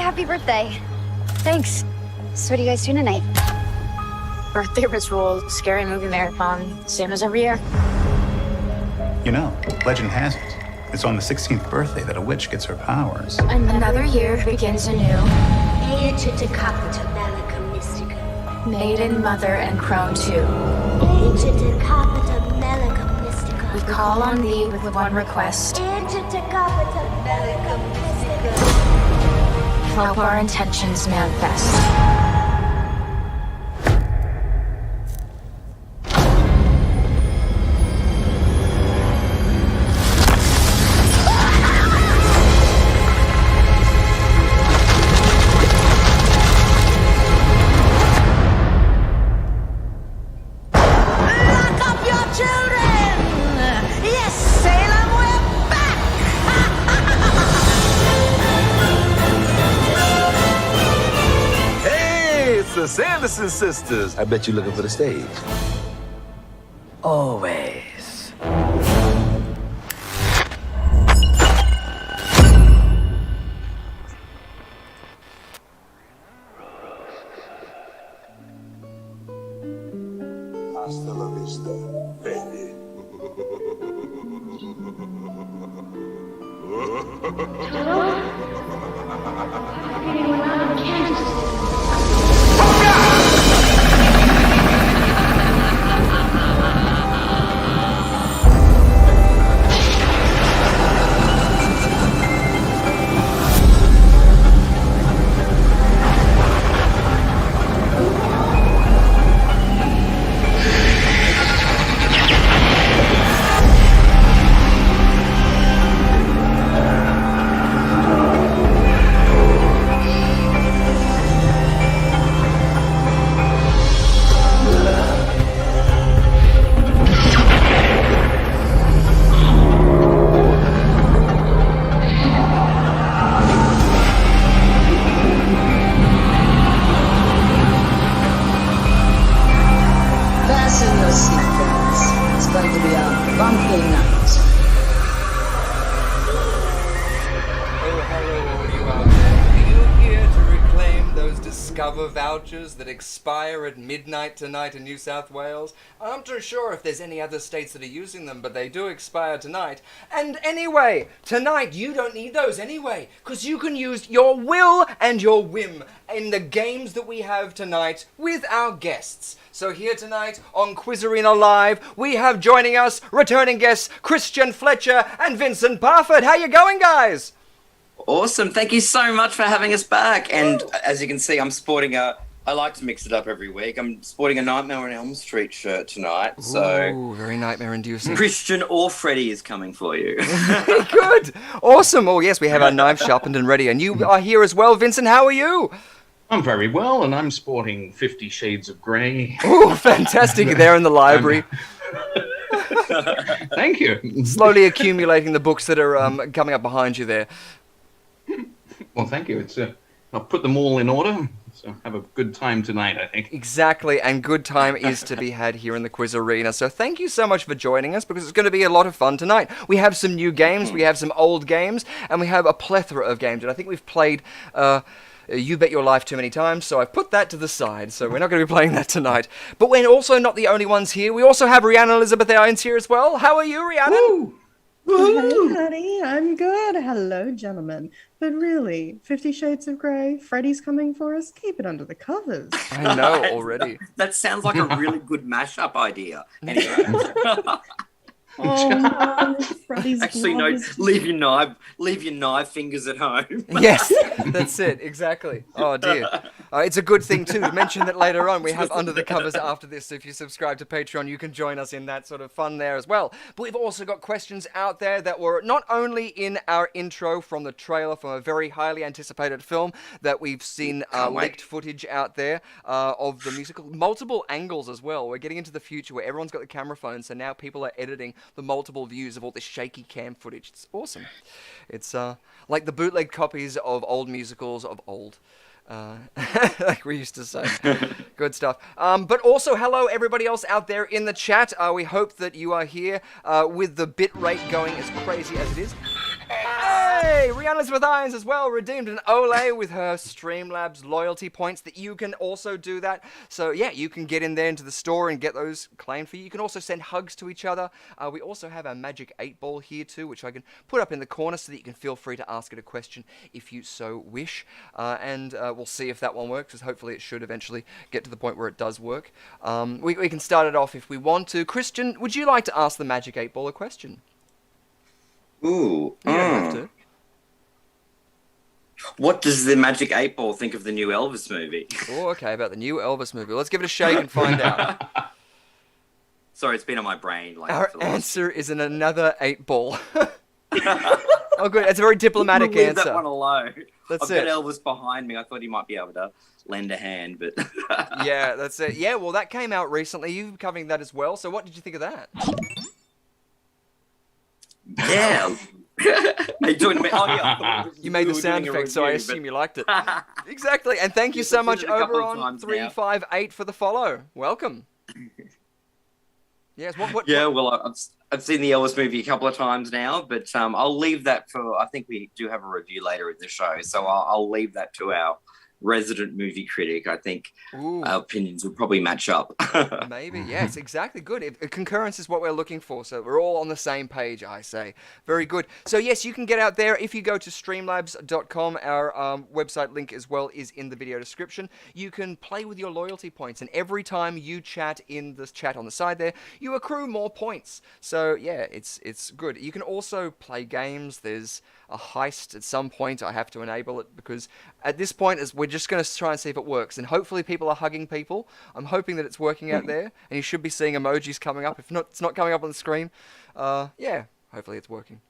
happy birthday. Thanks. So what are you guys doing tonight? Birthday ritual, scary movie marathon, same as every year. You know, legend has it, it's on the 16th birthday that a witch gets her powers. Another year begins anew. Maiden, mother, and crone too. We call on thee with one request. Help our intentions manifest. The Sanderson sisters. I bet you're looking for the stage. Always. Hasta la vista, baby. Fasten your seatbelts. It's going to be a bumpy night. Oh, hello, all you out there. Are you here to reclaim those Discover vouchers that expire at midnight tonight in New South Wales? I'm not too sure if there's any other states that are using them, but they do expire tonight. And anyway, tonight you don't need those anyway, because you can use your will and your whim in the games that we have tonight with our guests. So here tonight on QUIZarenaLIVE, we have joining us returning guests Christian Fletcher and Vincent Parford. How you going, guys? Awesome. Thank you so much for having us back. And as you can see, I'm sporting I like to mix it up every week. I'm sporting a Nightmare on Elm Street shirt tonight. So Ooh, very nightmare-inducing. Christian or Freddy is coming for you. Good. Awesome. Oh, yes, we have our knives sharpened and ready. And you are here as well. Vincent, how are you? I'm very well, and I'm sporting 50 Shades of Grey. Oh, fantastic. There in the library. Thank you. Slowly accumulating the books that are coming up behind you there. Well, thank you. I'll put them all in order, so have a good time tonight, I think. Exactly, and good time is to be had here in the Quiz Arena. So thank you so much for joining us, because it's going to be a lot of fun tonight. We have some new games, we have some old games, and we have a plethora of games. And I think we've played You Bet Your Life too many times, so I've put that to the side, so we're not going to be playing that tonight. But we're also not the only ones here. We also have Rhiannon Elizabeth Irons here as well. How are you, Rhiannon? Woo! Hey, honey, I'm good. Hello, gentlemen. But really, 50 Shades of Grey, Freddy's coming for us. Keep it under the covers. I know already. That sounds like a really good mashup idea. Anyway. Oh no, Freddy's Actually, no. Leave your knife fingers at home. Yes, that's it. Exactly. Oh dear. It's a good thing too to mention that later on we have Under the Covers after this. So if you subscribe to Patreon, you can join us in that sort of fun there as well. But we've also got questions out there that were not only in our intro from the trailer from a very highly anticipated film that we've seen leaked footage out there of the musical, multiple angles as well. We're getting into the future where everyone's got the camera phones, so now people are editing the multiple views of all this shaky cam footage. It's awesome. It's like the bootleg copies of old musicals of old. Like we used to say. Good stuff. But also, hello everybody else out there in the chat. We hope that you are here with the bit rate going as crazy as it is. Yay! Rihanna Elizabeth Irons as well redeemed an Olay with her Streamlabs loyalty points that you can also do that. So yeah, you can get in there into the store and get those claimed for you. You can also send hugs to each other. We also have our Magic 8 Ball here too, which I can put up in the corner so that you can feel free to ask it a question if you so wish. And we'll see if that one works, because hopefully it should eventually get to the point where it does work. We can start it off if we want to. Christian, would you like to ask the Magic 8 Ball a question? Ooh. You don't have to. What does the Magic 8 Ball think of the new Elvis movie? Oh, okay, about the new Elvis movie. Let's give it a shake and find out. Sorry, it's been on my brain. Our answer is in another 8 ball. Oh, good. That's a very diplomatic Leave answer. that one alone. That's I've got it. Elvis behind me. I thought he might be able to lend a hand, but... Yeah, that's it. Yeah, well, that came out recently. You've been covering that as well. So what did you think of that? Yeah. Are you doing me? Oh, yeah. You made the sound effect, so I assume you liked it. Exactly. And thank you so much over on 358 for the follow. Welcome. Yes. Yeah, well, I've seen the Elvis movie a couple of times now, but I'll leave that for... I think we do have a review later in the show, so I'll leave that to our resident movie critic. I think our opinions will probably match up. Maybe, yes, exactly. Good. Concurrence is what we're looking for, so we're all on the same page, I say. Very good. So, yes, you can get out there. If you go to streamlabs.com, our website link as well is in the video description. You can play with your loyalty points, and every time you chat in the chat on the side there, you accrue more points. So, yeah, it's good. You can also play games. There's a heist at some point. I have to enable it because at this point we're just going to try and see if it works, and hopefully people are hugging people. I'm hoping that it's working out there, and you should be seeing emojis coming up. If not, it's not coming up on the screen. Yeah, hopefully it's working.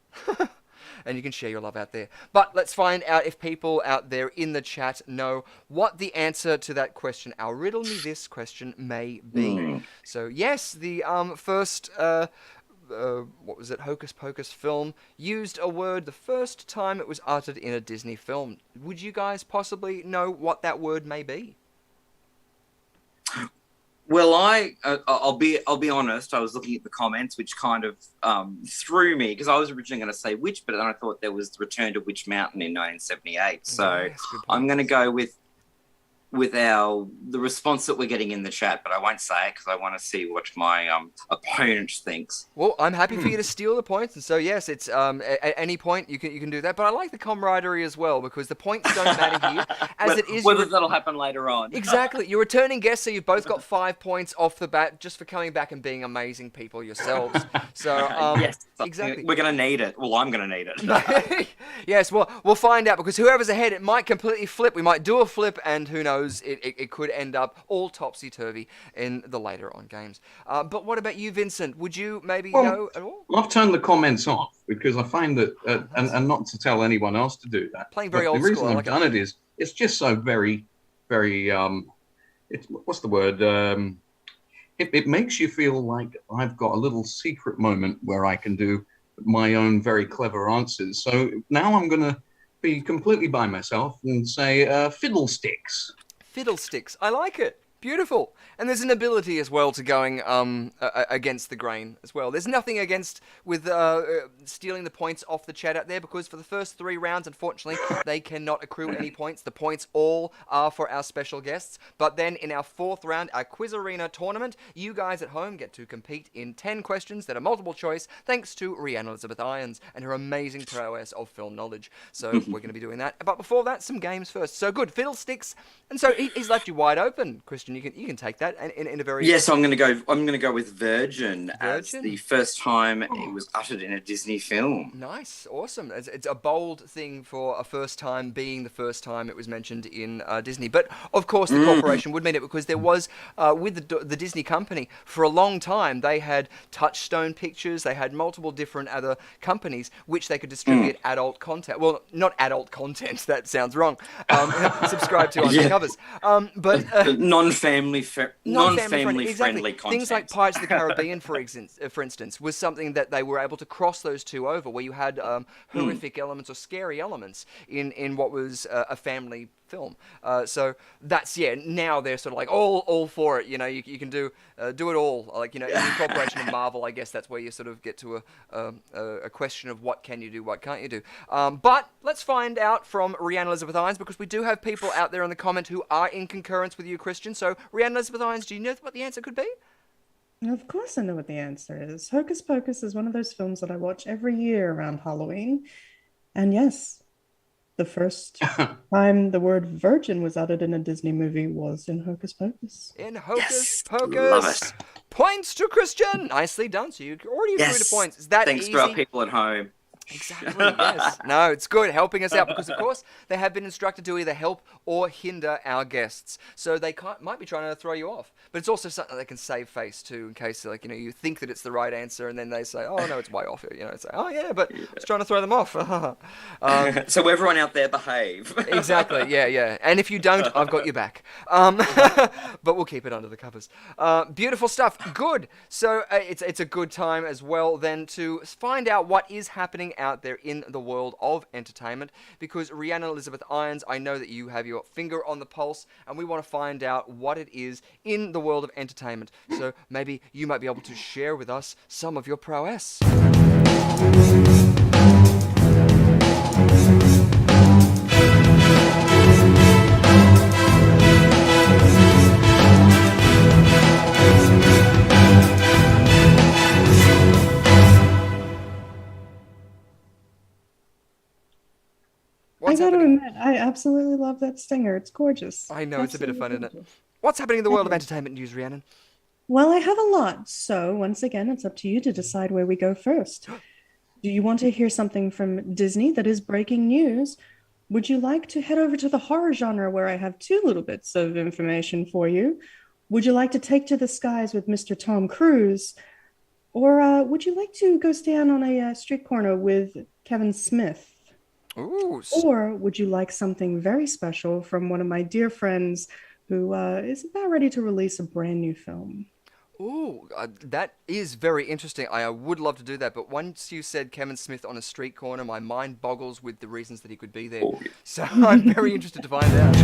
And you can share your love out there. But let's find out if people out there in the chat know what the answer to that question, our riddle me this question, may be. So yes, the first what was it, Hocus Pocus film used a word the first time it was uttered in a Disney film. Would you guys possibly know what that word may be? Well, I'll be honest. I was looking at the comments, which kind of threw me, because I was originally going to say Witch, but then I thought there was Return to Witch Mountain in 1978. So yes, I'm going to go with the response that we're getting in the chat, but I won't say it because I want to see what my opponent thinks. Well, I'm happy for you to steal the points, and so yes, it's at any point you can do that. But I like the camaraderie as well, because the points don't matter here, as it is. Whether that'll happen later on. Exactly, you're returning guests, so you've both got 5 points off the bat just for coming back and being amazing people yourselves. So yes, exactly, we're gonna need it. Well, I'm gonna need it. Yes, well, we'll find out, because whoever's ahead, it might completely flip. We might do a flip, and who knows? It could end up all topsy-turvy in the later on games. But what about you, Vincent? Would you maybe know at all? I've turned the comments off because I find that, and not to tell anyone else to do that. Playing very old school. The reason I've I've done it is it's just so very, very. What's the word? It makes you feel like I've got a little secret moment where I can do my own very clever answers. So now I'm going to be completely by myself and say fiddlesticks. Fiddlesticks. I like it. Beautiful. And there's an ability as well to going against the grain as well. There's nothing against with stealing the points off the chat out there, because for the first 3 rounds, unfortunately, they cannot accrue any points. The points all are for our special guests. But then in our 4th round, our Quiz Arena tournament, you guys at home get to compete in 10 questions that are multiple choice, thanks to Rihanna Elizabeth Irons and her amazing prowess of film knowledge. So we're going to be doing that. But before that, some games first. So good, fiddlesticks. And so he's left you wide open, Christian. You can take that in a very... Yes, I'm going to go with Virgin as the first time it was uttered in a Disney film. Nice, awesome. It's a bold thing for a first time being the first time it was mentioned in Disney. But of course, the corporation would mean it, because there was with the Disney company for a long time. They had Touchstone Pictures. They had multiple different other companies which they could distribute adult content. Well, not adult content. That sounds wrong. Subscribe to Undercovers. But non-family friendly content. Things like Pirates of the Caribbean, for instance, was something that they were able to cross those two over, where you had horrific elements or scary elements in what was a family film. So that's, now they're sort of like all for it. You know, you can do it all. Like, you know, in the incorporation of Marvel, I guess that's where you sort of get to a question of what can you do, what can't you do. But let's find out from Rhiannon Elizabeth Irons, because we do have people out there in the comment who are in concurrence with you, Christian. So Rhiannon Elizabeth Irons, do you know what the answer could be? Of course I know what the answer is. Hocus Pocus is one of those films that I watch every year around Halloween. And yes, the first time the word virgin was uttered in a Disney movie was in Hocus Pocus. In Hocus Pocus. Love it. Points to Christian. Nicely done. So you already through the points. Is that Thanks easy? to our people at home. Exactly, yes. No, it's good helping us out because, of course, they have been instructed to either help or hinder our guests. So they might be trying to throw you off. But it's also something they can save face too in case, like, you know, you think that it's the right answer and then they say, oh, no, it's way off. You know, it's like, oh, yeah, but I was trying to throw them off. So everyone out there, behave. Exactly, yeah. And if you don't, I've got your back. But we'll keep it under the covers. Beautiful stuff. Good. So it's a good time as well then to find out what is happening out there in the world of entertainment, because Rhiannon Elizabeth Irons, I know that you have your finger on the pulse and we want to find out what it is in the world of entertainment. So maybe you might be able to share with us some of your prowess. I gotta admit, I absolutely love that stinger. It's gorgeous. I know, it's a bit of fun, isn't it? What's happening in the world of entertainment news, Rhiannon? Well, I have a lot, so once again, it's up to you to decide where we go first. Do you want to hear something from Disney that is breaking news? Would you like to head over to the horror genre, where I have 2 little bits of information for you? Would you like to take to the skies with Mr. Tom Cruise? Or would you like to go stand on a street corner with Kevin Smith? Ooh. Or would you like something very special from one of my dear friends who is about ready to release a brand new film? Ooh, that is very interesting. I would love to do that, but once you said Kevin Smith on a street corner, my mind boggles with the reasons that he could be there. So I'm very interested to find out.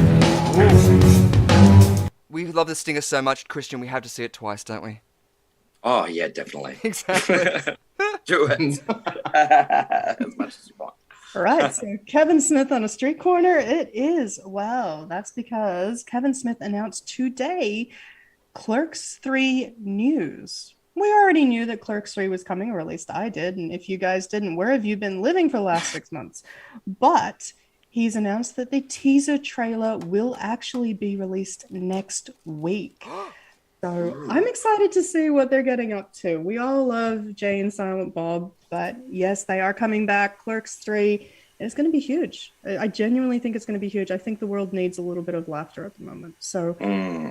Ooh. We love the stinger so much, Christian, we have to see it twice, don't we? Oh, yeah, definitely. Exactly. Do it. As much as you want. All right, so Kevin Smith on a street corner, it is. Well, that's because Kevin Smith announced today Clerks 3 news. We already knew that Clerks 3 was coming, or at least I did, and if you guys didn't, where have you been living for the last 6 months? But he's announced that the teaser trailer will actually be released next week. So I'm excited to see what they're getting up to. We all love Jay and Silent Bob, but yes, they are coming back. Clerks 3, and it's going to be huge. I genuinely think it's going to be huge. I think the world needs a little bit of laughter at the moment. So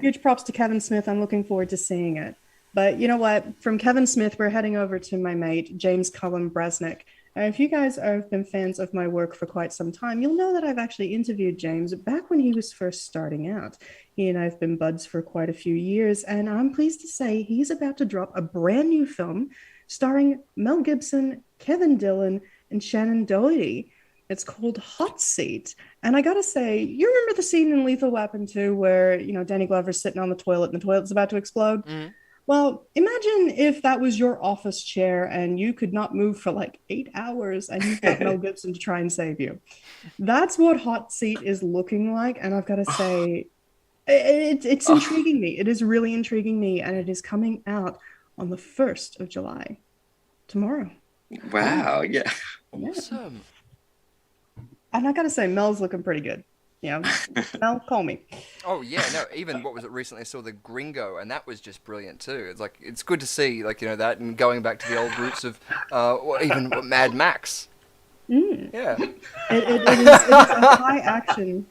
huge props to Kevin Smith. I'm looking forward to seeing it. But you know what? From Kevin Smith, we're heading over to my mate, James Cullen Brasnick. If you guys have been fans of my work for quite some time, you'll know that I've actually interviewed James back when he was first starting out. He and I have been buds for quite a few years, and I'm pleased to say he's about to drop a brand new film starring Mel Gibson, Kevin Dillon, and Shannon Doherty. It's called Hot Seat. And I gotta say, you remember the scene in Lethal Weapon 2 where, you know, Danny Glover's sitting on the toilet and the toilet's about to explode? Mm-hmm. Well, imagine if that was your office chair and you could not move for like 8 hours and you've got Mel Gibson to try and save you. That's what Hot Seat is looking like. And I've got to say, it's intriguing me. It is really intriguing me. And it is coming out on the 1st of July, tomorrow. Wow, yeah. Awesome. And I got to say, Mel's looking pretty good. Yeah, Mel, call me. Oh yeah, no. Even what was it recently? I saw the Gringo, and that was just brilliant too. It's like it's good to see, like, you know, that, and going back to the old roots of even Mad Max. Yeah, it is a high action.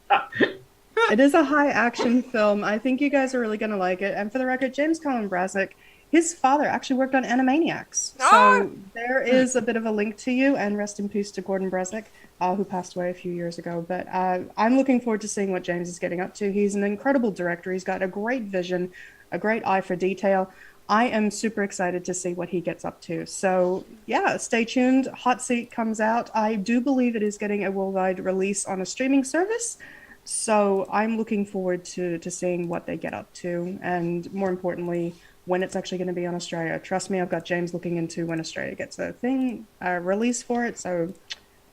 It is a high action film. I think you guys are really gonna like it. And for the record, James Cullen Brasnick, his father actually worked on Animaniacs, so there is a bit of a link to you. And rest in peace to Gordon Brasnick, who passed away a few years ago. But I'm looking forward to seeing what James is getting up to. He's an incredible director. He's got a great vision, a great eye for detail. I am super excited to see what he gets up to. So yeah, stay tuned. Hot Seat comes out. I do believe it is getting a worldwide release on a streaming service. So I'm looking forward to seeing what they get up to, and more importantly, when it's actually going to be on Australia. Trust me, I've got James looking into when Australia gets a thing release for it. So,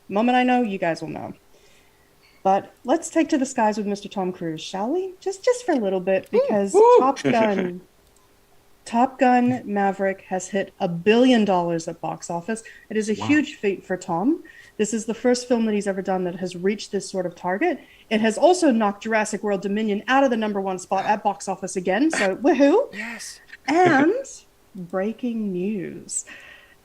moment I know, you guys will know. But let's take to the skies with Mr. Tom Cruise, shall we? Just for a little bit, because Top Gun Maverick has hit $1 billion at box office. It is a huge feat for Tom. This is the first film that he's ever done that has reached this sort of target. It has also knocked Jurassic World Dominion out of the #1 spot at box office again. So, woohoo! Yes. And breaking news.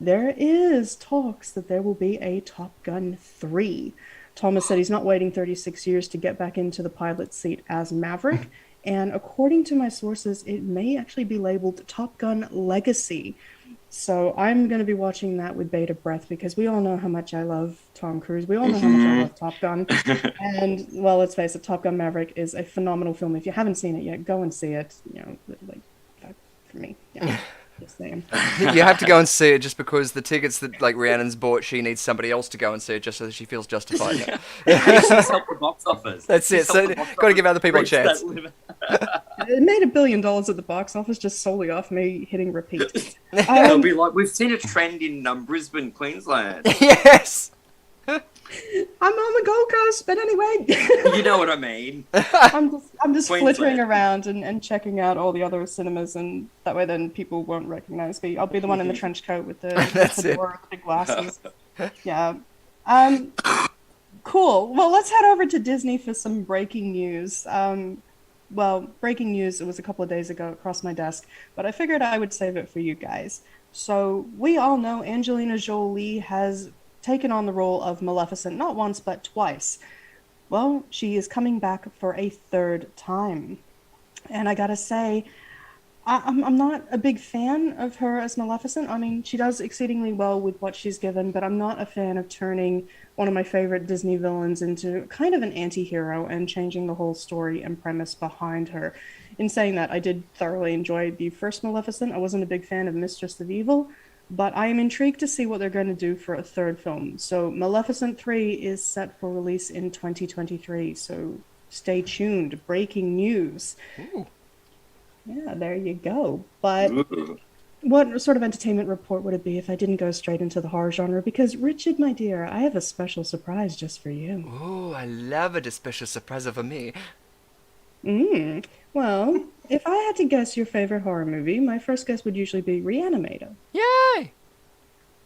There is talks that there will be a Top Gun 3. Thomas said he's not waiting 36 years to get back into the pilot seat as Maverick. And according to my sources, it may actually be labeled Top Gun Legacy. So I'm going to be watching that with bated breath, because we all know how much I love Tom Cruise. We all know how much I love Top Gun. And, well, let's face it, Top Gun Maverick is a phenomenal film. If you haven't seen it yet, go and see it. You know, like, for me. Yeah. Just saying. You have to go and see it just because the tickets that like Rhiannon's bought, she needs somebody else to go and see it just so that she feels justified. She's helped the box office. That's it. So got to give other people a chance. It made $1 billion at the box office just solely off me hitting repeat. It'll be like, we've seen a trend in Brisbane, Queensland. Yes. I'm on the Gold Coast, but anyway. You know what I mean. I'm just Queensland. flittering around and checking out all the other cinemas, and that way then people won't recognize me. I'll be the one in the trench coat with the fedora, with the glasses. Yeah. Cool. Well, let's head over to Disney for some breaking news. Well, breaking news, it was a couple of days ago across my desk, but I figured I would save it for you guys. So we all know Angelina Jolie has taken on the role of Maleficent not once but twice. Well, she is coming back for a third time. And I gotta say, I'm not a big fan of her as Maleficent. I mean, she does exceedingly well with what she's given, but I'm not a fan of turning one of my favorite Disney villains into kind of an anti-hero and changing the whole story and premise behind her. In saying that, I did thoroughly enjoy the first Maleficent. I wasn't a big fan of Mistress of Evil, but I am intrigued to see what they're going to do for a third film. So Maleficent 3 is set for release in 2023, so stay tuned. Breaking news. Ooh. Yeah, there you go. But what sort of entertainment report would it be if I didn't go straight into the horror genre? Because, Richard, my dear, I have a special surprise just for you. Oh, I love it. A special surprise for me. Well, if I had to guess your favorite horror movie, my first guess would usually be Reanimator. Yay!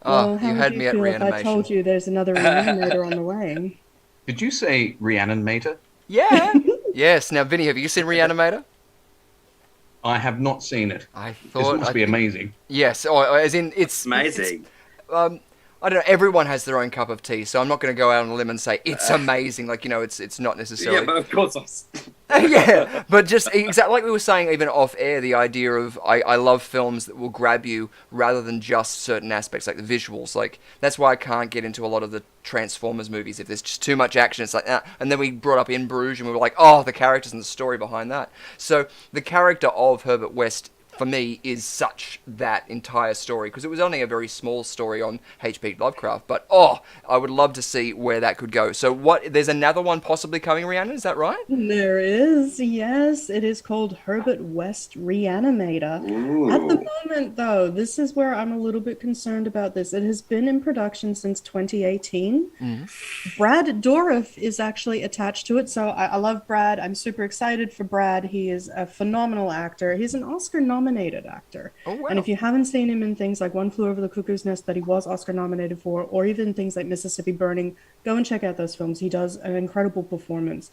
Oh, Well, how you would had you me at feel if I Reanimation. told you there's another Reanimator on the way? Did you say Reanimator? Yeah. Yes. Now, Vinny, have you seen Reanimator? I have not seen it. I This thought. must be amazing. Yes. Oh, as in, it's Amazing. I don't know. Everyone has their own cup of tea, so I'm not going to go out on a limb and say it's amazing. Like, you know, it's not necessarily. Yeah, but of course Yeah, but just exactly like we were saying even off air, the idea of I love films that will grab you rather than just certain aspects like the visuals. Like, that's why I can't get into a lot of the Transformers movies. If there's just too much action, it's like, and then we brought up In Bruges and we were like, oh, the characters and the story behind that. So the character of Herbert West, for me, is such that entire story, because it was only a very small story on H.P. Lovecraft, but I would love to see where that could go. So there's another one possibly coming, Rhiannon, is that right? There is, yes. It is called Herbert West Reanimator. At the moment, though, this is where I'm a little bit concerned about this. It has been in production since 2018. Brad Dourif is actually attached to it, so I love Brad. I'm super excited for Brad. He is a phenomenal actor. He's an Oscar-nominated actor. Oh, wow. And if you haven't seen him in things like One Flew Over the Cuckoo's Nest that he was Oscar-nominated for, or even things like Mississippi Burning, go and check out those films. He does an incredible performance.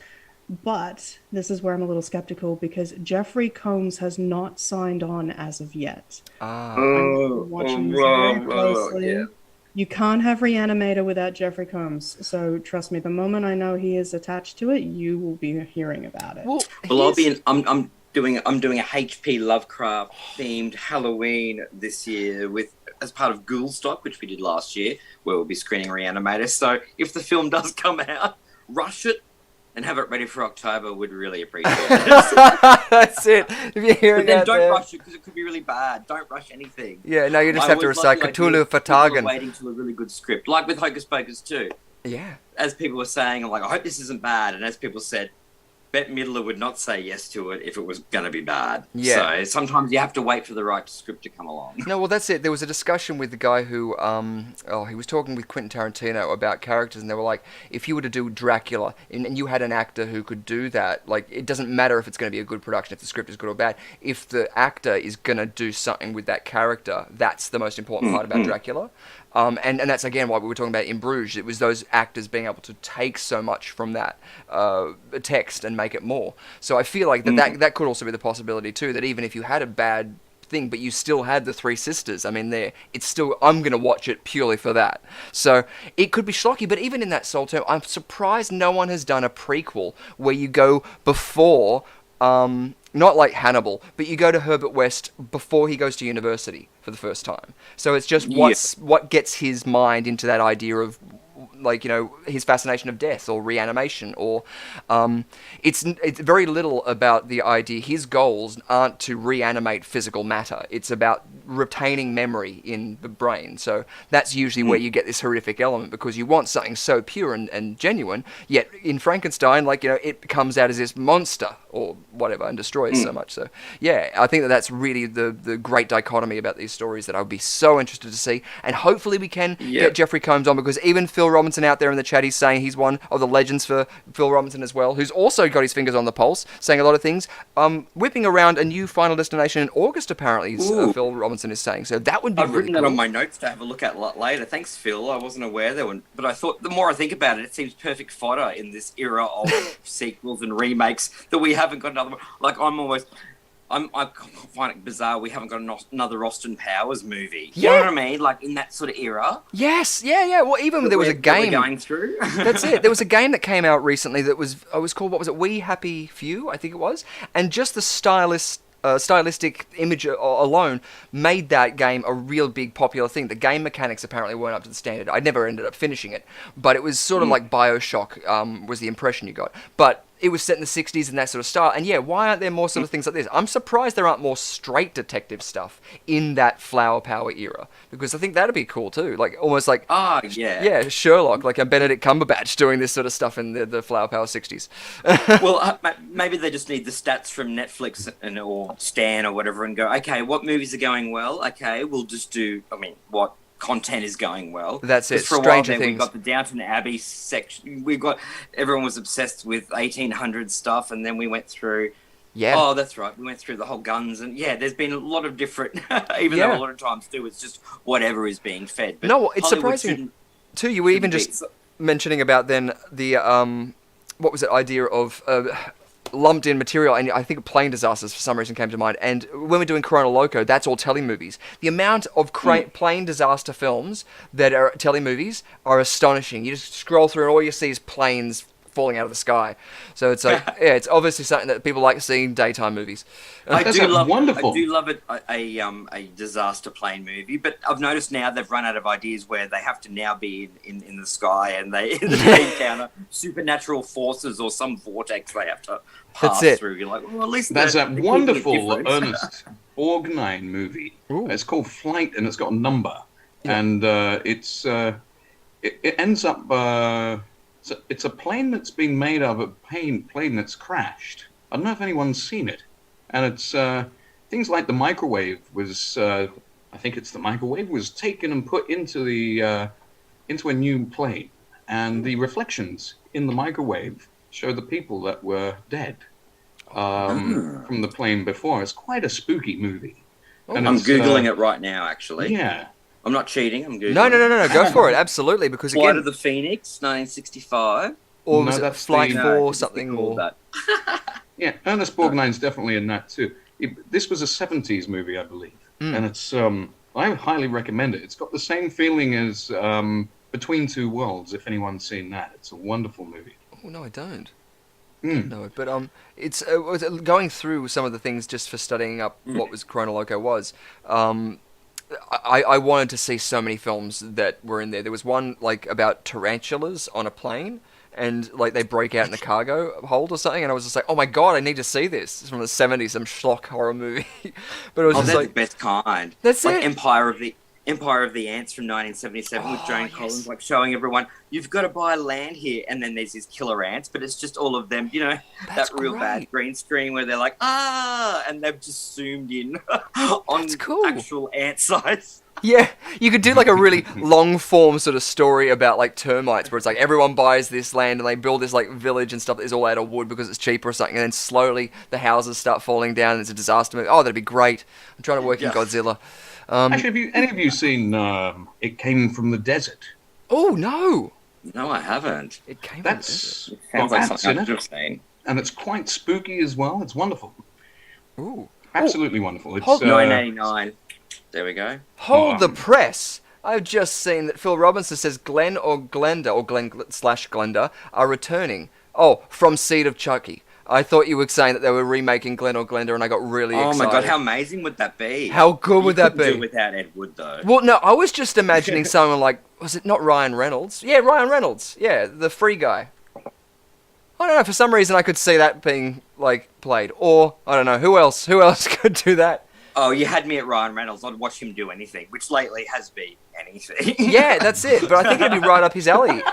But this is where I'm a little skeptical, because Jeffrey Combs has not signed on as of yet. I'm watching this very closely. Yeah. You can't have Reanimator without Jeffrey Combs. So trust me, the moment I know he is attached to it, you will be hearing about it. Well, I'll be I'm doing a H.P. Lovecraft themed Halloween this year as part of Ghoul Stock, which we did last year, where we'll be screening Reanimator. So if the film does come out, rush it and have it ready for October. Would really appreciate it. That's it. If you're hearing But then out don't there. rush it, because it could be really bad. Don't rush anything. Yeah, no, you just I have to always recite like, Cthulhu people Fatagan. are waiting till a really good script, like with Hocus Pocus too. Yeah. As people were saying, I'm like, I hope this isn't bad. And as people said, Bette Midler would not say yes to it if it was going to be bad. Yeah. So sometimes you have to wait for the right script to come along. No, well, that's it. There was a discussion with the guy who, he was talking with Quentin Tarantino about characters, and they were like, if you were to do Dracula, and you had an actor who could do that, like, it doesn't matter if it's going to be a good production, if the script is good or bad. If the actor is going to do something with that character, that's the most important part about Dracula. And that's, again, what we were talking about in Bruges. It was those actors being able to take so much from that text and make it more. So I feel like that could also be the possibility, too, that even if you had a bad thing, but you still had the Three Sisters, I mean, it's still, I'm going to watch it purely for that. So it could be schlocky, but even in that sole term, I'm surprised no one has done a prequel where you go before... not like Hannibal, but you go to Herbert West before he goes to university for the first time. So it's just what gets his mind into that idea of, like, you know, his fascination of death or reanimation, or it's very little about the idea. His goals aren't to reanimate physical matter. It's about retaining memory in the brain. So that's usually where you get this horrific element, because you want something so pure and genuine, yet in Frankenstein, like, you know, it comes out as this monster or whatever and destroys so much. So yeah, I think that's really the great dichotomy about these stories that I would be so interested to see, and hopefully we can get Jeffrey Combs on, because even Phil Robinson out there in the chat, he's saying he's one of the legends for Phil Robinson as well, who's also got his fingers on the pulse, saying a lot of things. Whipping around a new Final Destination in August, apparently, Phil Robinson is saying. So that would be I've written that on my notes to have a look at later. Thanks, Phil. I wasn't aware there were, but I thought the more I think about it, it seems perfect fodder in this era of sequels and remakes that we haven't got another one. Like, I find it bizarre we haven't got another Austin Powers movie. You know what I mean? Like, in that sort of era. Yes, yeah. Well, even there was a game going through. That's it. There was a game that came out recently that was called, what was it? We Happy Few, I think it was. And just the stylistic image alone made that game a real big popular thing. The game mechanics apparently weren't up to the standard. I never ended up finishing it, but it was sort of like BioShock, was the impression you got. But it was set in the 60s and that sort of style. And yeah, why aren't there more sort of things like this? I'm surprised there aren't more straight detective stuff in that Flower Power era, because I think that'd be cool too. Like, almost like... Yeah, Sherlock, like a Benedict Cumberbatch doing this sort of stuff in the Flower Power 60s. Well, maybe they just need the stats from Netflix or Stan or whatever and go, okay, what movies are going well? Okay, we'll just do, what content is going well. That's it. For a Stranger while there, Things. we got the Downton Abbey section. Everyone was obsessed with 1800 stuff, and then we went through. Yeah. Oh, that's right. We went through the whole guns, and there's been a lot of different. Even though a lot of times too, it's just whatever is being fed. But no, it's Hollywood surprising too. You were even just mentioning about then the what was it? Idea of lumped in material, and I think Plane Disasters for some reason came to mind. And when we're doing Corona Loco, that's all telly movies. The amount of plane disaster films that are telly movies are astonishing. You just scroll through and all you see is planes falling out of the sky. So it's like, it's obviously something that people like seeing daytime movies. I do love it, a disaster plane movie, but I've noticed now they've run out of ideas where they have to now be in the sky, and they encounter supernatural forces or some vortex they have to pass through. You're like, well, at least there's that wonderful Ernest Borgnine movie. It's called Flight, and it's got a number, and it ends up. It's a plane that's been made of a plane that's crashed. I don't know if anyone's seen it. And it's things like the microwave was, I think it's the microwave, was taken and put into a new plane. And the reflections in the microwave show the people that were dead from the plane before. It's quite a spooky movie. And I'm Googling it right now, actually. Yeah. I'm not cheating. I'm Googling. No. Go for it. Absolutely. Because Flight again, of the Phoenix, 1965. Or was it Flight 4 something? Or that. Yeah, Ernest Borgnine's definitely in that too. This was a 70s movie, I believe. And it's I highly recommend it. It's got the same feeling as Between Two Worlds, if anyone's seen that. It's a wonderful movie. Oh, no, I don't. No, but it's going through some of the things just for studying up what was Corona Loco was. I wanted to see so many films that were in there. There was one like about tarantulas on a plane, and like they break out in a cargo hold or something, and I was just like, oh my god, I need to see this. It's from the 70s, some schlock horror movie. But it was just that's like the best kind. That's like it. Empire of the Ants from 1977 with Joan Collins, like showing everyone, you've got to buy land here. And then there's these killer ants, but it's just all of them, you know, That's that real great. bad green screen where they're like, and they've just zoomed in on That's cool. actual ant size. Yeah, you could do like a really long form sort of story about like termites where it's like everyone buys this land and they build this like village and stuff that is all out of wood because it's cheaper or something, and then slowly the houses start falling down and it's a disaster movie. Oh, that'd be great. I'm trying to work in Godzilla. Actually, have any of you seen It Came from the Desert? Oh, no. No, I haven't. It came That's Sounds got like ants something in I it, should have seen. and it's quite spooky as well. It's wonderful. Ooh. Absolutely wonderful. It's 989. There we go. Hold the press. I've just seen that Phil Robinson says Glenn or Glenda, or Glenn/Glenda, are returning. Oh, from Seed of Chucky. I thought you were saying that they were remaking Glenn or Glenda, and I got really excited. Oh my god, how amazing would that be? How good would that You couldn't be? do it without Ed Wood, though. Well, no, I was just imagining someone like, was it not Ryan Reynolds? Yeah, Ryan Reynolds. Yeah, the free guy. I don't know, for some reason I could see that being, like, played. Or, I don't know, who else? Who else could do that? Oh, you had me at Ryan Reynolds. I'd watch him do anything, which lately has been anything. Yeah, that's it. But I think it'd be right up his alley.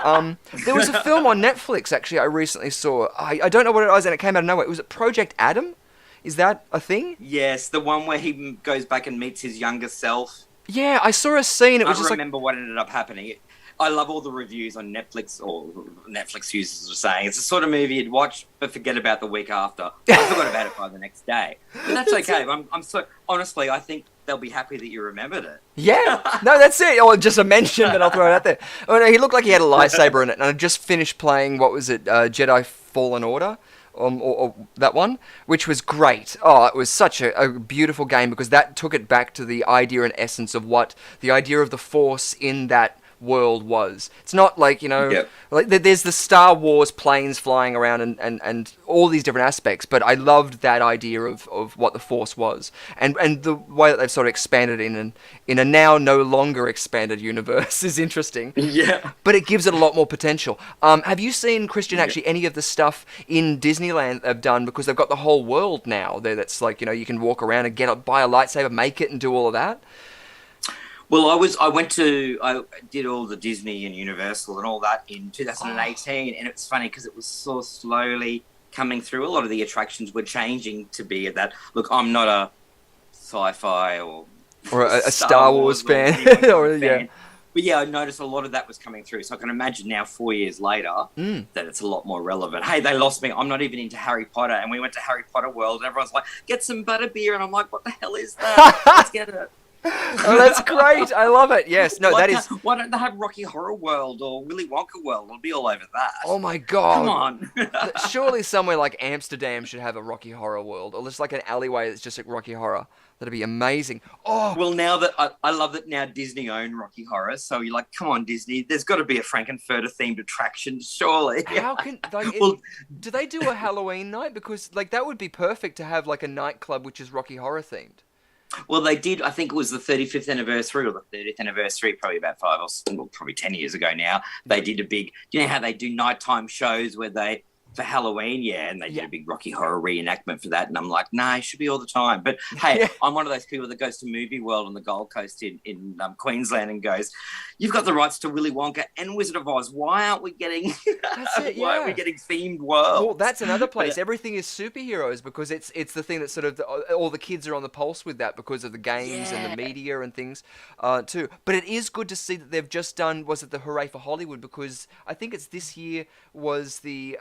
There was a film on Netflix, actually, I recently saw. I don't know what it was, and it came out of nowhere. Was it Project Adam? Is that a thing? Yes, the one where he goes back and meets his younger self. Yeah, I saw a scene. It was I just like... remember what ended up happening. I love all the reviews on Netflix, or Netflix users are saying it's the sort of movie you'd watch but forget about the week after. I forgot about it by the next day, but that's okay. I'm so honestly, I think they'll be happy that you remembered it. Yeah, no, that's it. Or just a mention, but I'll throw it out there. Oh no, he looked like he had a lightsaber in it, and I just finished playing. What was it? Jedi Fallen Order. Or that one, which was great. Oh, it was such a beautiful game because that took it back to the idea and essence of what the idea of the Force in that world was. It's not like, you know, like there's the Star Wars planes flying around and all these different aspects, but I loved that idea of what the Force was, and the way that they've sort of expanded in a now no longer expanded universe is interesting. Yeah, but it gives it a lot more potential. Have you seen, Christian, actually any of the stuff in Disneyland they've done, because they've got the whole world now there that's like, you know, you can walk around and buy a lightsaber, make it, and do all of that? Well, I did all the Disney and Universal and all that in 2018, and it's funny because it was so slowly coming through. A lot of the attractions were changing to be at that. Look, I'm not a sci-fi or a Star Wars fan. Yeah. But yeah, I noticed a lot of that was coming through. So I can imagine now, 4 years later, that it's a lot more relevant. Hey, they lost me. I'm not even into Harry Potter. And we went to Harry Potter World, and everyone's like, get some butterbeer. And I'm like, what the hell is that? Let's get it. Oh, that's great. I love it. Yes. No, that is... Why don't they have Rocky Horror World or Willy Wonka World? It'll be all over that. Oh, my God. Come on. Surely somewhere like Amsterdam should have a Rocky Horror World, or just like an alleyway that's just like Rocky Horror. That'd be amazing. Oh, well, now that I love that now Disney own Rocky Horror, so you're like, come on, Disney, there's got to be a Frankenfurter themed attraction, surely. How can do they do a Halloween night? Because like that would be perfect to have like a nightclub which is Rocky Horror themed. Well, they did. I think it was the 35th anniversary or the 30th anniversary, probably about 5 or probably 10 years ago now. They did a big. You know how they do nighttime shows where they. For Halloween, and they did a big Rocky Horror reenactment for that, and I'm like, nah, it should be all the time. But hey, I'm one of those people that goes to Movie World on the Gold Coast in Queensland and goes, you've got the rights to Willy Wonka and Wizard of Oz. Why aren't we getting? That's it. Why aren't we getting themed worlds? Well, that's another place. Everything is superheroes because it's the thing that sort of all the kids are on the pulse with that because of the games and the media and things too. But it is good to see that they've just done. Was it the Hooray for Hollywood? Because I think it's this year was the.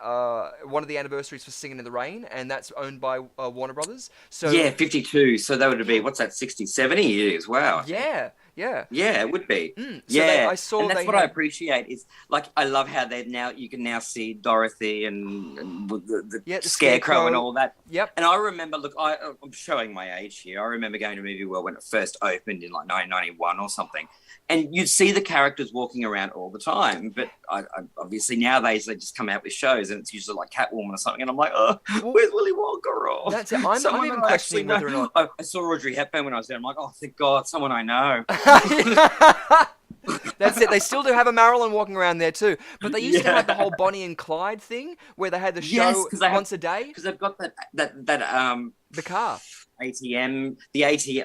One of the anniversaries for Singing in the Rain, and that's owned by Warner Brothers. So 52. So that would be, what's that, 60, 70 years? Wow. Yeah, it would be. So I saw, and that's what I appreciate is, like, I love how you can now see Dorothy and the Scarecrow and all that. Yep. And I remember, look, I'm showing my age here. I remember going to Movie World when it first opened in like 1991 or something. And you'd see the characters walking around all the time. But I obviously nowadays they just come out with shows and it's usually like Catwoman or something. And I'm like, oh, where's Willy Wonka? Or that's it. I'm even questioning whether or not... I saw Audrey Hepburn when I was there. I'm like, oh, thank God, someone I know. That's it. They still do have a Marilyn walking around there too. But they used to have the whole Bonnie and Clyde thing where they had the show once a day. Because they've got the car. ATM,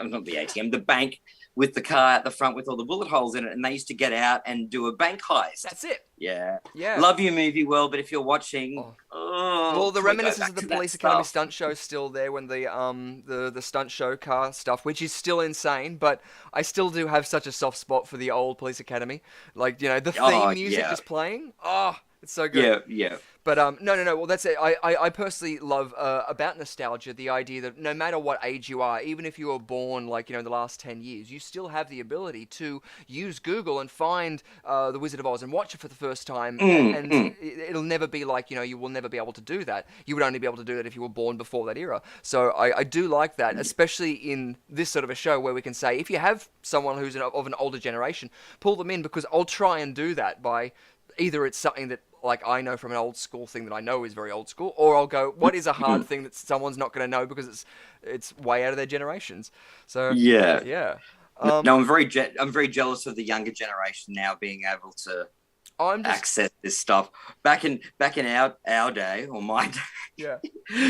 not the ATM, the bank with the car at the front with all the bullet holes in it, and they used to get out and do a bank heist. That's it. Yeah. Yeah. Love you, movie world, but if you're watching, well, the can we go reminiscences back of the to that Police Academy stuff? stunt show is still there when the stunt show car stuff, which is still insane, but I still do have such a soft spot for the old Police Academy. Like, you know, the theme music just playing. Oh, it's so good. Yeah. But no. Well, that's it. I personally love about nostalgia the idea that no matter what age you are, even if you were born like, you know, in the last 10 years, you still have the ability to use Google and find The Wizard of Oz and watch it for the first time. And it'll never be like, you know, you will never be able to do that. You would only be able to do that if you were born before that era. So I do like that, especially in this sort of a show where we can say, if you have someone who's of an older generation, pull them in, because I'll try and do that by either it's something that like I know from an old school thing that I know is very old school, or I'll go, what is a hard thing that someone's not going to know because it's way out of their generations. So yeah. No, I'm very jealous of the younger generation now being able to access this stuff. Back in our day, or my day,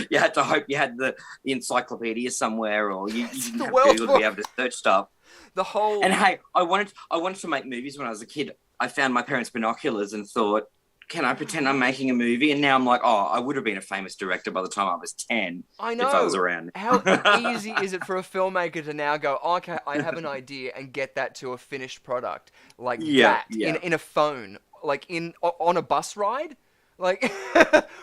you had to hope you had the encyclopedia somewhere, or you didn't have Google to be able to search stuff. And hey, I wanted to make movies when I was a kid. I found my parents' binoculars and thought, can I pretend I'm making a movie? And now I'm like, oh, I would have been a famous director by the time I was 10. I know. If I was around. How easy is it for a filmmaker to now go, okay, I have an idea, and get that to a finished product like that in a phone, like on a bus ride? Like,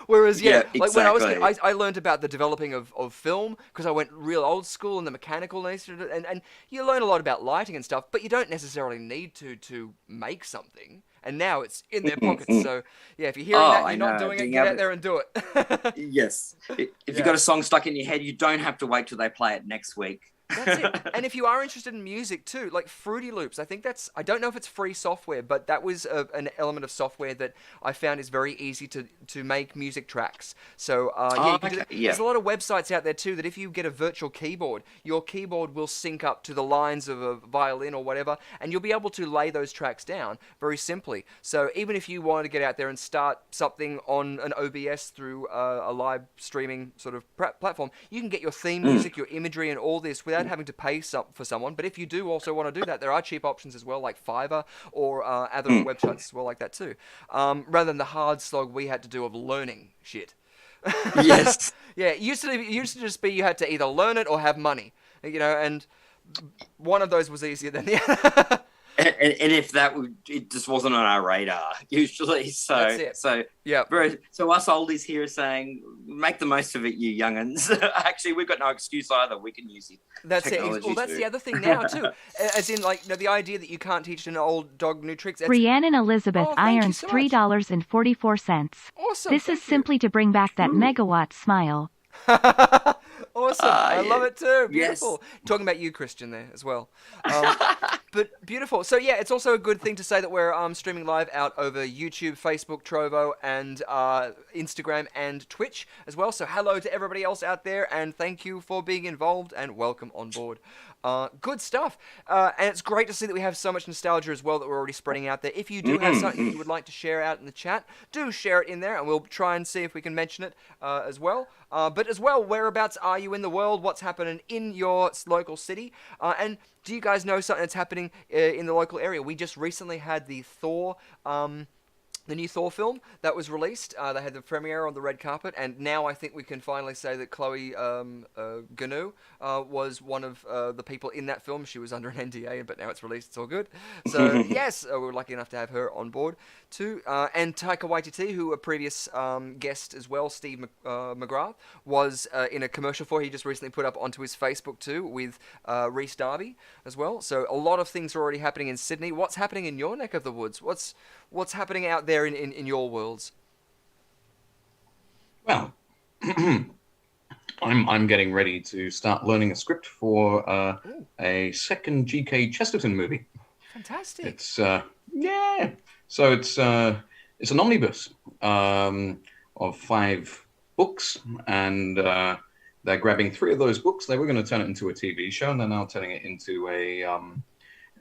whereas, exactly. like when I was kid, I learned about the developing of film because I went real old school in the mechanical nature, and you learn a lot about lighting and stuff, but you don't necessarily need to make something. And now it's in their pockets. So, yeah, if you're hearing that, you're not doing it, get out there and do it. Yes. If you've got a song stuck in your head, you don't have to wait till they play it next week. That's it. And if you are interested in music too, like Fruity Loops, I don't know if it's free software, but that was an element of software that I found is very easy to make music tracks. So there's a lot of websites out there too that if you get a virtual keyboard, your keyboard will sync up to the lines of a violin or whatever, and you'll be able to lay those tracks down very simply. So even if you wanted to get out there and start something on an OBS through a live streaming sort of platform, you can get your theme music, your imagery, and all this without having to pay for someone. But if you do also want to do that, there are cheap options as well, like Fiverr or other websites as well like that too. Rather than the hard slog we had to do of learning shit. Yes. Yeah, it used to just be you had to either learn it or have money, you know, and one of those was easier than the other. And if it just wasn't on our radar usually. So that's it. So us oldies here are saying, make the most of it, you young'uns. Actually, we've got no excuse either. We can use it. That's it. Well, that's the other thing now too. As in, like, the idea that you can't teach an old dog new tricks. Rhiannon Elizabeth irons $3.44. Awesome. This is simply to bring back that megawatt smile. Awesome. I love it too. Beautiful. Yes. Talking about you, Christian, there as well. But beautiful. So yeah, it's also a good thing to say that we're streaming live out over YouTube, Facebook, Trovo, and Instagram and Twitch as well. So hello to everybody else out there, and thank you for being involved, and welcome on board. Good stuff. And it's great to see that we have so much nostalgia as well that we're already spreading out there. If you do have something you would like to share out in the chat, do share it in there, and we'll try and see if we can mention it as well. But as well, whereabouts are you in the world? What's happening in your local city? And do you guys know something that's happening in the local area? We just recently had the the new Thor film that was released. They had the premiere on the red carpet, and now I think we can finally say that Chloe Ganu was one of the people in that film. She was under an NDA, but now it's released. It's all good. So, yes, we were lucky enough to have her on board, too. And Taika Waititi, who a previous guest as well, Steve McGrath, was in a commercial for. He just recently put up onto his Facebook, too, with Rhys Darby as well. So, a lot of things are already happening in Sydney. What's happening in your neck of the woods? What's happening out there in your worlds? Well, I'm getting ready to start learning a script for a second G.K. Chesterton movie. Fantastic. It's so it's an omnibus of 5 books, and they're grabbing 3 of those books. They were going to turn it into a TV show, and they're now turning it into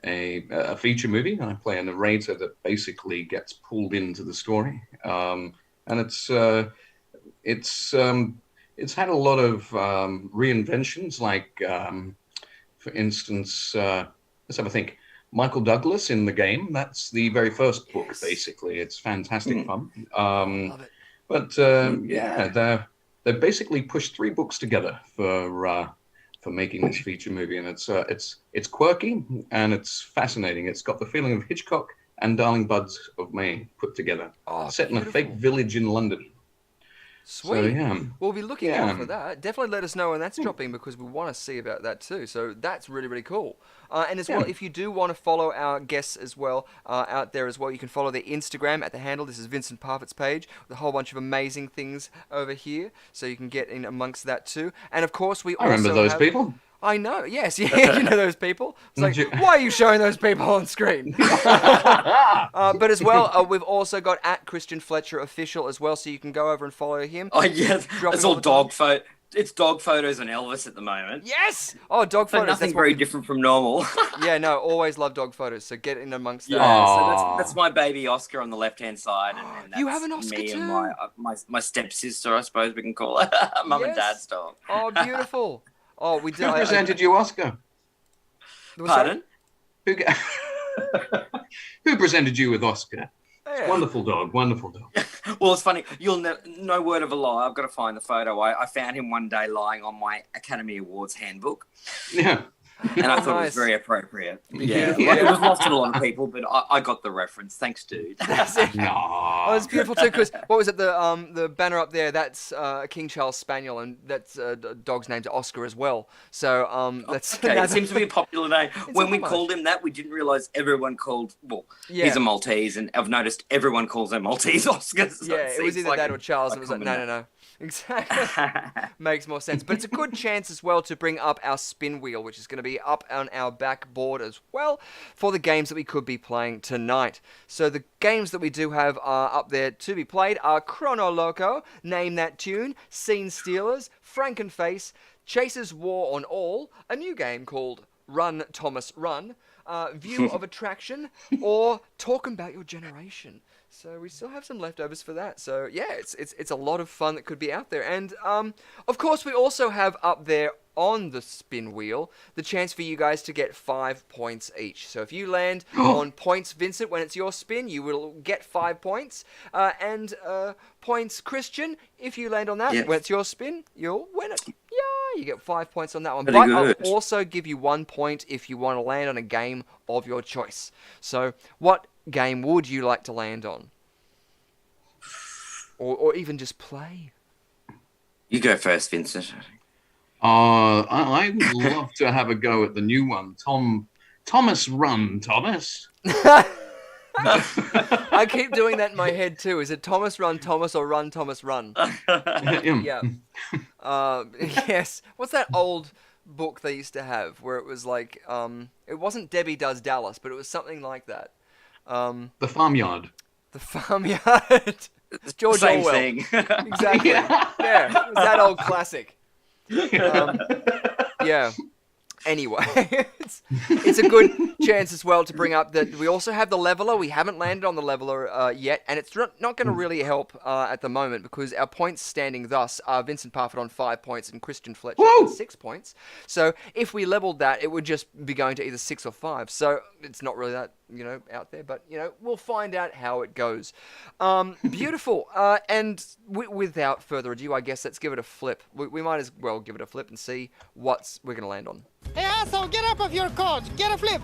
a feature movie. I play a narrator that basically gets pulled into the story, and it's had a lot of reinventions. Like, for instance, the let's have a think. Michael Douglas in the game. That's the very first book, basically. It's fantastic fun. Love it. But yeah, they've basically pushed 3 books together for making this feature movie, and it's quirky and it's fascinating. It's got the feeling of Hitchcock and Darling Buds of May put together. Set in a fake village in London. Sweet. So, yeah. We'll be looking out for that. Definitely let us know when that's dropping, because we want to see about that too. So that's really, really cool. And as well, if you do want to follow our guests as well out there as well, you can follow their Instagram at the handle. This is Vincent Parfitt's page with a whole bunch of amazing things over here. So you can get in amongst that too. And of course, we I remember those people. I know, yes, yeah, you know those people. It's like, why are you showing those people on screen? But as well, we've also got at Christian Fletcher Official as well, so you can go over and follow him. Oh, yes, it's all dog photo. It's dog photos and Elvis at the moment. Yes! Oh, dog So photos. nothing very different from normal. Yeah, no, always love dog photos, so get in amongst that. Yeah, so that's my baby Oscar on the left-hand side. And that's You have an Oscar me too? and my stepsister, I suppose we can call her. Mum and Dad's dog. Oh, beautiful. Oh, we did. Who presented you Oscar? Pardon? Who presented you with Oscar? Yeah. Wonderful dog. Well, it's funny. No word of a lie. I've got to find the photo. I found him one day lying on my Academy Awards handbook. Yeah. And I thought it was very appropriate. Yeah. Like, it was lost to a lot of people, but I got the reference. Thanks, dude. Oh, it's beautiful too, because what was it, the banner up there, that's King Charles Spaniel, and that's dog's named Oscar as well. So that's... Okay, it seems to be a popular name. When we called him that, we didn't realise everyone called... Well, he's a Maltese, and I've noticed everyone calls their Maltese Oscars. So it was either that or Charles, and it was like, no. Exactly. Makes more sense. But it's a good chance as well to bring up our spin wheel, which is going to be up on our backboard as well for the games that we could be playing tonight. So the games that we do have up there to be played are Chrono Loco, Name That Tune, Scene Stealers, Frankenface, Chasers War on All, a new game called Run Thomas Run, View of Attraction, or Talking About Your Generation. So we still have some leftovers for that. So yeah, it's a lot of fun that could be out there. And of course, we also have up there on the spin wheel the chance for you guys to get 5 points each. So if you land on points, Vincent, when it's your spin, you will get 5 points. And points, Christian, if you land on that when it's your spin, you'll win it. Yeah, you get 5 points on that one. But I'll also give you 1 point if you want to land on a game of your choice. So what game would you like to land on? Or even just play? You go first, Vincent. I would love to have a go at the new one. Thomas Run, Thomas. I keep doing that in my head too. Is it Thomas Run Thomas or Run Thomas Run? Yeah. Yes. What's that old book they used to have where it was like, it wasn't Debbie Does Dallas, but it was something like that. The Farmyard. The Farmyard. It's George Orwell. Same thing. Exactly. Yeah. It was that old classic. Yeah. Anyway, it's a good chance as well to bring up that we also have the leveler. We haven't landed on the leveler yet, and it's not going to really help at the moment because our points standing thus are Vincent Parfitt on 5 points and Christian Fletcher on 6 points. So if we leveled that, it would just be going to either 6 or 5. So it's not really that, out there, but, we'll find out how it goes. Beautiful. And without further ado, I guess let's give it a flip. We might as well give it a flip and see what we're going to land on. Hey, asshole, get up off your couch. Get a flip.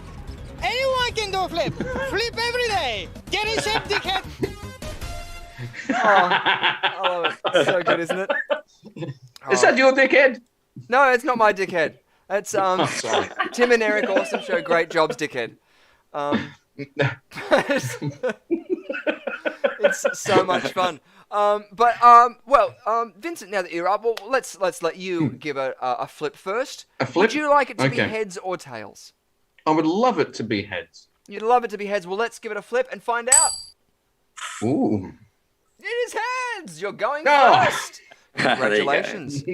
Anyone can do a flip. Flip every day. Get in shape, dickhead. I love it. It's so good, isn't it? Is that your dickhead? No, it's not my dickhead. It's Tim and Eric Awesome Show. Great jobs, dickhead. It's so much fun. Vincent, now that you're up, let's let you give a flip first. A flip? Would you like it to be heads or tails? I would love it to be heads. You'd love it to be heads. Well, let's give it a flip and find out. Ooh. It is heads. You're going first. Congratulations.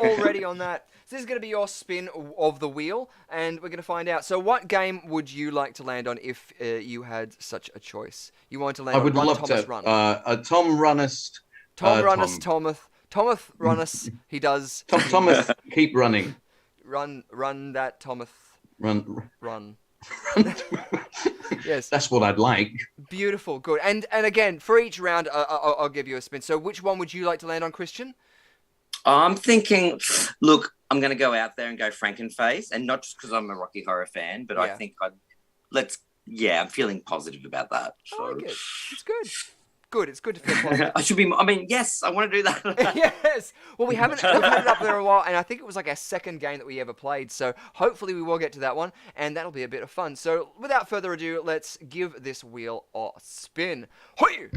Already on that. So this is going to be your spin of the wheel, and we're going to find out. So what game would you like to land on if you had such a choice? You want to land on Run, Thomas, Run. Tom Runnest. Tom Runnest, Thomas Runnest. He does. Thomas, keep running. Run that, Thomas. Run. Yes. That's what I'd like. Beautiful, good. And again, for each round, I'll give you a spin. So which one would you like to land on, Christian? I'm thinking, look, I'm going to go out there and go Frankenface, and not just because I'm a Rocky Horror fan, but I think I'm feeling positive about that. So. I like it. It's good. Good. It's good to feel positive. Yes, I want to do that. Yes. Well, we've had it up there a while, and I think it was like our second game that we ever played. So hopefully we will get to that one, and that'll be a bit of fun. So without further ado, let's give this wheel a spin. Hoy!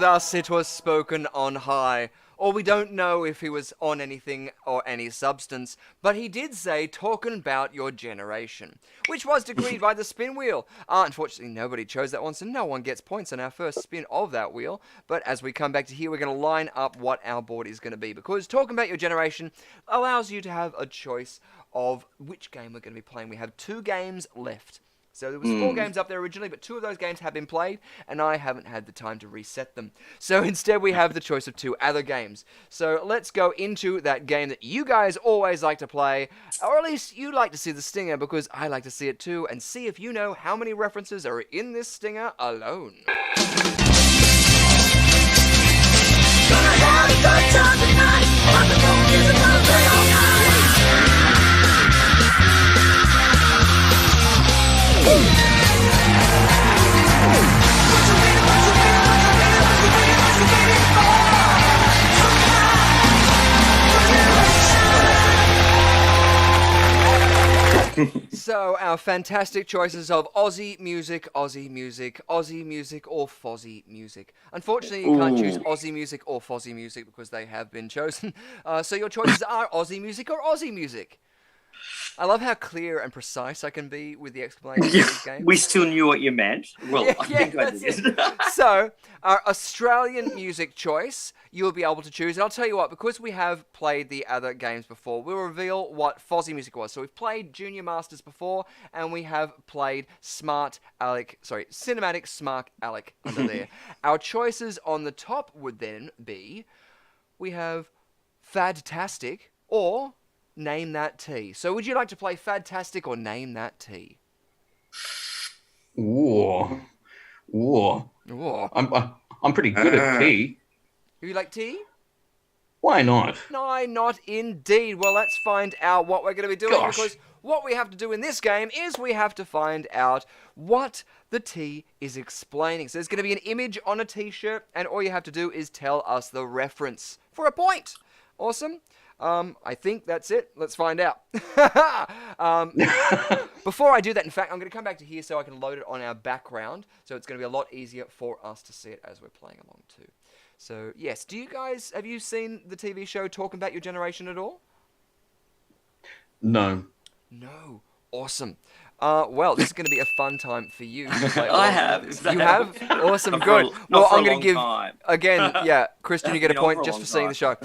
Thus it was spoken on high. Or we don't know if he was on anything or any substance, but he did say talking about your generation, which was decreed by the spin wheel. Unfortunately, nobody chose that one, so no one gets points on our first spin of that wheel. But as we come back to here, we're going to line up what our board is going to be, because talking about your generation allows you to have a choice of which game we're going to be playing. We have 2 games left. So there was 4 games up there originally, but 2 of those games have been played, and I haven't had the time to reset them. So instead we have the choice of 2 other games. So let's go into that game that you guys always like to play, or at least you like to see the stinger, because I like to see it too, and see if you know how many references are in this stinger alone. So, our fantastic choices of Aussie music, Aussie music, Aussie music, or Fozzie music. Unfortunately, you can't choose Aussie music or Fozzie music because they have been chosen. So your choices are Aussie music or Aussie music. I love how clear and precise I can be with the explanation of this game. We still knew what you meant. Well, I think I did. So, our Australian music choice, you'll be able to choose. And I'll tell you what, because we have played the other games before, we'll reveal what Fozzie music was. So we've played Junior Masters before, and we have played Cinematic Smart Alec under there. Our choices on the top would then be, we have Fadtastic or Name That Tea. So would you like to play Fadtastic or Name That Tea? Ooh. I'm pretty good at tea. You like tea? Why not? No, not indeed. Well, let's find out what we're going to be doing, because what we have to do in this game is we have to find out what the tea is explaining. So there's going to be an image on a t-shirt, and all you have to do is tell us the reference for a point. Awesome. I think that's it. Let's find out. Before I do that, in fact, I'm going to come back to here so I can load it on our background. So it's going to be a lot easier for us to see it as we're playing along too. So, yes. Have you seen the TV show Talking About Your Generation at all? No. No. Awesome. Well, this is going to be a fun time for you. I have. You have? Awesome. Good. Well, I'm going to give, again, Christian, you get a point just for seeing the show.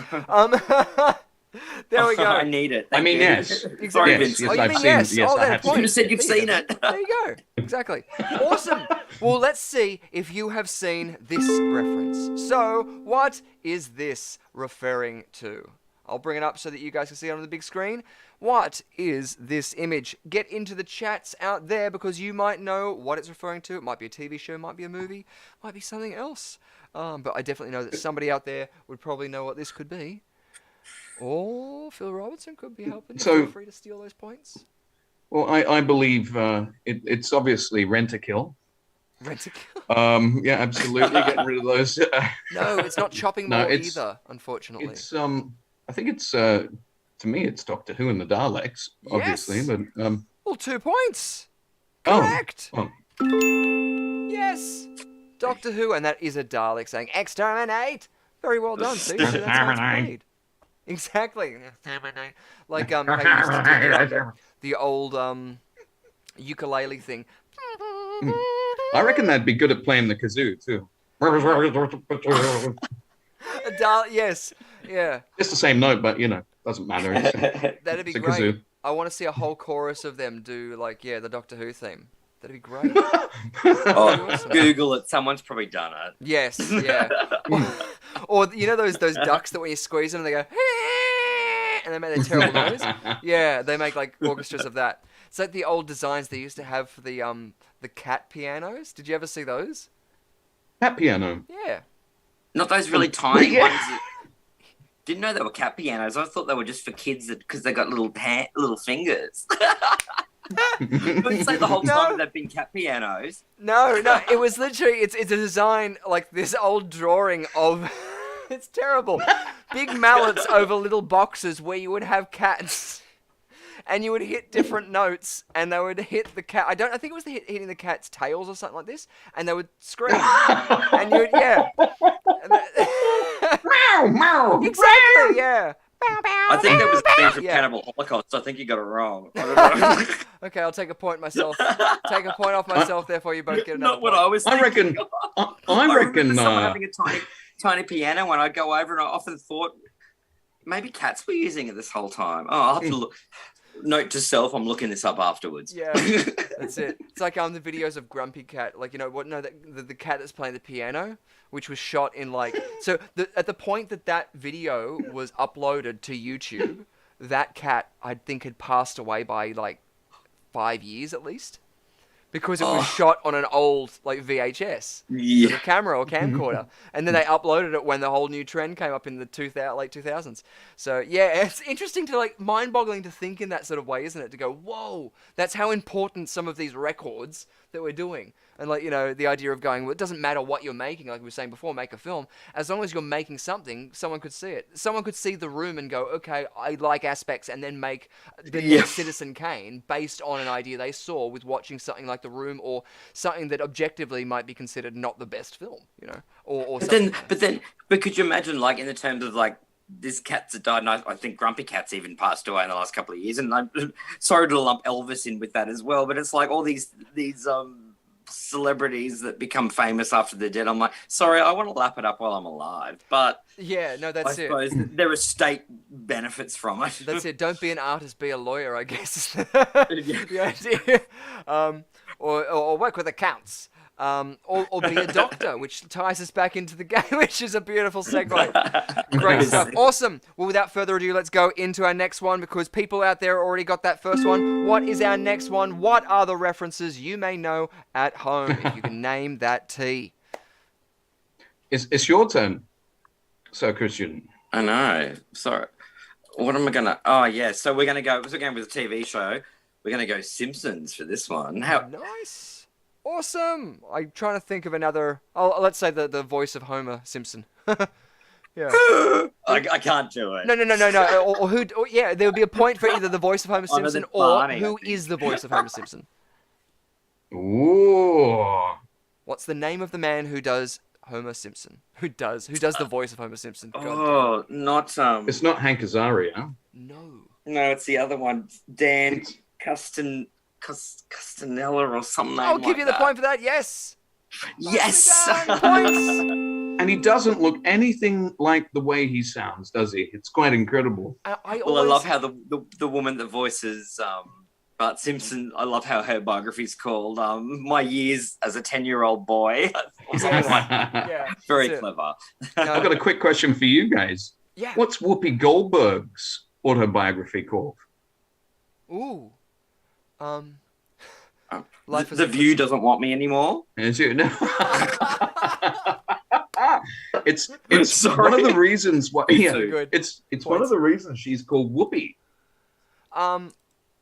There we go. I need it. I mean, yes. Exactly. Sorry, Yes, Vincent. I've seen. Yes, I have seen. You said you've seen it. There you go. Exactly. Awesome. Well, let's see if you have seen this reference. So, what is this referring to? I'll bring it up so that you guys can see it on the big screen. What is this image? Get into the chats out there, because you might know what it's referring to. It might be a TV show, might be a movie, might be something else. But I definitely know that somebody out there would probably know what this could be. Or Phil Robertson could be helping. So, feel free to steal those points. Well, I believe it's obviously Rent-A-Kill. Rent-A-Kill? Yeah, absolutely. Getting rid of those. No, it's not Chopping Mall either, unfortunately. It's I think it's to me it's Doctor Who and the Daleks, obviously. Yes. But well, 2 points. Correct. Oh. Yes. Doctor Who, and that is a Dalek saying exterminate. Very well done, see? So that's how it's played. Exactly. Like how you used to do the old ukulele thing. I reckon that'd be good at playing the kazoo too. Yes, yeah. It's the same note, but doesn't matter. That'd be it's a great. kazoo. I want to see a whole chorus of them do the Doctor Who theme. That'd be great. Oh, awesome. Google it. Someone's probably done it. Yes, yeah. or those ducks that when you squeeze them, they go, and they make their terrible noise. Yeah, they make like orchestras of that. It's like the old designs they used to have for the cat pianos. Did you ever see those? Cat piano. Yeah. Not those really tiny ones. Didn't know they were cat pianos. I thought they were just for kids because they got little fingers. Wouldn't say the whole time they've been cat pianos. No, it was literally it's a design like this old drawing of it's terrible. Big mallets over little boxes where you would have cats. And you would hit different notes, and they would hit the cat. I think it was hitting the cat's tails or something like this, and they would scream. And you would, yeah. Meow, meow. Exactly, yeah. I think that was a thing from Cannibal Holocaust. I think you got it wrong. I don't know. Okay, I'll take a point myself. Take a point off myself. Therefore, you both get another. Not what I was thinking. I reckon. Someone having a tiny piano when I'd go over, and I often thought maybe cats were using it this whole time. Oh, I'll have to look. Note to self, I'm looking this up afterwards. Yeah, that's it. It's like the videos of Grumpy Cat, like the cat that's playing the piano, which was shot in at the point that video was uploaded to YouTube, that cat I think had passed away by 5 years at least. Because it was shot on an old VHS sort of camera or camcorder, and then they uploaded it when the whole new trend came up in the late 2000s. So yeah, it's interesting to mind-boggling to think in that sort of way, isn't it? To go, whoa, that's how important some of these records that we're doing, and the idea of going, well, it doesn't matter what you're making, like we were saying before, make a film. As long as you're making something, someone could see it. Someone could see The Room and go, okay, I like aspects, and then make the next Citizen Kane based on an idea they saw with watching something like The Room or something that objectively might be considered not the best film, or but could you imagine in the terms of this cat's died, and I think Grumpy Cat's even passed away in the last couple of years, and I'm sorry to lump Elvis in with that as well, but it's all these celebrities that become famous after they're dead. I'm like, sorry, I want to lap it up while I'm alive, but yeah, no, that's it. I suppose there are state benefits from it. That's it. Don't be an artist, be a lawyer, I guess. The idea. Or work with accounts. Or be a doctor, which ties us back into the game, which is a beautiful segue. Great stuff. Awesome. Well, without further ado, let's go into our next one, because people out there already got that first one. What is our next one? What are the references you may know at home, if you can name that tea? It's your turn, Sir Christian. I know. Sorry. What am I going to... Oh, yeah. So we're going to go... We're going with a TV show. We're going to go Simpsons for this one. Nice. Awesome. I'm trying to think of another... Oh, let's say the voice of Homer Simpson. Yeah. I can't do it. No. Or who... yeah, there would be a point for either the voice of Homer Simpson or who is the voice of Homer Simpson. Ooh. What's the name of the man who does Homer Simpson? Who does the voice of Homer Simpson? God. Not... It's not Hank Azaria. No, it's the other one. Dan Castanella or something. I'll give you the point for that. Yes. Yes. Points. And he doesn't look anything like the way he sounds, does he? It's quite incredible. I love how the woman that voices Bart Simpson, I love how her biography's called My Years as a 10-Year-Old Boy. Very clever. I've got a quick question for you guys. Yeah. What's Whoopi Goldberg's autobiography called? Ooh. The View doesn't want me anymore. Is it? No. It's one of the reasons why. Yeah, it's one of the reasons she's called Whoopi.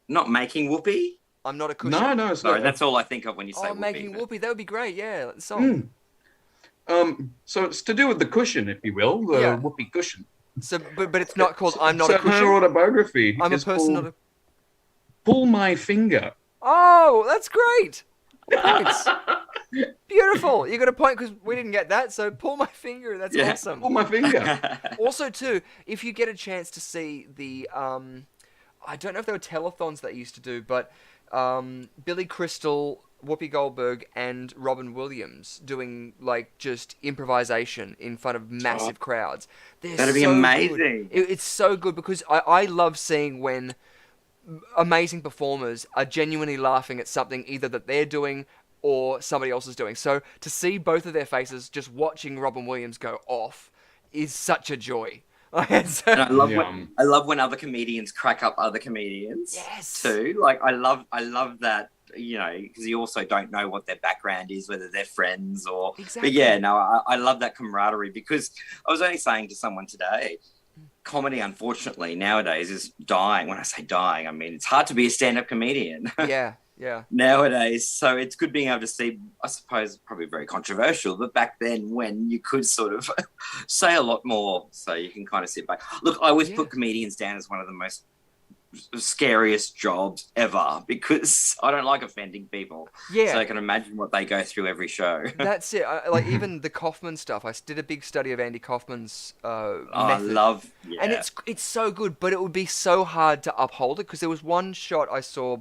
Not making Whoopi. I'm not a cushion. No, it's not. That's all I think of when you say Whoopi. Making Whoopi. That would be great. Yeah, the song. So it's to do with the cushion, if you will, the Whoopi cushion. So, but it's not called I'm Not a Cushion. Her autobiography. I'm a person not a... Pull My Finger. Oh, that's great. Thanks. Beautiful. You got a point because we didn't get that. So pull my finger. That's awesome. Pull my finger. Also, too, if you get a chance to see the, I don't know if they were telethons they used to do, but Billy Crystal, Whoopi Goldberg, and Robin Williams doing like just improvisation in front of massive crowds. That'd be amazing. It's so good because I love seeing when amazing performers are genuinely laughing at something either that they're doing or somebody else is doing. So to see both of their faces just watching Robin Williams go off is such a joy. And I love when other comedians crack up other comedians. Yes. Too. Like I love that. You know, because you also don't know what their background is, whether they're friends or. Exactly. But yeah, no, I love that camaraderie because I was only saying to someone today, comedy, unfortunately, nowadays is dying. When I say dying, I mean it's hard to be a stand-up comedian. Yeah. Nowadays, so it's good being able to see. I suppose probably very controversial, but back then when you could sort of say a lot more, so you can kind of sit back. Look, I always put comedians down as one of the most scariest jobs ever because I don't like offending people. Yeah. So I can imagine what they go through every show. That's it. Like even the Kaufman stuff. I did a big study of Andy Kaufman's method. I love. Yeah. And it's so good, but it would be so hard to uphold it because there was one shot I saw.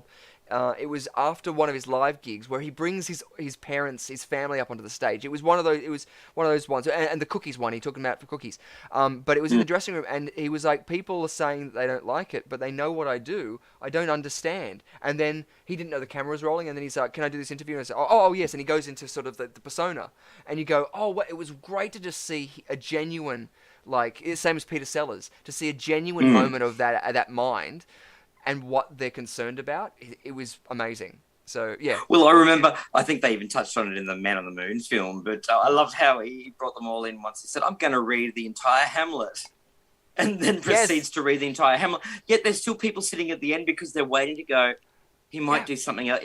It was after one of his live gigs where he brings his parents, his family up onto the stage. It was one of those ones, and the cookies one. He took them out for cookies. But it was in the dressing room, and he was like, "People are saying that they don't like it, but they know what I do. I don't understand." And then he didn't know the camera was rolling, and then he's like, "Can I do this interview?" And I said, "Oh, yes." And he goes into sort of the persona, and you go, "Oh, well, it was great to just see a genuine, like, same as Peter Sellers, to see a genuine moment of that mind." And what they're concerned about, it was amazing. So, yeah. Well, I remember, I think they even touched on it in the Man on the Moon film, but I loved how he brought them all in once. He said, I'm going to read the entire Hamlet. And then proceeds to read the entire Hamlet. Yet there's still people sitting at the end because they're waiting to go, he might do something else.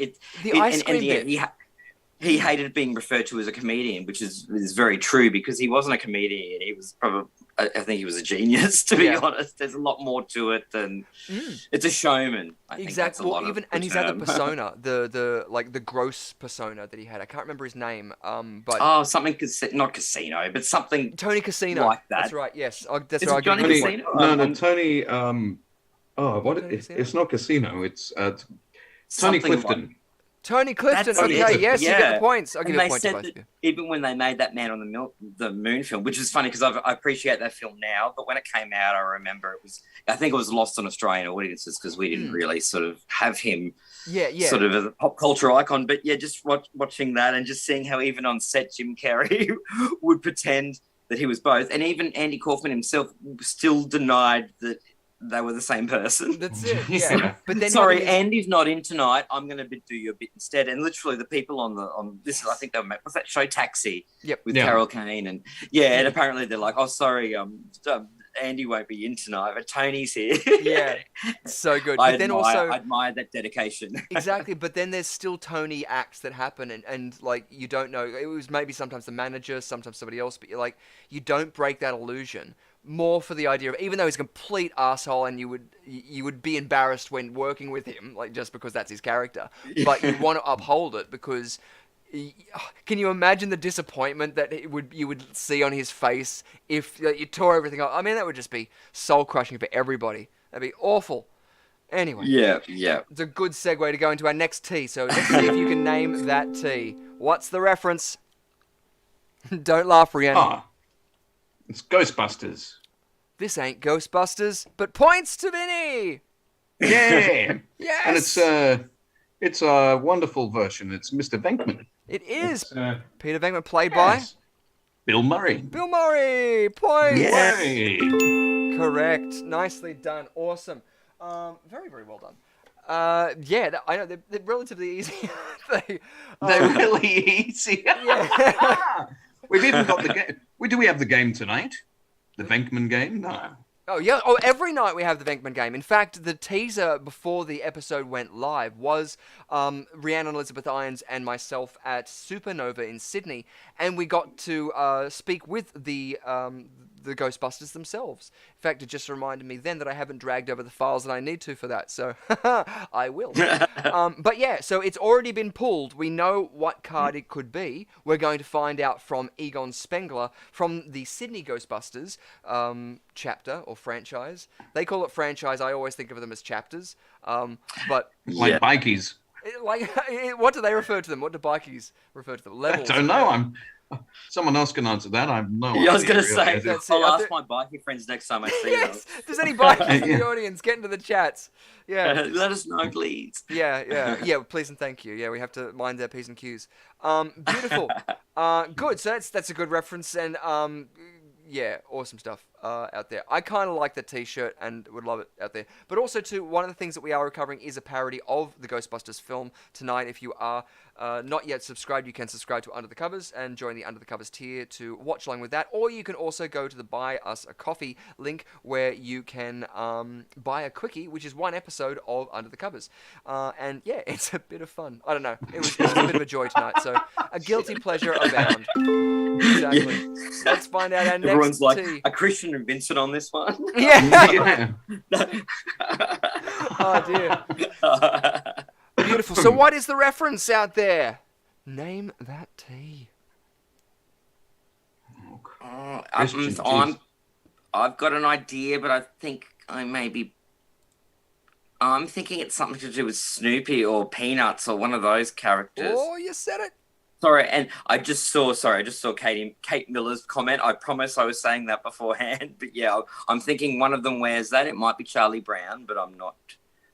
He hated being referred to as a comedian, which is very true because he wasn't a comedian. He was probably, I think he was a genius, to be honest. There's a lot more to it than it's a showman. I think that's a lot of the his term. other persona, the gross persona that he had. I can't remember his name. But something not casino, but something Tony Casino, like that. That's right. Yes, that's Is right. it Johnny Casino? No, Tony. It's not Casino. It's Tony Clifton. Tony Clifton. Okay, yes, you get the points. I'll give you a point to both of you. Even when they made that Man on the Moon film, which is funny because I appreciate that film now, but when it came out, I remember I think it was lost on Australian audiences because we didn't really sort of have him sort of as a pop culture icon. But yeah, just watching that and just seeing how even on set Jim Carrey would pretend that he was both. And even Andy Kaufman himself still denied that they were the same person. That's it. Yeah. But then Andy's not in tonight. I'm going to do you a bit instead. And literally, the people on this, I think they were. What's that show? Taxi. Yep. With Carol Kane and and apparently they're like, oh, sorry, Andy won't be in tonight, but Tony's here. Yeah, so good. But then I admire that dedication. Exactly, but then there's still Tony acts that happen, and like you don't know. It was maybe sometimes the manager, sometimes somebody else, but you're like, you don't break that illusion. More for the idea of, even though he's a complete asshole, and you would be embarrassed when working with him, like just because that's his character, but you want to uphold it because. Can you imagine the disappointment that you would see on his face if you tore everything up? I mean, that would just be soul crushing for everybody. That'd be awful. Anyway. Yeah. It's a good segue to go into our next tea. So let's see if you can name that tea. What's the reference? Don't laugh, Rhiannon. It's Ghostbusters. This ain't Ghostbusters, but points to Vinny. Yeah. Yes. And it's a wonderful version. It's Mr. Venkman. It is. Peter Venkman, played by Bill Murray. Bill Murray. Points. Yay. Correct. Nicely done. Awesome. Very, very well done. I know they're relatively easy. They're really easy. Yeah. We've even got the game. Do we have the game tonight? The Venkman game? No. Oh, yeah. Oh, every night we have the Venkman game. In fact, the teaser before the episode went live was Rhiannon Elizabeth Irons and myself at Supernova in Sydney, and we got to speak with the the Ghostbusters themselves. In fact, it just reminded me then that I haven't dragged over the files that I need to for that, so I will. But yeah, so it's already been pulled. We know what card it could be. We're going to find out from Egon Spengler from the Sydney Ghostbusters chapter or franchise. They call it franchise. I always think of them as chapters. But like bikies. What do they refer to them? What do bikies refer to them? Levels. I don't know. Someone else can answer that. I have no idea. Yeah, I was going to say, really. I'll ask my bikie friends next time I see them. If there's any bikies in the audience, get into the chats. Yeah. Let us know, please. Yeah, please and thank you. Yeah, we have to mind their P's and Q's. Beautiful. Good, so that's a good reference, and yeah, awesome stuff out there. I kind of like the t-shirt and would love it out there. But also, too, one of the things that we are covering is a parody of the Ghostbusters film tonight. If you are not yet subscribed, you can subscribe to Under the Covers and join the Under the Covers tier to watch along with that. Or you can also go to the Buy Us a Coffee link where you can buy a quickie, which is one episode of Under the Covers. And yeah, it's a bit of fun. I don't know. It was a bit of a joy tonight. So a guilty pleasure abound. Exactly. Yeah. Let's find out our next Everyone's like, tea. a Christian and Vincent on this one? Yeah. Oh, dear. Beautiful. So what is the reference out there? Name that tea. I've got an idea, but I think I'm thinking it's something to do with Snoopy or Peanuts or one of those characters. Oh, you said it. Sorry, and I just saw Kate Miller's comment. I promise I was saying that beforehand. But yeah, I'm thinking one of them wears that. It might be Charlie Brown, but I'm not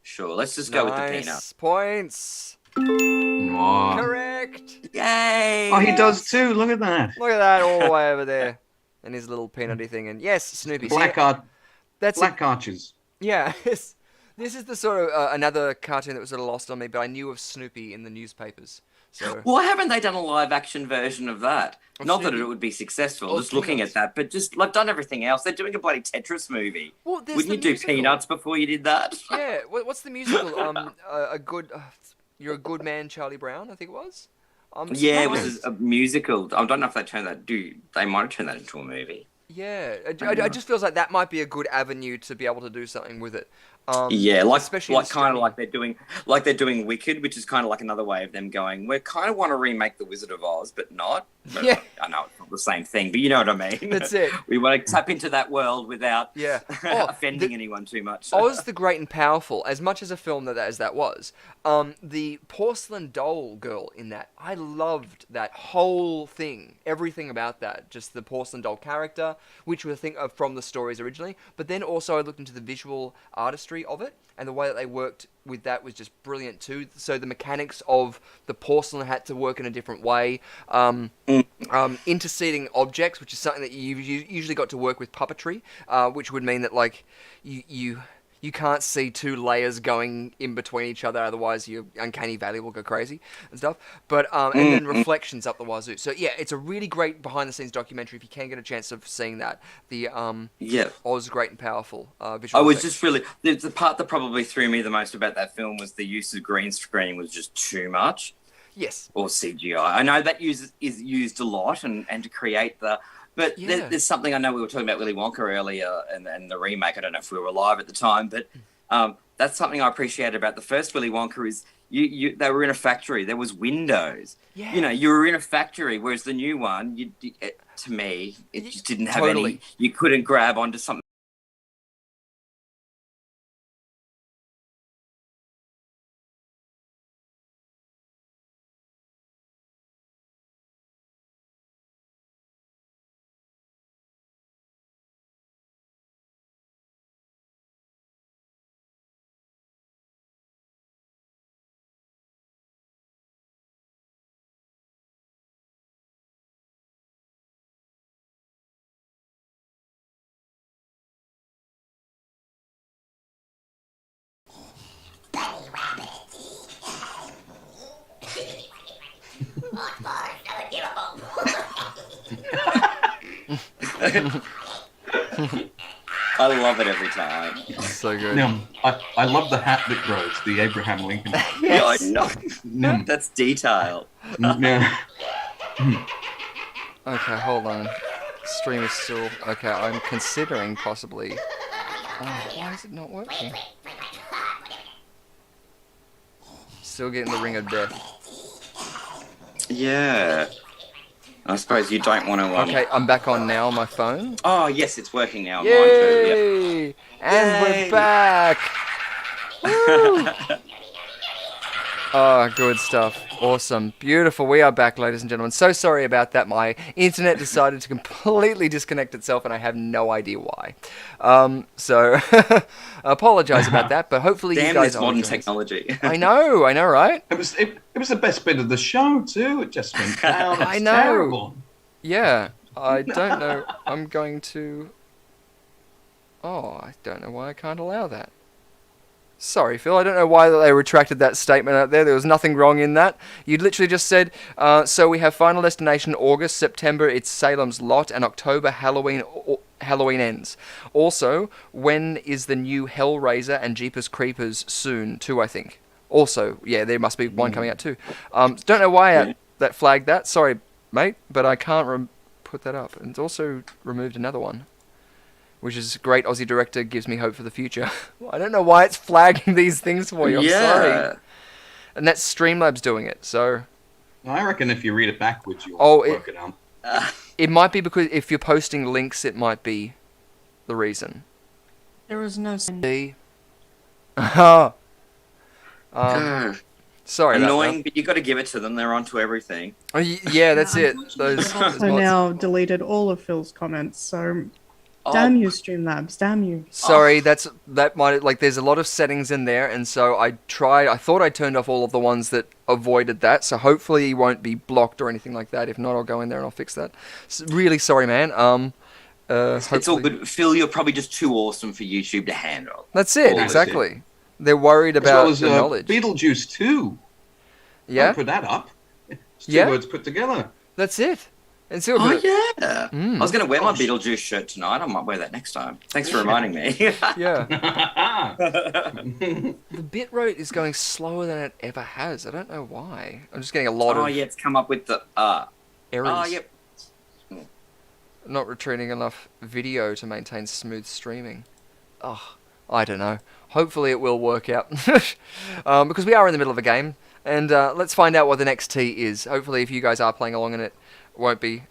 sure. Let's just go with the Peanut. Points. Oh. Correct. Yay. Oh, he does too. Look at that. Look at that all the way over there. And his little peanutty thing. And yes, Snoopy. Black arches. Yeah. This is the sort of another cartoon that was sort of lost on me, but I knew of Snoopy in the newspapers. So. Why haven't they done a live action version of that? Not Snoopy. that it would be successful, just looking at that, but just like done everything else. They're doing a bloody Tetris movie. Well, wouldn't you do Peanuts before you did that? Yeah. What's the musical? You're a Good Man, Charlie Brown, I think it was. Yeah, it was a musical. I don't know if they turned that. They might have turned that into a movie. Yeah, it just feels like that might be a good avenue to be able to do something with it. Yeah, especially kind of like they're doing Wicked, which is kind of like another way of them going. We kind of want to remake The Wizard of Oz, but not. But yeah, I know it's not the same thing, but you know what I mean. That's it. We want to tap into that world without offending anyone too much. Oz the Great and Powerful, as much as a film as that was, the porcelain doll girl in that, I loved that whole thing, everything about that, just the porcelain doll character, which was from the stories originally, but then also I looked into the visual artistry of it, and the way that they worked with that was just brilliant too. So the mechanics of the porcelain had to work in a different way. Interceding objects, which is something that you usually got to work with puppetry, which would mean that like you can't see two layers going in between each other, otherwise your uncanny valley will go crazy and stuff. But and then reflections up the wazoo. So yeah, it's a really great behind-the-scenes documentary if you can get a chance of seeing that. The Oz Great and Powerful visual. I was just really the part that probably threw me the most about that film was the use of green screen was just too much. Yes. Or CGI. I know that is used a lot and to create the. But there's something I know we were talking about Willy Wonka earlier and the remake. I don't know if we were alive at the time, but that's something I appreciated about the first Willy Wonka is they were in a factory. There was windows. Yeah. You know, you were in a factory, whereas the new one, to me, it just didn't have any. You couldn't grab onto something. I love it every time. So good. Now, I love the hat that grows, the Abraham Lincoln. Yeah, I know. That's detail. Yeah. Okay, hold on. Stream is still... Okay, I'm considering possibly... Oh, why is it not working? Still getting the ring of death. Yeah. I suppose you don't want to... Okay, I'm back on now on my phone. Oh, yes, it's working now. Yay! Mine too, yeah. And Yay! we're back! Woo! Oh, good stuff. Awesome. Beautiful. We are back, ladies and gentlemen. So sorry about that. My internet decided to completely disconnect itself, and I have no idea why. So, I apologize about that, but hopefully you guys... Damn this modern technology. I know, right? It was the best bit of the show, too. It just went down. I know. Terrible. Yeah. I don't know. I'm going to... Oh, I don't know why I can't allow that. Sorry, Phil. I don't know why they retracted that statement out there. There was nothing wrong in that. You literally just said, so we have Final Destination August, September, it's Salem's Lot, and October, Halloween ends. Also, when is the new Hellraiser and Jeepers Creepers soon, too, I think. Also, yeah, there must be one coming out, too. Don't know why that flagged that. Sorry, mate, but I can't put that up. And it's also removed another one, which is great. Aussie director gives me hope for the future. I don't know why it's flagging these things for you. I'm sorry. And that's Streamlabs doing it, so... I reckon if you read it backwards, you'll work it out. It might be because if you're posting links, it might be the reason. There was no... Sorry Annoying, about but you got to give it to them. They're onto everything. that. Yeah, that's it. Those So mods. now deleted all of Phil's comments, so... Damn you, Streamlabs, damn you. Sorry, that might, like, there's a lot of settings in there, and so I thought I turned off all of the ones that avoided that, so hopefully he won't be blocked or anything like that. If not, I'll go in there and I'll fix that. Really sorry, man. It's all good. Phil, you're probably just too awesome for YouTube to handle. That's it, exactly. They're worried about as the well as, knowledge. Beetlejuice 2. Yeah? I'll put that up. It's two words put together. That's it. And so yeah. I was going to wear my Beetlejuice shirt tonight. I might wear that next time. Thanks for reminding me. Yeah. The bitrate is going slower than it ever has. I don't know why. I'm just getting a lot of... Oh, yeah, it's come up with the... errors. Oh, yep. Not retrieving enough video to maintain smooth streaming. Oh, I don't know. Hopefully it will work out. Because we are in the middle of a game. And let's find out what the next T is. Hopefully if you guys are playing along in it, won't be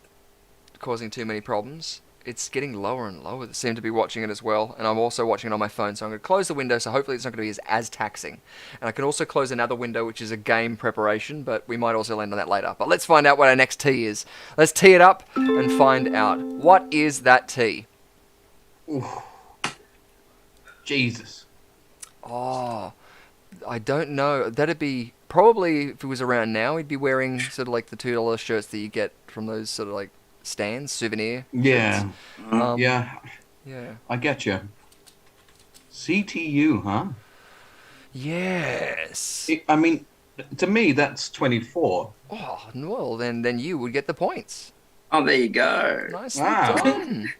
causing too many problems. It's getting lower and lower. They seem to be watching it as well, and I'm also watching it on my phone, so I'm going to close the window, so hopefully it's not going to be as taxing. And I can also close another window, which is a game preparation, but we might also land on that later. But let's find out what our next T is. Let's tee it up and find out. What is that T? Ooh. Jesus. Oh, I don't know. That'd be... Probably, if it was around now, he'd be wearing sort of like the $2 shirts that you get from those sort of like stands, souvenir. Yeah. Yeah. I get you. CTU, huh? Yes. I mean, to me, that's 24. Oh, well, then you would get the points. Oh, there you go. Nicely done.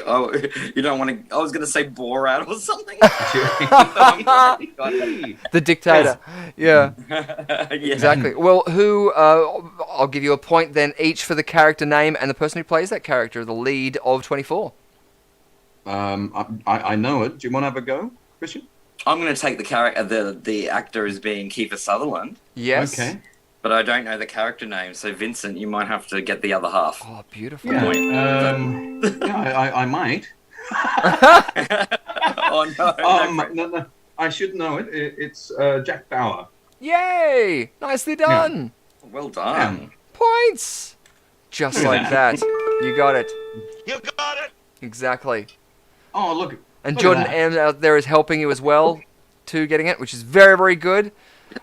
Oh, you don't want to... I was going to say Borat or something. The dictator. Yeah. Yeah. Exactly. Well, who... I'll give you a point then, each for the character name and the person who plays that character, the lead of 24. I know it. Do you want to have a go, Christian? I'm going to take the character... The actor as being Kiefer Sutherland. Yes. Okay. But I don't know the character name, so Vincent, you might have to get the other half. Oh, beautiful. Yeah, I might. Oh, no. No. I should know it. It's Jack Bauer. Yay! Nicely done. Yeah. Well done. Points! Just like that. You got it. You got it. Exactly. Oh, look. And look Jordan at that. M out there is helping you as well to getting it, which is very, very good.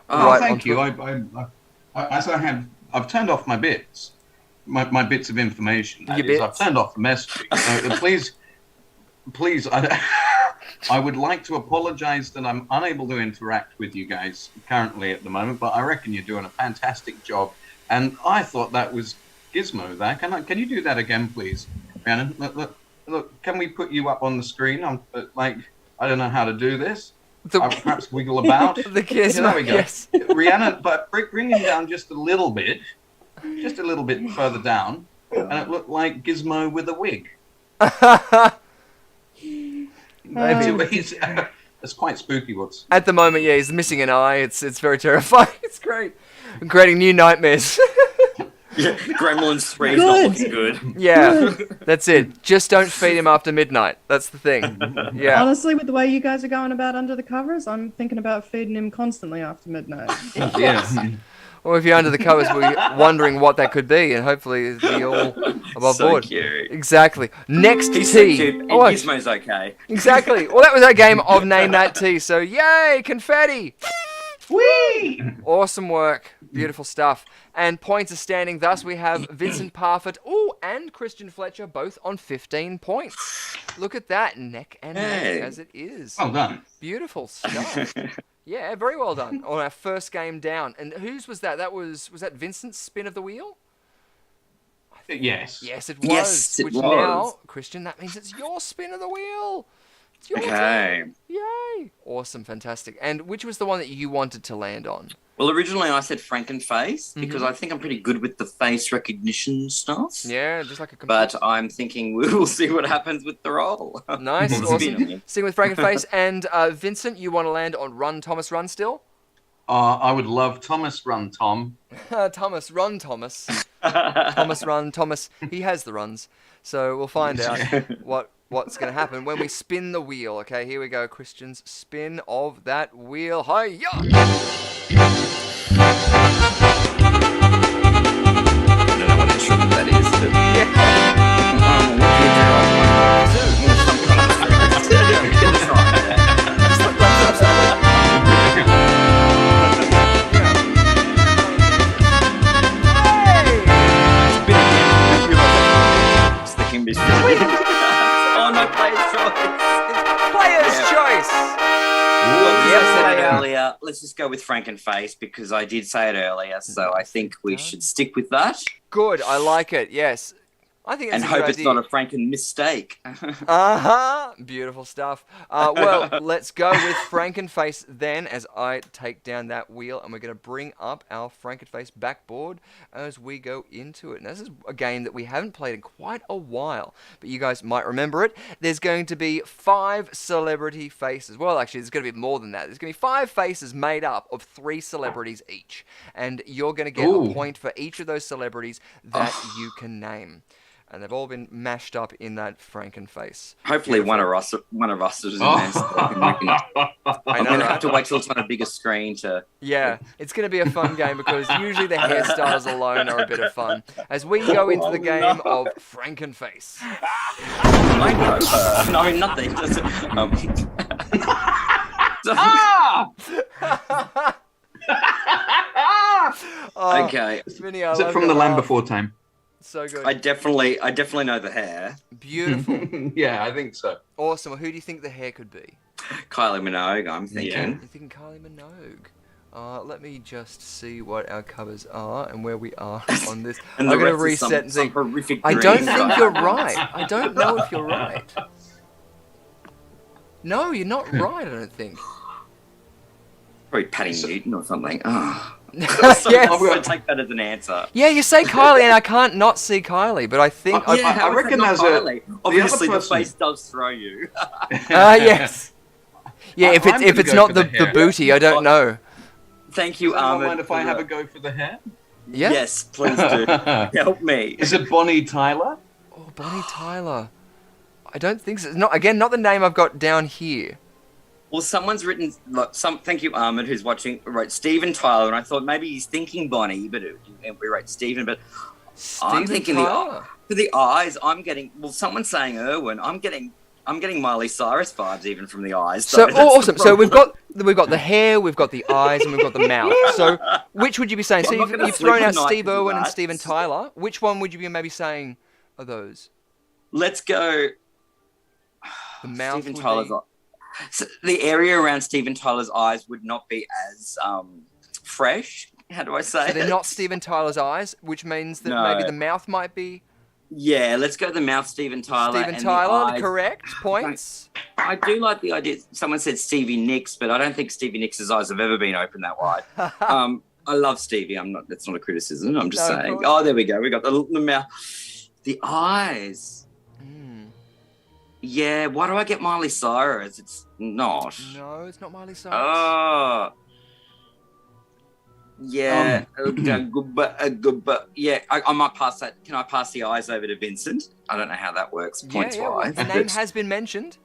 Oh, Right thank onto you. it. I've turned off my bits. My bits of information. Your That is, bits? I've turned off the messaging. Please, I would like to apologize that I'm unable to interact with you guys currently at the moment, but I reckon you're doing a fantastic job. And I thought that was Gizmo there. Can you do that again, please, Rhiannon? Look, can we put you up on the screen? I don't know how to do this. Perhaps wiggle about. The Gizmo, There we go. yes. Rhiannon, but bring him down just a little bit further down. and it looked like Gizmo with a wig. It's quite spooky. What's at the moment? Yeah, he's missing an eye. It's very terrifying. It's great. I'm creating new nightmares. Yeah, Gremlins 3 is not looking good. Yeah, that's it. Just don't feed him after midnight. That's the thing. Yeah. Honestly, with the way you guys are going about Under the Covers, I'm thinking about feeding him constantly after midnight. yeah. Or if you're under the covers, we're wondering what that could be, and hopefully it'll be all above So board. cute. Exactly. Next He's T. so cute, and Oh, Gizmo's okay. exactly. Well, that was our game of Name That T. So, yay, confetti. Whee! Awesome work. Beautiful stuff. And points are standing. Thus, we have Vincent Parfitt and Christian Fletcher both on 15 points. Look at that. Neck and neck as it is. Well done. Beautiful stuff. Yeah, very well done. On our first game down. And whose was that? Was that Vincent's spin of the wheel? Yes. Yes, it was. Yes, it Which was. now, Christian, that means it's your spin of the wheel. It's your turn. Yay. Awesome, fantastic. And which was the one that you wanted to land on? Well, originally I said Frankenface because I think I'm pretty good with the face recognition stuff. Yeah, just like a But I'm thinking we will see what happens with the roll. Nice, Spin awesome. Sticking with Frankenface. And Vincent, you want to land on Run, Thomas, Run still? I would love Thomas Run Tom. Thomas, Run, Thomas. Thomas, Run, Thomas. He has the runs. So we'll find out what's going to happen when we spin the wheel. Okay, here we go. Christian's spin of that wheel. Hi-ya! I don't know what instrument that is. But... Oh no, player's choice. Player's choice. Well, I said it earlier. Let's just go with Frankenface because I did say it earlier, so I think we should stick with that. Good, I like it. Yes, I think that's and a good hope it's idea. not a Franken mistake. Beautiful stuff. Well, let's go with Frankenface then as I take down that wheel, and we're going to bring up our Frankenface backboard as we go into it. Now, this is a game that we haven't played in quite a while, but you guys might remember it. There's going to be 5 celebrity faces. Well, actually, there's going to be more than that. There's going to be 5 faces made up of 3 celebrities each, and you're going to get a point for each of those celebrities that you can name. And they've all been mashed up in that Frankenface. Hopefully one of us is in there. So I'm going to have to wait till it's on a bigger screen to... Yeah, it's going to be a fun game because usually the hairstyles alone are a bit of fun. As we go into the game of Frankenface. No, nothing. Okay. Vinny, Is it from The Land Before Time? So good. I definitely know the hair. Beautiful. Yeah, I think so. Awesome. Well, who do you think the hair could be? Kylie Minogue, I'm thinking. Yeah. You're thinking Kylie Minogue. Let me just see what our covers are and where we are on this. And I'm the going to rest is reset and some think. horrific I green don't guy. think you're right. I don't know if you're right. No, you're not right, I don't think. Probably Patty Newton or something. Oh. Yes. I'm going to take that as an answer. Yeah, you say Kylie, and I can't not see Kylie, but I think... I reckon there's a... Obviously, the face does throw you. Yes. Yeah, if it's not the booty, I don't know. Thank you, Does anyone Ahmed. mind if I have a go for the hair? Yeah? Yes, please do. Help me. Is it Bonnie Tyler? Oh, Bonnie Tyler. I don't think so. Not the name I've got down here. Well, someone's written thank you, Ahmed, who's watching, wrote Steven Tyler, and I thought maybe he's thinking Bonnie, but we wrote Steven, but I'm thinking for the eyes, I'm getting, well, someone's saying Irwin, I'm getting Miley Cyrus vibes even from the eyes. So awesome. So we've got the hair, we've got the eyes, and we've got the mouth. So which would you be saying? So you've thrown out Steve Irwin and Steven Tyler. Which one would you be maybe saying are those? Let's go. The mouth. Steven Tyler's eyes. So the area around Steven Tyler's eyes would not be as fresh. How do I say? So they're not Steven Tyler's eyes, which means that maybe the mouth might be. Yeah, let's go the mouth, Steven Tyler. Steven Tyler, correct. Points. I do like the idea. Someone said Stevie Nicks, but I don't think Stevie Nicks' eyes have ever been open that wide. I love Stevie. That's not a criticism. I'm just saying. Oh, there we go. We got the mouth. The eyes. Yeah, why do I get Miley Cyrus? It's not. No, it's not Miley Cyrus. Oh. Yeah. Yeah, I might pass that. Can I pass the eyes over to Vincent? I don't know how that works points wise. The name has been mentioned,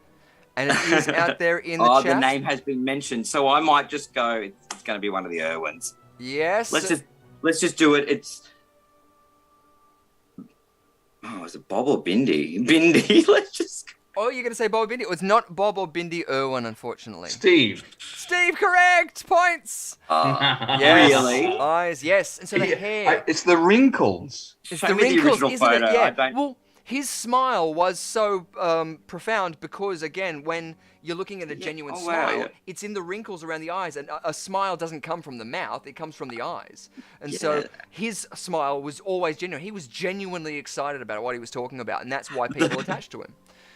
and it is out there in the chat. Oh, the name has been mentioned, so I might just go. It's going to be one of the Irwins. Yes. Let's just do it. It's. Oh, is it Bob or Bindi? Bindi. Let's just. Oh, you're going to say Bob or Bindi? It's not Bob or Bindi Irwin, unfortunately. Steve, correct! Points! Yes. Really? Eyes, yes. And so the hair. It's the wrinkles. It's Show the me wrinkles, original isn't photo. it? Yeah. I don't... Well, his smile was so profound because, again, when you're looking at a genuine smile, it's in the wrinkles around the eyes, and a smile doesn't come from the mouth, it comes from the eyes. And so his smile was always genuine. He was genuinely excited about what he was talking about, and that's why people attached to him.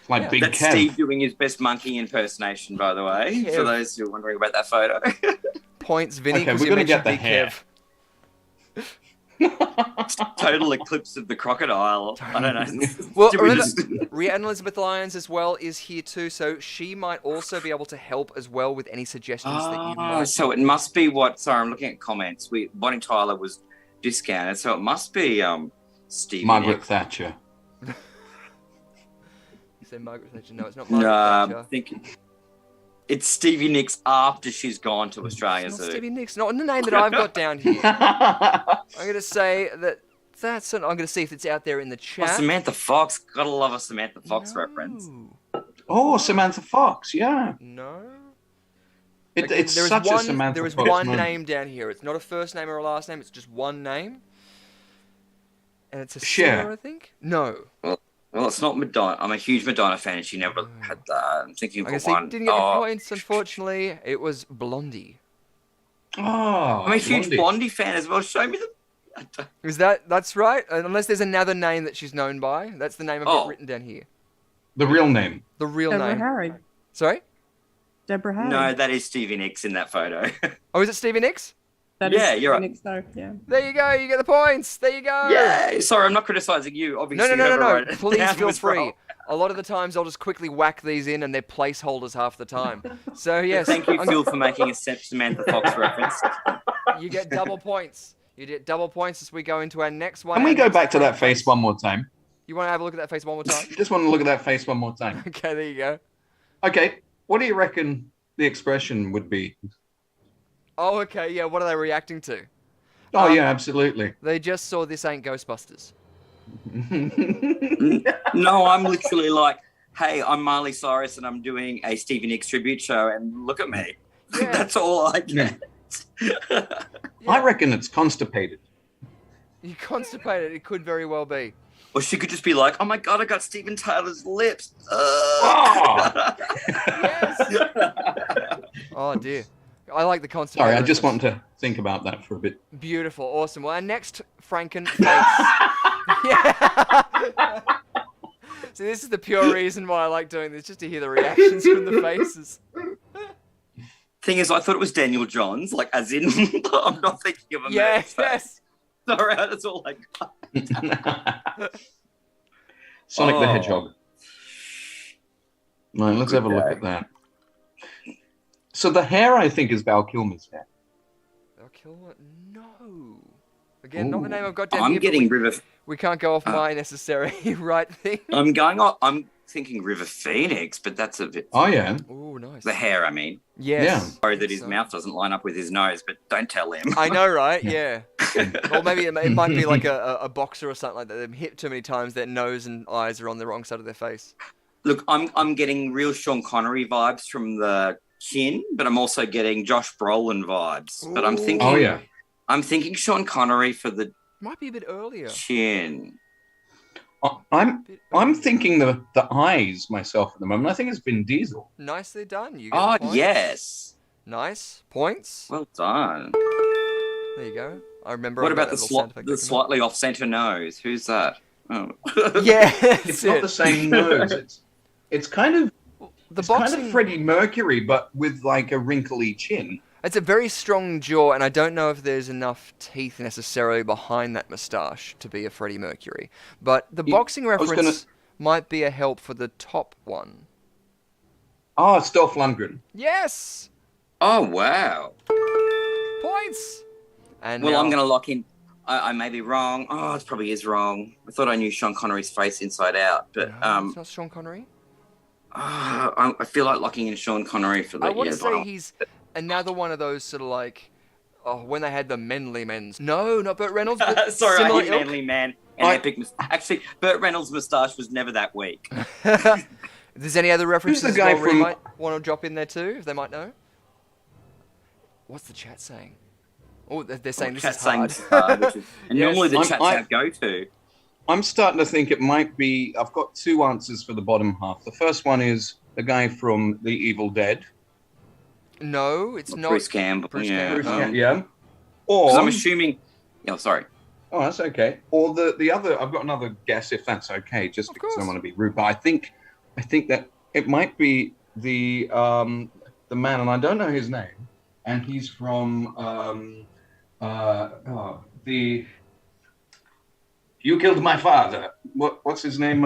Like Big That's Kev. Steve doing his best monkey impersonation, by the way, for those who are wondering about that photo. Points, Vinny, Okay, because we're you going to get mentioned the Big hair. Kev. Total eclipse of the crocodile. I don't know. Well, remember, Rhiannon Elizabeth Lyons as well is here too, so she might also be able to help as well with any suggestions that you might. So it must be what? Sorry, I'm looking at comments. Bonnie Tyler was discounted, so it must be Steve. Margaret Thatcher. Say Margaret Thatcher. No, it's not Margaret Thatcher. I think it's Stevie Nicks after she's gone to Australia. It's not Stevie Nicks, not in the name that I've got down here. I'm going to say that's. I'm going to see if it's out there in the chat. Oh, Samantha Fox. Gotta love a Samantha Fox reference. Oh, Samantha Fox. Yeah. No. It's there is such one, a Samantha There is Fox one moment. name down here. It's not a first name or a last name. It's just one name. And it's a Cher. singer, I think. No. Well, it's not Madonna. I'm a huge Madonna fan, and she never had that. I'm thinking I of guess one. didn't get the points, unfortunately. It was Blondie. Oh, I'm a huge Blondie fan as well. Show me the. Is that's right? Unless there's another name that she's known by. That's the name I've got written down here. The real name. The real Deborah name. Harry. Sorry? Deborah Harry. No, that is Stevie Nicks in that photo. Oh, is it Stevie Nicks? That Yeah, is you're right. Phoenix Star, yeah. There you go. You get the points. There you go. Yeah. Sorry, I'm not criticizing you. Obviously, No. Please feel free. A lot of the times I'll just quickly whack these in and they're placeholders half the time. So, yes. Thank you, Phil, for making a Samantha Fox reference. You get double points. You get double points as we go into our next one. Can we go back to that face one more time? You want to have a look at that face one more time? Just want to look at that face one more time. Okay, there you go. Okay, what do you reckon the expression would be? Oh, okay, yeah, what are they reacting to? Oh, yeah, absolutely. They just saw This Ain't Ghostbusters. No, I'm literally like, hey, I'm Miley Cyrus and I'm doing a Stevie Nicks tribute show, and look at me. Yeah. That's all I get. I reckon it's constipated. You constipated, it could very well be. Or she could just be like, oh my God, I got Steven Tyler's lips. Oh, dear. I like the constipated. Sorry, I just wanted to think about that for a bit. Beautiful, awesome. Well, our next Franken face. Yeah. See, this is the pure reason why I like doing this, just to hear the reactions from the faces. Thing is, I thought it was Daniel Johns, like as in, I'm not thinking of a Yes, yes. Sorry, that's all I got. Sonic the Hedgehog. Right, let's have a look at that. So the hair, I think, is Val Kilmer's hair. Val Kilmer? No. Again, not the name I've got down I'm here. getting we can't go off my necessary right thing. I'm going off. I'm thinking River Phoenix, but that's a bit. Oh, yeah. Oh, nice. The hair, I mean. Yes. Yeah. Sorry that his mouth doesn't line up with his nose, but don't tell him. I know, right? Yeah. Or maybe it might be like a boxer or something like that. They've hit too many times, their nose and eyes are on the wrong side of their face. Look, I'm getting real Sean Connery vibes from the chin, but I'm also getting Josh Brolin vibes. But I'm thinking, Oh, yeah. I'm thinking Sean Connery for the Might be a bit earlier. chin. I'm thinking the eyes myself at the moment. I think it's Vin Diesel. Nicely done. You get Oh, the points. yes. Nice. Points. Well done. There you go. I remember. What I got about that little sound effect the back in slightly off-center nose? Who's that? Oh. there. Yeah. It's not the same nose. It's kind of The it's kind boxing. of Freddie Mercury, but with like a wrinkly chin. It's a very strong jaw, and I don't know if there's enough teeth necessarily behind that moustache to be a Freddie Mercury. But the boxing reference might be a help for the top one. Oh, it's Dolph Lundgren. Yes! Oh, wow. Points! And Well, now- I'm going to lock in. I may be wrong. Oh, it probably is wrong. I thought I knew Sean Connery's face inside out, but it's not Sean Connery. I feel like locking in Sean Connery for the. I want to say he's another one of those sort of like, when they had the Manly Men's. No, not Burt Reynolds. But Sorry, I similar hit ilk. Manly Man and Epic. Actually, Burt Reynolds' moustache was never that weak. If there's any other references Who's the guy we from- might want to drop in there too, if they might know. What's the chat saying? Oh, they're saying this is hard. And normally the chat's our go-to. I'm starting to think it might be. I've got two answers for the bottom half. The first one is the guy from The Evil Dead. No, it's not. Bruce Campbell. Yeah. Or 'Cause I'm assuming. Yeah, sorry. Oh, that's okay. Or the other. I've got another guess, if that's okay, just because I want to be rude. But I think that it might be the man, and I don't know his name, and he's from the. You killed my father. What's his name?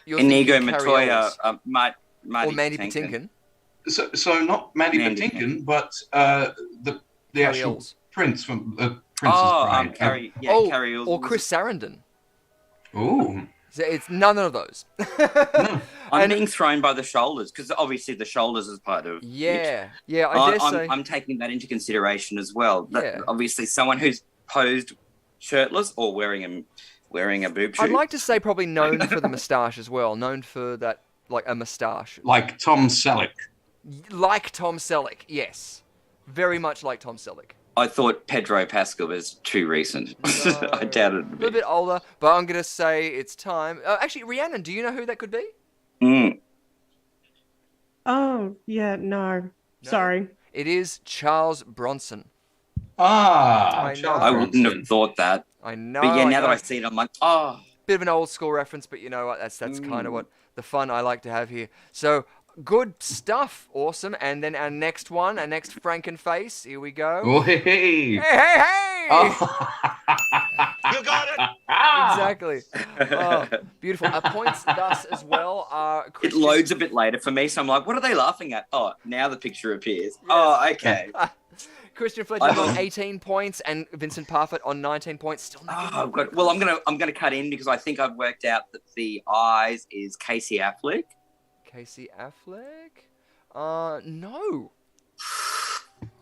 Inigo Montoya, Marty or Mandy Patinkin. Patinkin. So not Mandy Patinkin, but the actual prince from Princess Bride. Carrie or Chris Sarandon. Ooh. It's none of those. I'm being thrown by the shoulders because obviously the shoulders is part of Yeah, it. yeah. I dare say. I'm taking that into consideration as well. Yeah. Obviously, someone who's posed shirtless or wearing a boob shoot. I'd like to say probably known for the moustache as well. Known for that, like a moustache. Like Tom Selleck. Like Tom Selleck, yes. Very much like Tom Selleck. I thought Pedro Pascal was too recent. No. I doubted it A little bit older, but I'm going to say it's time. Actually, Rhiannon, do you know who that could be? Oh, yeah, no. Sorry. It is Charles Bronson. Ah, I wouldn't have thought that. I know. But yeah, now that know. I see it, I'm like, oh. Bit of an old school reference, but you know what? That's kind of what the fun I like to have here. So, good stuff. Awesome. And then our next one, our next Frankenface. Here we go. Oh, hey. Hey, hey, hey! Oh. You got it! Exactly. Oh, beautiful. Our points thus as well are... It loads a bit later for me, so I'm like, what are they laughing at? Oh, now the picture appears. Yes. Oh, okay. Christian Fletcher on 18 points and Vincent Parfitt on 19 points. Still not Well, I'm gonna cut in because I think I've worked out that the eyes is Casey Affleck. Casey Affleck? No.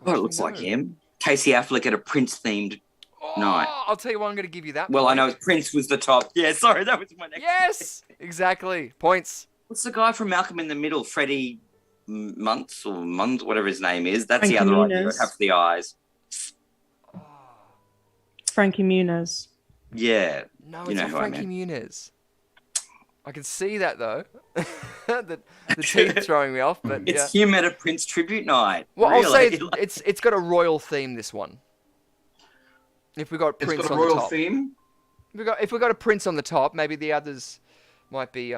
Well, it looks like him. Casey Affleck at a Prince-themed night. I'll tell you what, I'm going to give you that. Well, point. I know Prince was the top. Yeah, sorry, that was my next. Yes, exactly. Points. What's the guy from Malcolm in the Middle? Freddie Muntz, whatever his name is. That's Frankie the other Muniz. idea. I'd have for the eyes. Frankie Muniz. Yeah. No, you it's know not who I Frankie mean. Muniz. I can see that though. the teeth throwing me off, but It's him at a Prince tribute night. Well, really. I'll say it's got a royal theme. This one. If we got Prince It's got a on the royal top. theme? If we got a Prince on the top, maybe the others might be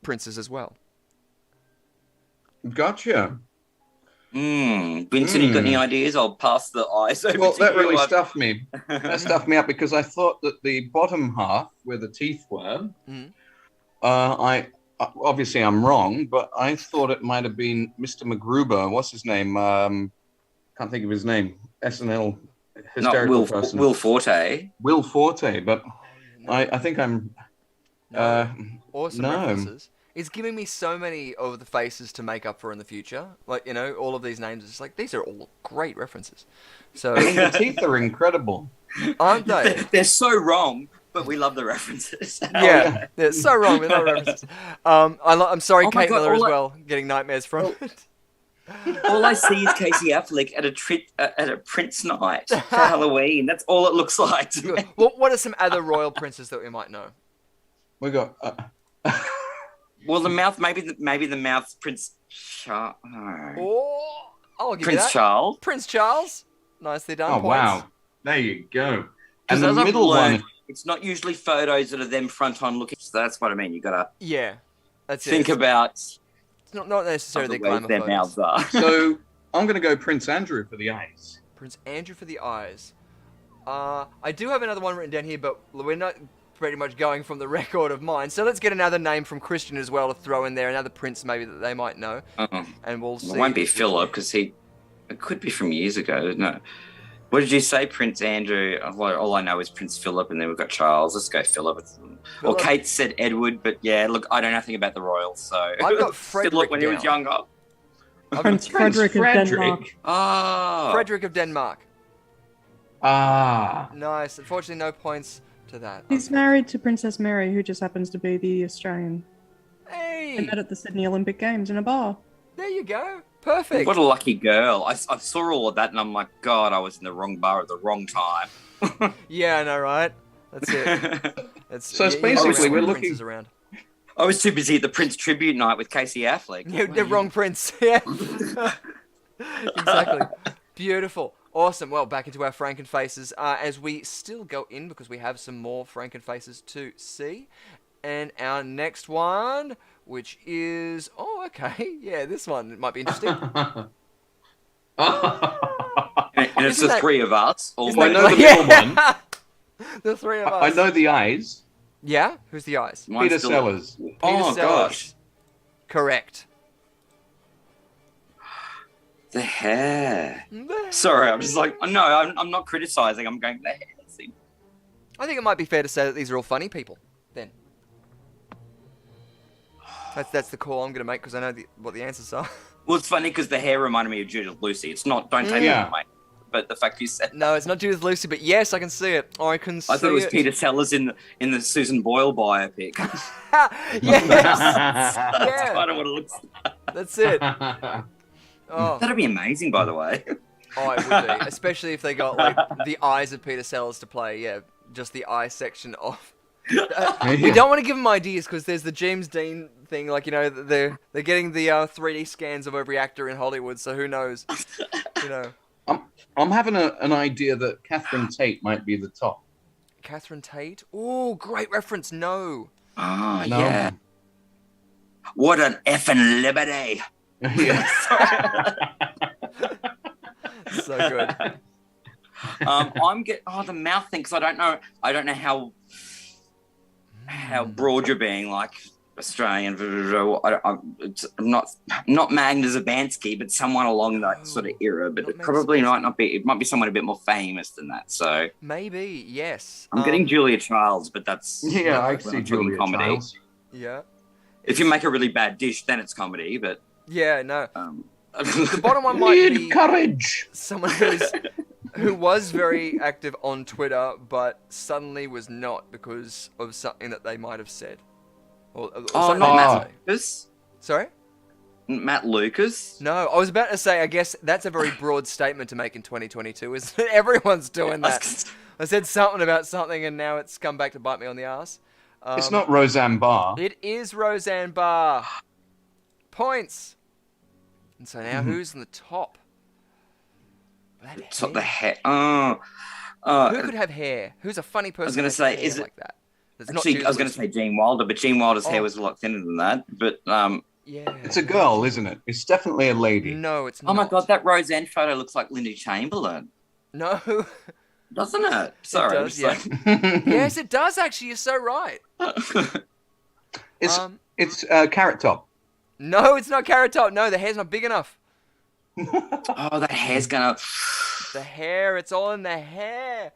princes as well. Gotcha. Vincent, you got any ideas? I'll pass the eyes over Well, to that you. really stuffed me. That stuffed me up because I thought that the bottom half, where the teeth were, obviously I'm wrong, but I thought it might have been Mr. MacGruber. What's his name? Can't think of his name. SNL hysterical person. Will Forte. Will Forte, but I think I'm. Awesome references. It's giving me so many of the faces to make up for in the future. Like, all of these names. It's like, these are all great references. So the teeth are incredible. Aren't they? They're so wrong, but we love the references. Yeah, they're so wrong with our references. I'm sorry, Oh my Kate God, Miller as all I- well, getting nightmares from it. All I see is Casey Affleck at a Prince night for Halloween. That's all it looks like to me. Well, what are some other royal princes that we might know? We got. Well, the mouth, maybe the mouth, Prince Charles. Oh, I'll give you Prince that. Charles. Prince Charles. Nicely done. Oh, points. wow. There you go. And Because the as I've middle learned, one. it's not usually photos that are them front on looking. So that's what I mean. You gotta Yeah, that's think it. about It's not necessarily the ways glamour their photos. mouths are. So I'm going to go Prince Andrew for the eyes. Prince Andrew for the eyes. I do have another one written down here, but we're not pretty much going from the record of mine. So let's get another name from Christian as well to throw in there, another prince maybe that they might know. And we'll see. It won't be Philip because it could be from years ago. No. What did you say, Prince Andrew? All I know is Prince Philip, and then we've got Charles. Let's go Philip. Well, Kate said Edward, but yeah, look, I know nothing about the royals, so. I've got Frederick Philip when he was younger. Prince Frederick of Denmark. Ah. Frederick of Denmark. Ah. Nice. Unfortunately, no points to that. He's married to Princess Mary, who just happens to be the Australian. Hey! They met at the Sydney Olympic Games in a bar. There you go. Perfect. What a lucky girl. I saw all of that, and I'm like, God, I was in the wrong bar at the wrong time. Yeah, I know, right? That's it. So it's basically we're looking around. I was too busy at the Prince tribute night with Casey Affleck. Yeah, the wrong prince. Yeah. Exactly. Beautiful. Awesome. Well, back into our Frankenfaces as we still go in because we have some more Frankenfaces to see. And our next one, which is... Oh, okay. Yeah, this one might be interesting. And it's the three of us. I know the middle one. The three of us. I know the eyes. Yeah? Who's the eyes? Peter Sellers. Oh, gosh. Correct. The hair. Sorry, I'm just like, no, I'm not criticizing. I'm going, the hair. I think it might be fair to say that these are all funny people, then. That's the call I'm going to make because I know what the answers are. Well, it's funny because the hair reminded me of Judith Lucy. It's not, don't take it away. But the fact you said... No, it's not Judith Lucy, but yes, I can see it. I can see it. I thought it was Peter Sellers in the Susan Boyle biopic. Yes! That's Yeah. kind of what it looks like. That's it. Oh. That'd be amazing, by the way. Oh, it would be. Especially if they got, like, the eyes of Peter Sellers to play. Yeah, just the eye section of... We don't want to give them ideas because there's the James Dean thing, like, you know, they're getting the 3D scans of every actor in Hollywood, so who knows, you know. I'm having an idea that Catherine Tate might be the top. Catherine Tate? Oh, great reference. No. Oh, no. Yeah. What an effing liberty. Yeah. So good. The mouth thing, because I don't know how broad you're being, like Australian. I'm not Magda Zabansky, but someone along that sort of era. But it probably might not be. It might be someone a bit more famous than that. So maybe yes. I'm getting Julia Childs, but that's I see Julia Childs. Yeah. If you make a really bad dish, then it's comedy. But yeah, no. The bottom one might be courage. Someone who was very active on Twitter, but suddenly was not because of something that they might have said. Or not Matt Lucas? Sorry? Matt Lucas? No, I was about to say, I guess that's a very broad statement to make in 2022, isn't it? Everyone's doing that. I said something about something, and now it's come back to bite me on the ass. It's not Roseanne Barr. It is Roseanne Barr. Points. And so now who's in the top? The hair. Who could have hair? Who's a funny person? I was going to say, is it like that? Actually, I was going to say Gene Wilder, but Gene Wilder's hair was a lot thinner than that. But yeah, it's a girl, isn't it? It's definitely a lady. No, it's not. Oh my God, that Roseanne photo looks like Linda Chamberlain. No, doesn't it? Sorry, it does, yeah. Yes, it does. Actually, you're so right. It's Carrot Top. No, it's not Carrot Top. No, the hair's not big enough. Oh, that hair's gonna. The hair. It's all in the hair.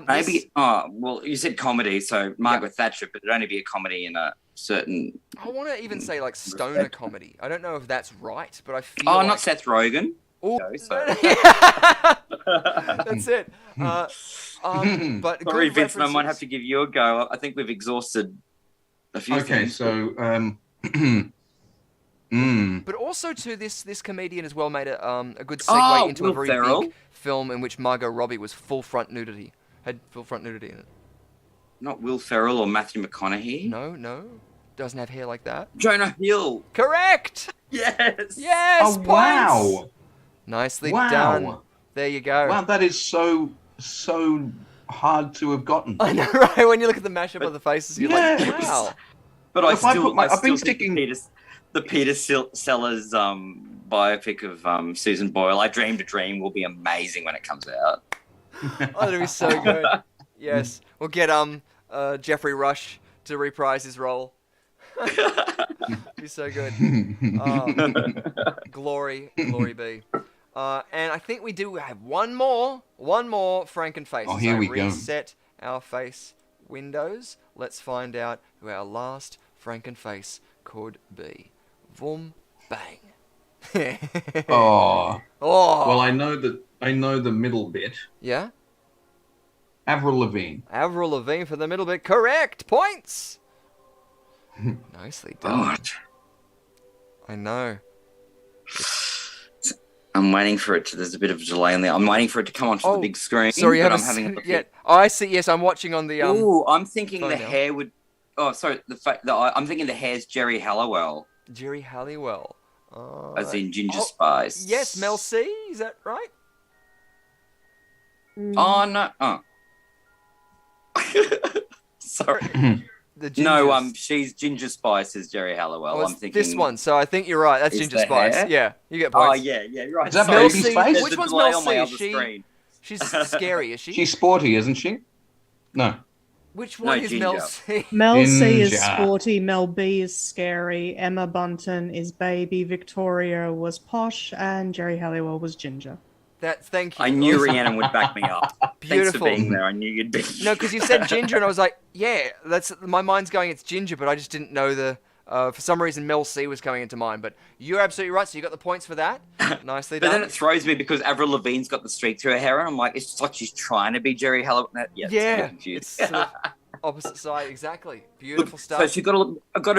Maybe. Oh, well, you said comedy, so Margaret Thatcher, but it'd only be a comedy in a certain. I want to even say like stoner comedy. I don't know if that's right, but I feel. Oh, like... not Seth Rogen. Oh, that's it. But sorry, Vince, I might have to give you a go. I think we've exhausted a few things. So. But also, too, this comedian as well made a good segue into Will a very big film in which Margot Robbie was full front nudity in it. Not Will Ferrell or Matthew McConaughey? No. Doesn't have hair like that. Jonah Hill. Correct! Yes! Yes! Oh, points! wow! Nicely done. There you go. Wow, that is so hard to have gotten. I know, right? When you look at the mashup of the faces, you're like, wow. But I've been sticking the Peter Sellers biopic of Susan Boyle, I Dreamed a Dream, will be amazing when it comes out. Oh, that'll be so good. Yes, we'll get Jeffrey Rush to reprise his role. Be so good. Glory be. And I think we do have one more Frankenface. Oh, here we go. Reset our face windows. Let's find out who our last Frankenface could be. Vroom, bang. Oh. Oh. Well, I know the middle bit. Yeah? Avril Lavigne. Avril Lavigne for the middle bit. Correct. Points. Nicely done. God. I know. I'm waiting for it to. There's a bit of a delay on there. I'm waiting for it to come onto the big screen. Sorry, you but haven't I'm having seen a look it yet. Oh, I see. Yes, I'm watching on the. Ooh, I'm thinking phone the now. hair would. Oh, sorry. I'm thinking the hair's Jerry Halliwell, Jerry Halliwell. as in Ginger Spice. Yes, Mel C. Is that right? Oh no. Oh. Sorry. The No, Gingers. she's Ginger Spice as Jerry Halliwell. Oh, I'm it's thinking this one. So I think you're right. That's Is Ginger the Spice. hair? Yeah, you get Oh points. yeah, you're right. Is that Sorry, Baby C? Spice? Which There's a one's delay Mel on my C? other Is she? screen. She's scary, is she? She's sporty, isn't she? No. Which one is Mel Ginger. C? Mel C is Ginger. sporty, Mel B is scary, Emma Bunton is baby, Victoria was posh, and Jerry Halliwell was ginger. Thank you. I knew Rhiannon would back me up. Thanks for Beautiful. being there. I knew you'd be. No, because you said Ginger, and I was like, yeah, that's my mind's going. It's Ginger, but I just didn't know the. For some reason, Mel C was coming into mind, but you're absolutely right. So you got the points for that. Nicely But done. then it throws me because Avril Lavigne's got the streak through her hair, and I'm like, it's just like she's trying to be Jerry Halliwell. Yeah, Yeah, it's it's confused. sort of opposite side, exactly. Beautiful stuff. So she got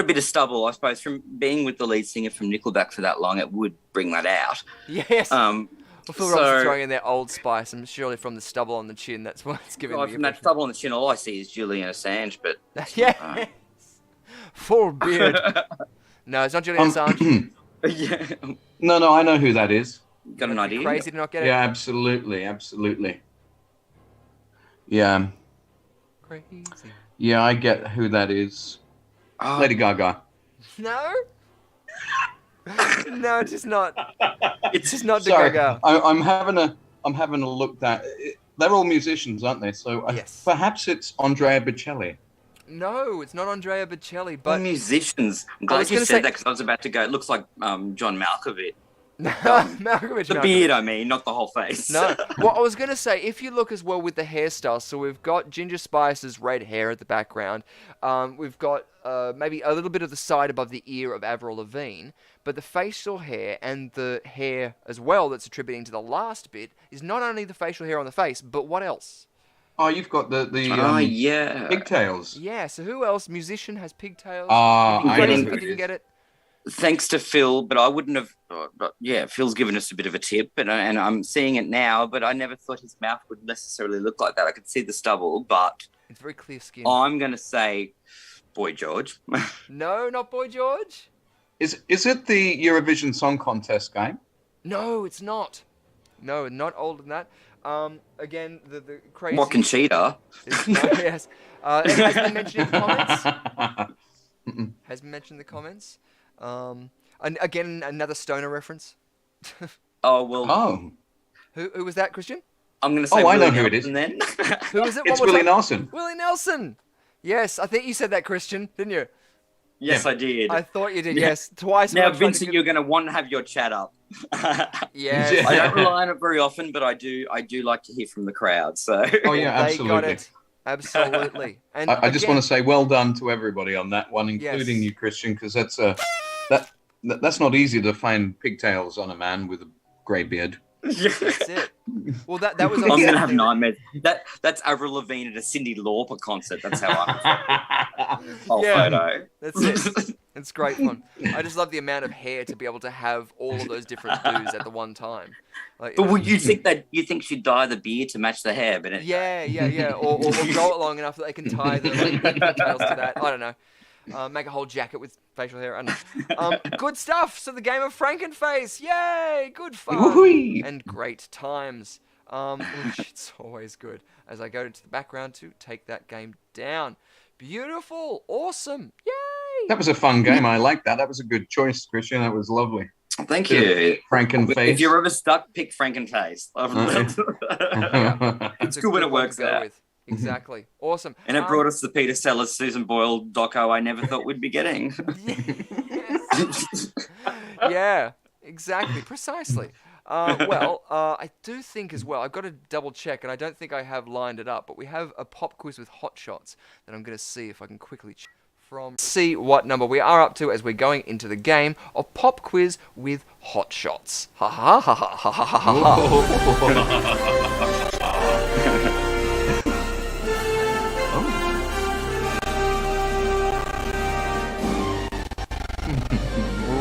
a bit of stubble, I suppose, from being with the lead singer from Nickelback for that long. It would bring that out. Yes. Well, Phil so- Robinson's throwing in their Old Spice, and surely from the stubble on the chin, that's what it's giving me. From that stubble on the chin, all I see is Julian Assange. But Yeah. Full beard. No, it's not Julian Assange. yeah, No, I know who that is. got an idea. Crazy to not get it. Yeah, absolutely. Yeah. Crazy. Yeah, I get who that is. Oh, Lady Gaga. No. No, it's just not. It's just not the Sorry, Gaga. I'm having a look that they're all musicians, aren't they? So Yes. perhaps it's Andrea Bocelli. No, it's not Andrea Bocelli, But but musicians. I'm I glad was you gonna said say- that because I was about to go. It looks like John Malkovich. Malkovich. The beard, I mean, not the whole face. No. Well, I was going to say, if you look as well with the hairstyle, so we've got Ginger Spice's red hair at the background. We've got maybe a little bit of the side above the ear of Avril Lavigne, but the facial hair and the hair as well that's attributing to the last bit is not only the facial hair on the face, but what else? Oh, you've got the yeah. pigtails. Yeah, so who else? Musician has pigtails. Ah, If I you know get it, who if it you can is. get it. Thanks to Phil, but I wouldn't have. Yeah, Phil's given us a bit of a tip, and I'm seeing it now. But I never thought his mouth would necessarily look like that. I could see the stubble, but It's very clear skin. I'm going to say, Boy George. No, not Boy George. Is it the Eurovision Song Contest game? No, it's not. No, not older than that. Again, the crazy. What Conchita? Yes. It has been mentioned in the comments. Has been mentioned in the comments. And again, another Stoner reference. Oh well. Oh, Who was that, Christian? I'm going to say. I know Willie who it is. Nelson then. Who was it? it's One more Willie time. Nelson. Willie Nelson. Yes, I think you said that, Christian, didn't you? Yes, I did. I thought you did. Yes, twice. Now, when I tried to Vincent, get- you're going to want to have your chat up. Yes. Yeah. I don't rely on it very often, but I do like to hear from the crowd. So. Oh yeah, They got absolutely. it. Absolutely. And I just again- want to say well done to everybody on that one, including Yes. you, Christian, because that's not easy to find pigtails on a man with a grey beard. That's it. Well, that was. I'm obviously- going to have nightmares. That's Avril Lavigne at a Cyndi Lauper concert. That's how I'm. Whole Yeah. photo. That's it. It's great fun. I just love the amount of hair to be able to have all of those different do's at the one time. Like, But would you think she'd dye the beard to match the hair? But yeah. Or grow it long enough that they can tie the pigtails to that. I don't know. Make a whole jacket with facial hair. I don't know. Good stuff. So the game of Frankenface. Yay! Good fun Woo-wee. and great times. Which it's always good. As I go into the background to take that game down. Beautiful. Awesome. Yay! That was a fun game. I like that. That was a good choice, Christian. That was lovely. Thank you. Frankenface. If you're ever stuck, pick Frankenface. It's good when it works out. Exactly. Awesome. And it brought us the Peter Sellers, Susan Boyle doco I never thought we'd be getting. Yeah, exactly. Precisely. I do think as well, I've got to double check, and I don't think I have lined it up, but we have a pop quiz with hot shots that I'm going to see if I can quickly check from see what number we are up to as we're going into the game of pop quiz with hot shots. Ha ha ha ha ha ha ha ha.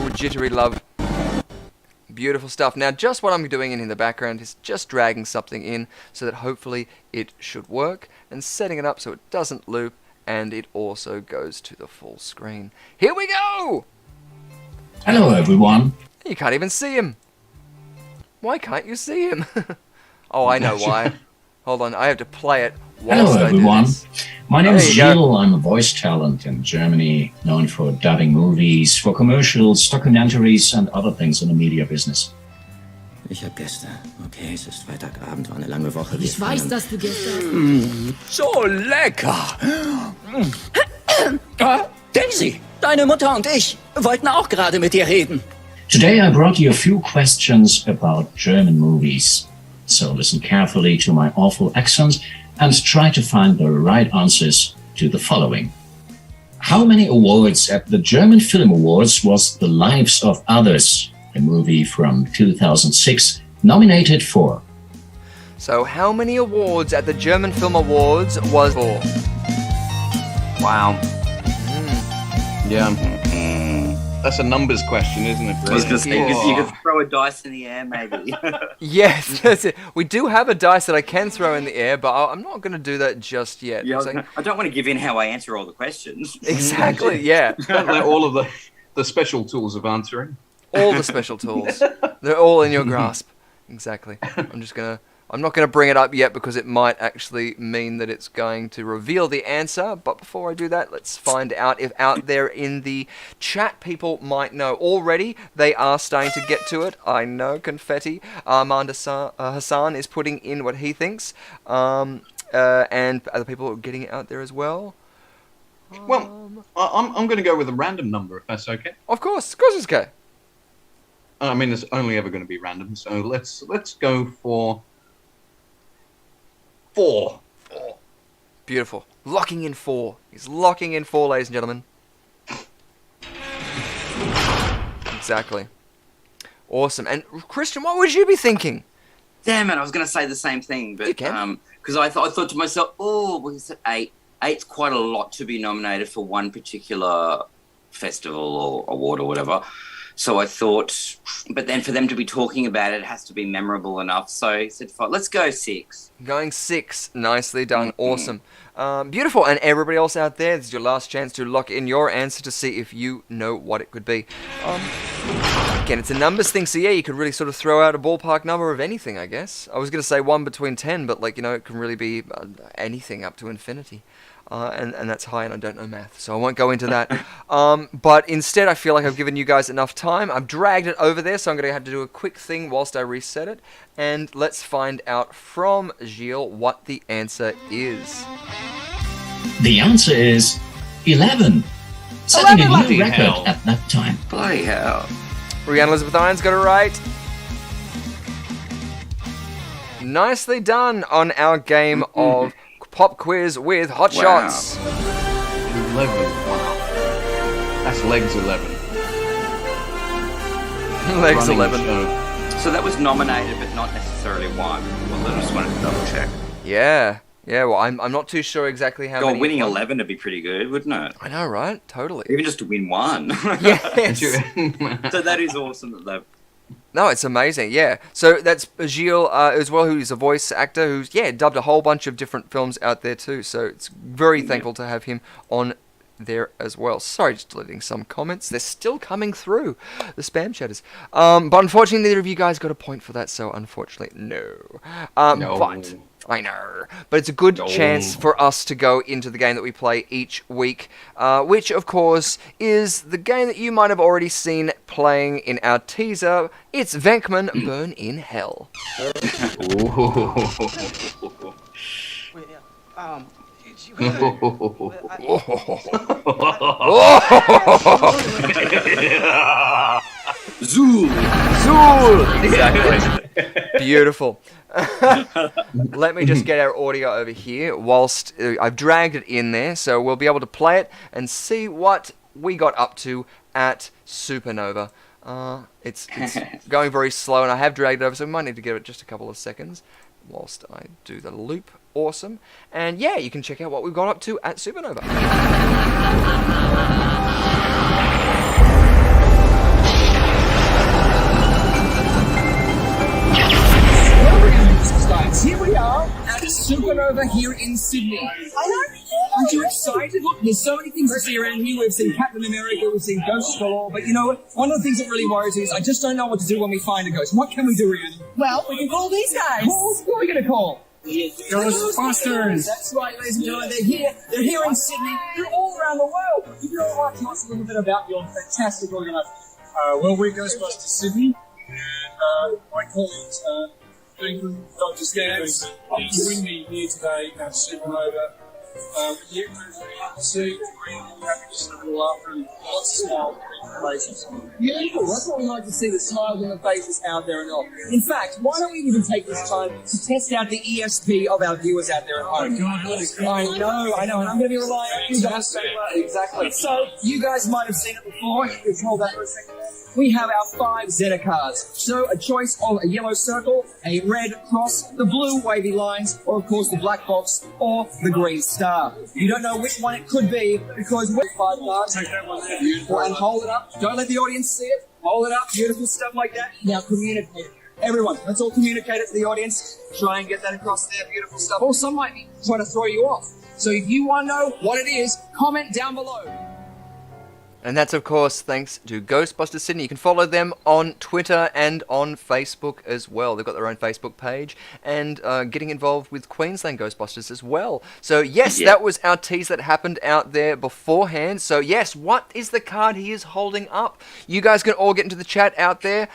Ooh, jittery love. Beautiful stuff. Now, just what I'm doing in the background is just dragging something in so that hopefully it should work and setting it up so it doesn't loop and it also goes to the full screen. Here we go! Hello, everyone. You can't even see him. Why can't you see him? Oh, I know why. Hold on, I have to play it whilst Hello, I do everyone. this. My name is There you Gil. I'm a voice talent in Germany, known for dubbing movies, for commercials, documentaries, and other things in the media business. Ich habe Gäste. Okay, es ist Freitagabend, war eine lange Woche. Ich weiß, dass du Gäste hast. So lecker! Daisy, deine Mutter und ich wollten auch gerade mit dir reden. Today I brought you a few questions about German movies. So listen carefully to my awful accent and try to find the right answers to the following. How many awards at the German Film Awards was The Lives of Others, a movie from 2006, nominated for? So, how many awards at the German Film Awards was for? Wow. Yeah. That's a numbers question, isn't it? I was going to say, you could throw a dice in the air, maybe. Yes, that's it. We do have a dice that I can throw in the air, but I'm not going to do that just yet. Yeah, I don't want to give in how I answer all the questions. Exactly, yeah. Don't let all of the special tools of answering. All the special tools. They're all in your grasp. Exactly. I'm not going to bring it up yet because it might actually mean that it's going to reveal the answer. But before I do that, let's find out if out there in the chat people might know. Already, they are starting to get to it. I know, confetti. Armand Hassan is putting in what he thinks. And other people are getting it out there as well. Well, I'm going to go with a random number, if that's okay. Of course it's okay. I mean, it's only ever going to be random, so let's go for 4. Beautiful. Locking in 4. He's locking in 4, ladies and gentlemen. Exactly. Awesome. And Christian, what would you be thinking? Damn it, I was going to say the same thing, but because I thought to myself, well, it's at 8. 8's quite a lot to be nominated for one particular festival or award or whatever. So I thought, but then for them to be talking about it, it has to be memorable enough. So I said, let's go 6. Going 6. Nicely done. Awesome. Beautiful. And everybody else out there, this is your last chance to lock in your answer to see if you know what it could be. Again, it's a numbers thing, so yeah, you could really sort of throw out a ballpark number of anything, I guess. I was going to say 1 between 10, but it can really be anything up to infinity. And that's high, and I don't know math, so I won't go into that. But instead, I feel like I've given you guys enough time. I've dragged it over there, so I'm going to have to do a quick thing whilst I reset it. And let's find out from Gilles what the answer is. The answer is 11. Setting a new record at that time. Bloody hell. Rhiannon Elizabeth Irons got it right. Nicely done on our game of pop quiz with hot shots. 11. Wow. That's legs 11. Legs 11. So that was nominated, but not necessarily won. Well, I just wanted to double check. Yeah. Yeah, well, I'm not too sure exactly how many. Winning 11 would be pretty good, wouldn't it? I know, right? Totally. Even just to win 1. Yes. So that is awesome that they've... No, it's amazing, yeah. So that's Gilles as well, who's a voice actor who's, dubbed a whole bunch of different films out there too. So it's very thankful to have him on there as well. Sorry, just deleting some comments. They're still coming through, the spam chatters. But unfortunately, neither of you guys got a point for that, so unfortunately, no. No. But I know, but it's a good chance for us to go into the game that we play each week, which, of course, is the game that you might have already seen playing in our teaser. It's Venkman Burn in Hell. Zool! Zool! Exactly. Beautiful. Let me just get our audio over here whilst I've dragged it in there, so we'll be able to play it and see what we got up to at Supernova. It's going very slow, and I have dragged it over, so we might need to give it just a couple of seconds whilst I do the loop. Awesome. And yeah, you can check out what we've got up to at Supernova. Here we are at Supernova here in Sydney. Aren't you excited? Look, there's so many things to see around here. We've seen Captain America, we've seen Ghosts galore, but you know what? One of the things that really worries me is I just don't know what to do when we find a ghost. What can we do, Rhiannon? Well, we can call these guys. Who are we going to call? Ghostbusters! That's right, ladies and gentlemen, they're here. They're here in Sydney. They're all around the world. You know what? Tell us a little bit about your fantastic organisation. Well, we're Ghostbusters Sydney, and my colleagues Dr. Scans joined me here today at Supernova. You can see we're happy to see the laughter and lots of smiles on their faces. Beautiful. That's what we like to see, the smiles on the faces out there and all. In fact, why don't we even take this time to test out the ESP of our viewers out there at home? Oh, God, what is I know, and I'm going to be relying on you guys. Exactly. So, you guys might have seen it before. You can hold that for a second. We have our 5 Zeta cards. So, a choice of a yellow circle, a red cross, the blue wavy lines, or of course the black box, or the green star. You don't know which one it could be, because we're 5 cards. Take that one. Beautiful. And hold it up. Don't let the audience see it. Hold it up. Beautiful stuff like that. Now communicate. Everyone, let's all communicate it to the audience. Try and get that across there. Beautiful stuff. Or some might be trying to throw you off. So if you want to know what it is, comment down below. And that's, of course, thanks to Ghostbusters Sydney. You can follow them on Twitter and on Facebook as well. They've got their own Facebook page and getting involved with Queensland Ghostbusters as well. So, yes, that was our tease that happened out there beforehand. So, yes, what is the card he is holding up? You guys can all get into the chat out there.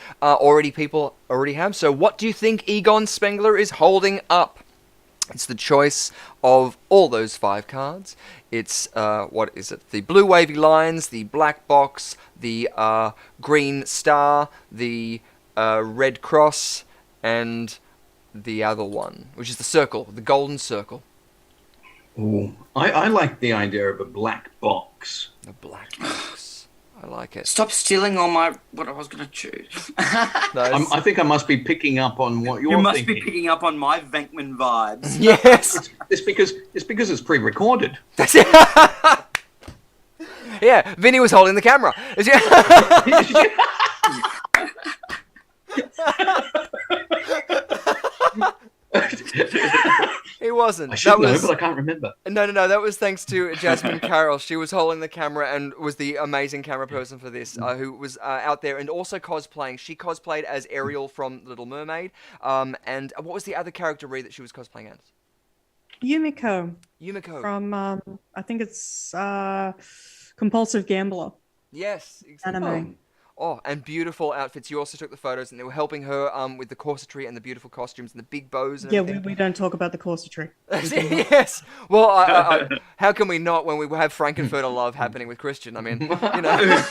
People already have. So, what do you think Egon Spengler is holding up? It's the choice of all those 5 cards. It's, what is it? The blue wavy lines, the black box, the green star, the red cross, and the other one, which is the circle, the golden circle. Ooh, I like the idea of a black box. The black box. I like it. Stop stealing all what I was going to choose. I think I must be picking up on what you're thinking. You must be picking up on my Venkman vibes. Yes. It's because it's pre-recorded. That's it. Yeah, Vinny was holding the camera. He wasn't. I should know, but I can't remember. No. That was thanks to Jasmine Carroll. She was holding the camera and was the amazing camera person for this, who was out there and also cosplaying. She cosplayed as Ariel from Little Mermaid. And what was the other character, Ree, that she was cosplaying as? Yumiko. From, I think it's Compulsive Gambler. Yes, exactly. Anime. Oh, and beautiful outfits. You also took the photos, and they were helping her with the corsetry and the beautiful costumes and the big bows. And everything. We don't talk about the corsetry. Yes. Well, how can we not when we have Frankenfurter love happening with Christian? I mean, you know.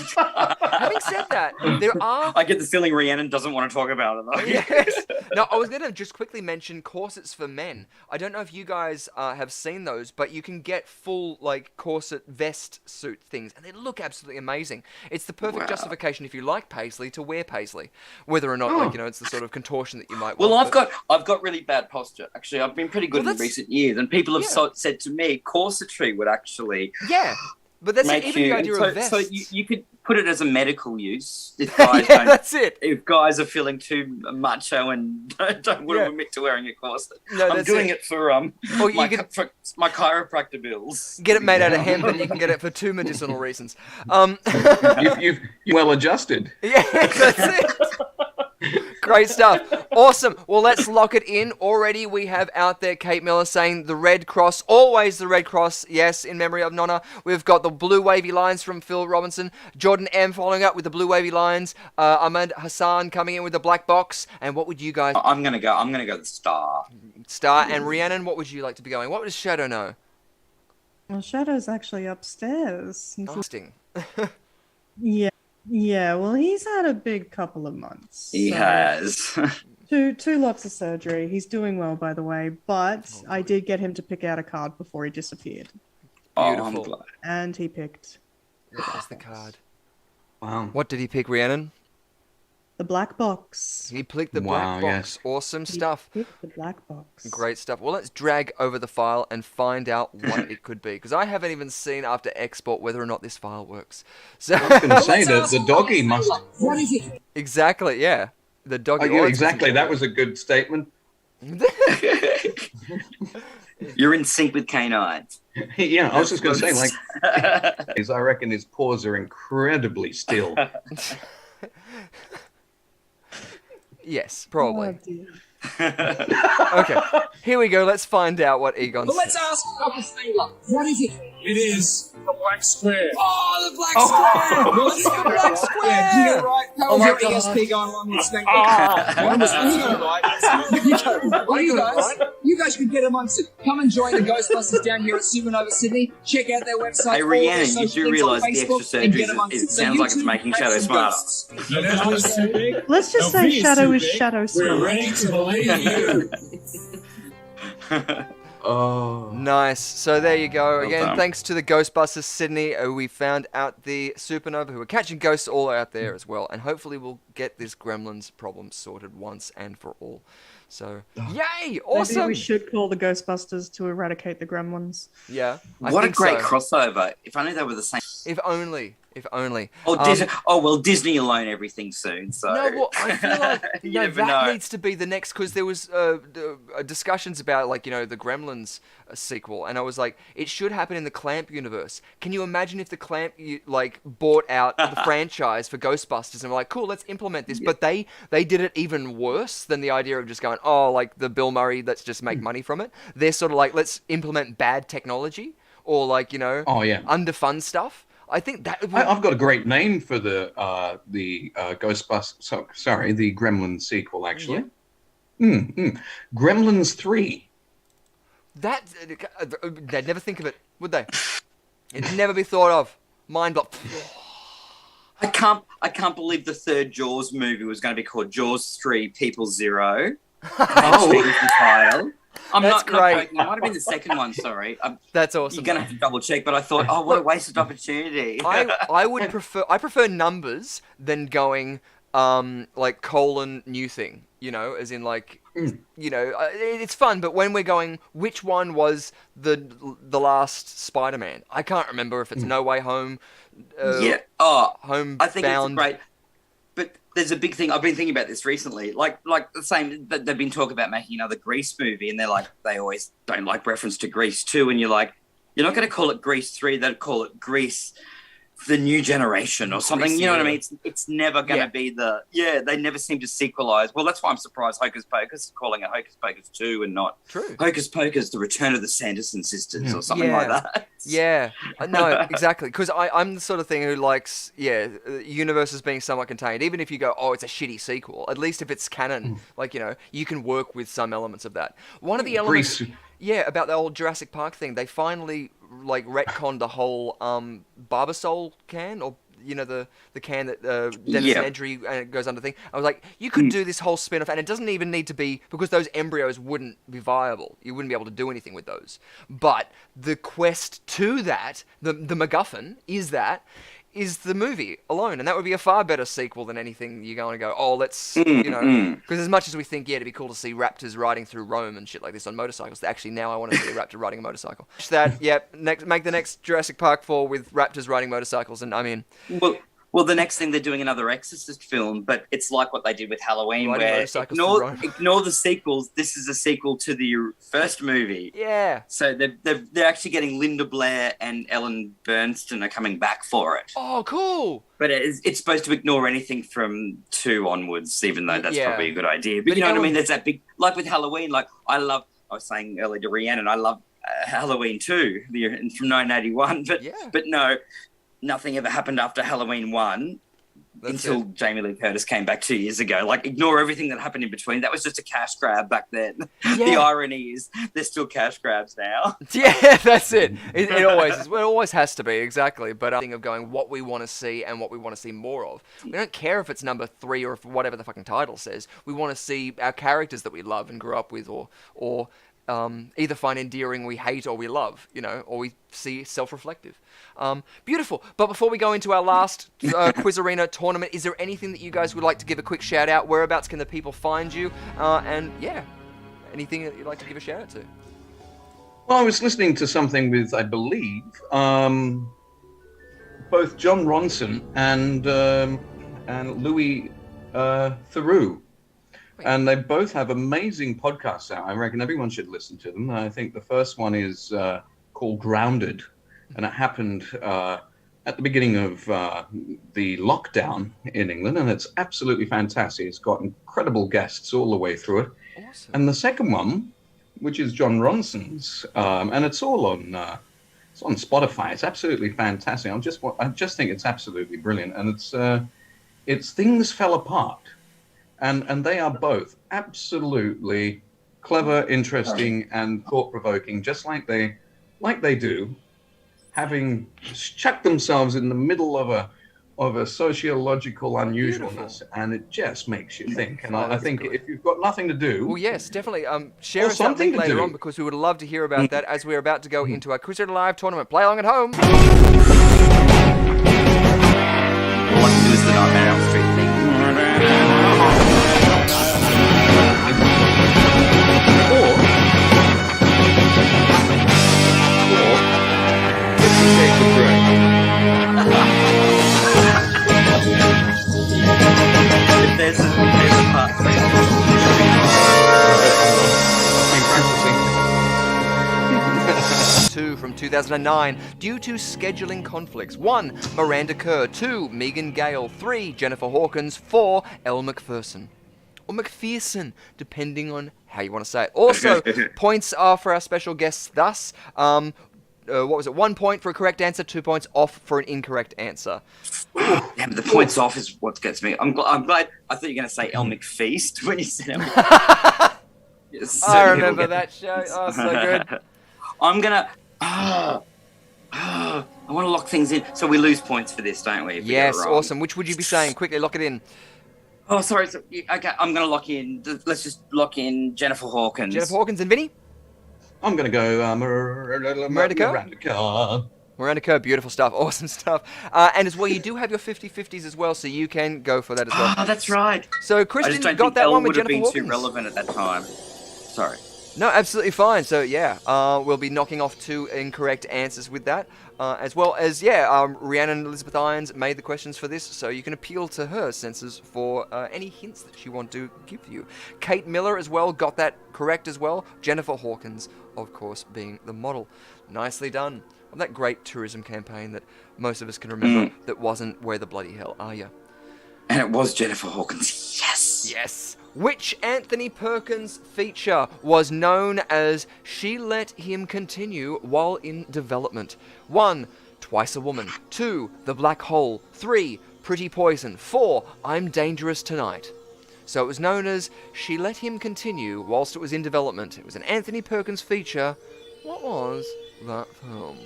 Having said that, there are... I get the feeling Rhiannon doesn't want to talk about it, though. Yes. No, I was going to just quickly mention corsets for men. I don't know if you guys have seen those, but you can get full, like, corset vest suit things, and they look absolutely amazing. It's the perfect justification if you like paisley to wear paisley, whether or not, like, you know, it's the sort of contortion that you might want. Well, I've got really bad posture. Actually, I've been pretty good in recent years, and people have said to me, corsetry would actually... Yeah. But that's even the idea of vest. So you could put it as a medical use if guys don't. That's it. If guys are feeling too macho and don't want to admit to wearing a corset, I'm doing it for for my chiropractor bills. Get it made out of hemp, and you can get it for 2 medicinal reasons. You've well adjusted. Yeah, that's it. Great stuff. Awesome. Well, let's lock it in. Already we have out there Kate Miller saying the Red Cross, always the Red Cross, yes, in memory of Nonna. We've got the blue wavy lines from Phil Robinson. Jordan M following up with the blue wavy lines. Ahmed Hassan coming in with the black box. And what would you guys... I'm gonna go the star. Star. And Rhiannon, what would you like to be going? What does Shadow know? Well, Shadow's actually upstairs. Interesting. Yeah, well, he's had a big couple of months. He has. two lots of surgery. He's doing well, by the way, but I did get him to pick out a card before he disappeared. Beautiful. And he picked... There's the card. Wow. What did he pick, Rhiannon? The black box. He picked the black box. Awesome stuff. He picked the black box. Great stuff. Well, let's drag over the file and find out what it could be. Because I haven't even seen after export whether or not this file works. So I was going to say that the doggy must... What is it? Exactly, yeah. The doggy... Oh, yeah, exactly. That was a good statement. You're in sync with canines. Yeah, I was just going to say, like, I reckon his paws are incredibly still. Yes, probably. Okay, here we go. Let's find out what Egon's... But let's ask Dr. Spangler. What is it? It is the black square. Oh, the black square! Well, let's go black square! Yeah, you got it right. How was your ESP going along with Spangler? One was you got it right. You got it right. Well, you guys can get amongst it. Come and join the Ghostbusters down here at Supernova Sydney. Check out their website. Hey, Rhiannon, you do realise the extra surgery sounds like it's making Shadow smarter. Let's just say Shadow is Shadow smart. We're ready to believe you. Oh, nice. So there you go. Well Again, done. thanks to the Ghostbusters Sydney, we found out the Supernova who are catching ghosts all out there as well. And hopefully we'll get this Gremlins problem sorted once and for all. So, yay! Awesome! Maybe we should call the Ghostbusters to eradicate the gremlins. Yeah. What a great crossover. If only they were the same. If only. If only. Oh, Disney, Disney will own everything soon, so... No, well, I feel like You no, never that know. needs to be the next, because there was discussions about, like, you know, the Gremlins sequel, and I was like, it should happen in the Clamp universe. Can you imagine if the Clamp, like, bought out the franchise for Ghostbusters, and were like, cool, let's implement this, but they did it even worse than the idea of just going, oh, like, the Bill Murray, let's just make money from it. They're sort of like, let's implement bad technology, or, like, you know, underfund stuff. I think that I've got a great name for the Ghostbusters. Sorry, the Gremlins sequel, actually. Gremlins 3. That they'd never think of it, would they? It'd never be thought of. Mind block. I can't believe the third Jaws movie was going to be called Jaws 3 People Zero. That's great. It might have been the second one, sorry. That's awesome. You're going to have to double check, but I thought, oh, what a wasted opportunity. I would prefer numbers than going like colon new thing, you know, as in like you know, it's fun, but when we're going, which one was the last Spider-Man? I can't remember if it's No Way Home. Homebound. I think it's great. But there's a big thing. I've been thinking about this recently. Like the same. They've been talking about making another Grease movie, and they're like, they always don't like reference to Grease 2, and you're like, you're not going to call it Grease 3. They'd call it Grease the New Generation or something. Grease, you know what I mean? It's never going to be the. Yeah, they never seem to sequelize. Well, that's why I'm surprised Hocus Pocus is calling it Hocus Pocus 2 and not Hocus Pocus: The Return of the Sanderson Sisters or something like that. Yeah, no, exactly. Because I'm the sort of thing who likes, universes being somewhat contained. Even if you go, oh, it's a shitty sequel, at least if it's canon, like, you know, you can work with some elements of that. One of the elements, about the old Jurassic Park thing, they finally, like, retconned the whole Barbasol can, or, you know, the can that Dennis Nedry goes under thing. I was like, you could do this whole spin-off, and it doesn't even need to be, because those embryos wouldn't be viable. You wouldn't be able to do anything with those. But the quest to that, the MacGuffin, is the movie alone, and that would be a far better sequel than anything you're going to go, oh, let's, you know, because as much as we think, it'd be cool to see raptors riding through Rome and shit like this on motorcycles, actually now I want to see a raptor riding a motorcycle. That, make the next Jurassic Park 4 with raptors riding motorcycles, and I'm in. Well, Well, the next thing they're doing another Exorcist film, but it's like what they did with Halloween, Riding where motorcycles to Rome. ignore the sequels. This is a sequel to the first movie. Yeah. So they're actually getting Linda Blair and Ellen Bernstein are coming back for it. Oh, cool. But it's supposed to ignore anything from 2 onwards, even though that's probably a good idea. But you know what I mean? There's that big, like with Halloween, like I was saying earlier to Rhiannon, I love Halloween 2 from 1981, but no, nothing ever happened after Halloween 1 until Jamie Lee Curtis came back 2 years ago. Like, ignore everything that happened in between. That was just a cash grab back then. Yeah. The irony is they're still cash grabs now. Yeah, that's it. It always is. Well, it always has to be, exactly. But thing of going what we want to see and what we want to see more of. We don't care if it's number 3 or if whatever the fucking title says. We want to see our characters that we love and grew up with, or either find endearing, we hate, or we love, or we see self-reflective. Beautiful. But before we go into our last Quiz Arena tournament, is there anything that you guys would like to give a quick shout out? Whereabouts can the people find you? And yeah, anything that you'd like to give a shout out to? Well, I was listening to something with, I believe, both John Ronson and Louis Theroux. And they both have amazing podcasts out. I reckon everyone should listen to them. I think the first one is called Grounded, and it happened at the beginning of the lockdown in England, and it's absolutely fantastic. It's got incredible guests all the way through it. Awesome. And the second one, which is John Ronson's, and it's all on Spotify. It's absolutely fantastic. I just think it's absolutely brilliant, and it's Things Fell Apart. And they are both absolutely clever, interesting, and thought-provoking, just like they do, having chucked themselves in the middle of a sociological unusualness, and it just makes you think. And I think if you've got nothing to do, well, yes, definitely. Share us that link later on, because we would love to hear about that as we're about to go into our QUIZarenaLIVE tournament. Play along at home. All I can do is the Nightmare on Elm Street thing. If there's a part 2 from 2009, due to scheduling conflicts. 1. Miranda Kerr. 2. Megan Gale. 3. Jennifer Hawkins. 4. Elle Macpherson. Or McPherson, depending on how you want to say it. Also, points are for our special guests thus. What was it? 1 point for a correct answer, 2 points off for an incorrect answer. Yeah, but the points off is what gets me. I'm glad. I thought you were going to say Elle McFeast when you said Elle. Yes, I remember that show. Oh, so good. I'm going to... I want to lock things in. So we lose points for this, don't we? Yes, awesome. Which would you be saying? Quickly, lock it in. Oh, sorry. Okay, I'm going to lock in. Let's just lock in Jennifer Hawkins. Jennifer Hawkins and Vinny? I'm going to go Miranda Kerr. Miranda Kerr, beautiful stuff. Awesome stuff. And as well, you do have your 50-50s as well, so you can go for that as well. Oh, that's right. So, Christian, you got that one with Jennifer Hawkins. would have been too relevant at that time. Sorry. No, absolutely fine. So, yeah, we'll be knocking off 2 incorrect answers with that. As well as, Rhiannon Elizabeth Irons made the questions for this, so you can appeal to her senses for any hints that she wants to give you. Kate Miller as well got that correct as well. Jennifer Hawkins, of course, being the model. Nicely done. On that great tourism campaign that most of us can remember that wasn't Where the Bloody Hell Are You? And it was Jennifer Hawkins. Yes! Yes! Which Anthony Perkins feature was known as She Let Him Continue While in Development? 1. Twice a Woman. 2. The Black Hole. 3. Pretty Poison. 4. I'm Dangerous Tonight. So it was known as She Let Him Continue whilst it was in development. It was an Anthony Perkins feature. What was that film?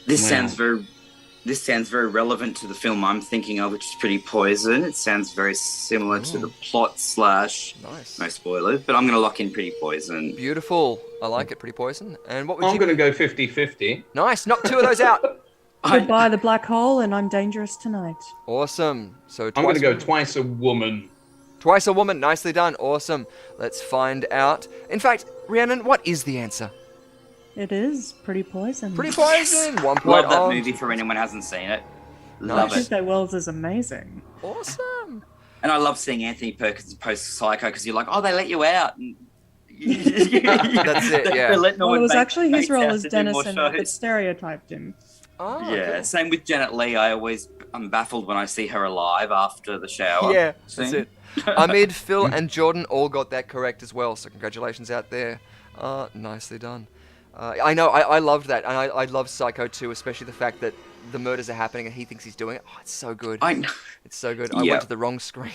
This sounds very relevant to the film I'm thinking of, which is Pretty Poison. It sounds very similar to the plot / Nice. No spoilers, but I'm going to lock in Pretty Poison. Beautiful. I like it, Pretty Poison. And what would I'm going to go 50-50. Nice. Knock 2 of those out. Goodbye, The Black Hole, and I'm Dangerous Tonight. Awesome. So I'm going to go Twice a Woman. Twice a Woman. Nicely done. Awesome. Let's find out. In fact, Rhiannon, what is the answer? It is Pretty Poison. Pretty Poison. 1 point Love that on. movie for anyone who hasn't seen it. Love it. Tuesday Wells is amazing. Awesome. And I love seeing Anthony Perkins post Psycho because you're like, oh, they let you out. And That's it, yeah. Well, it was actually his role out as to do more Dennison shows. that stereotyped him. Oh, Yeah, cool. same with Janet Leigh. I'm baffled when I see her alive after the shower. Yeah, that's scene. it. Ahmed, Phil, and Jordan all got that correct as well, so congratulations out there. Nicely done. I know, I loved that, and I love Psycho 2, especially the fact that the murders are happening and he thinks he's doing it. Oh, it's so good. I know. It's so good. I Yeah. went to the wrong screen.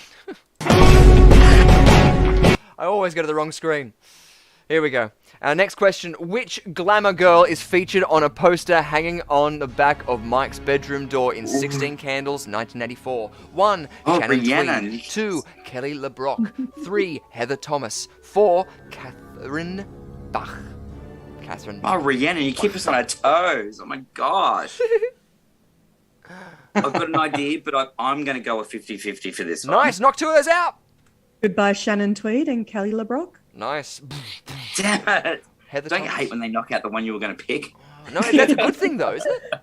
I always go to the wrong screen. Here we go. Our next question. Which glamour girl is featured on a poster hanging on the back of Mike's bedroom door in 16 Candles, 1984? 1. Oh, Shannon Rhiannon. Tweed. 2. Kelly LeBrock. 3. Heather Thomas. 4. Catherine Bach. Catherine Oh, Rhiannon, you keep us on our toes. Oh, my gosh. I've got an idea, but I'm going to go a 50-50 for this one. Nice. Knock 2 of those out. Goodbye, Shannon Tweed and Kelly LeBrock. Nice. Damn it. Heather Don't you Thomas. hate when they knock out the one you were going to pick? No, that's a good thing, though, isn't it?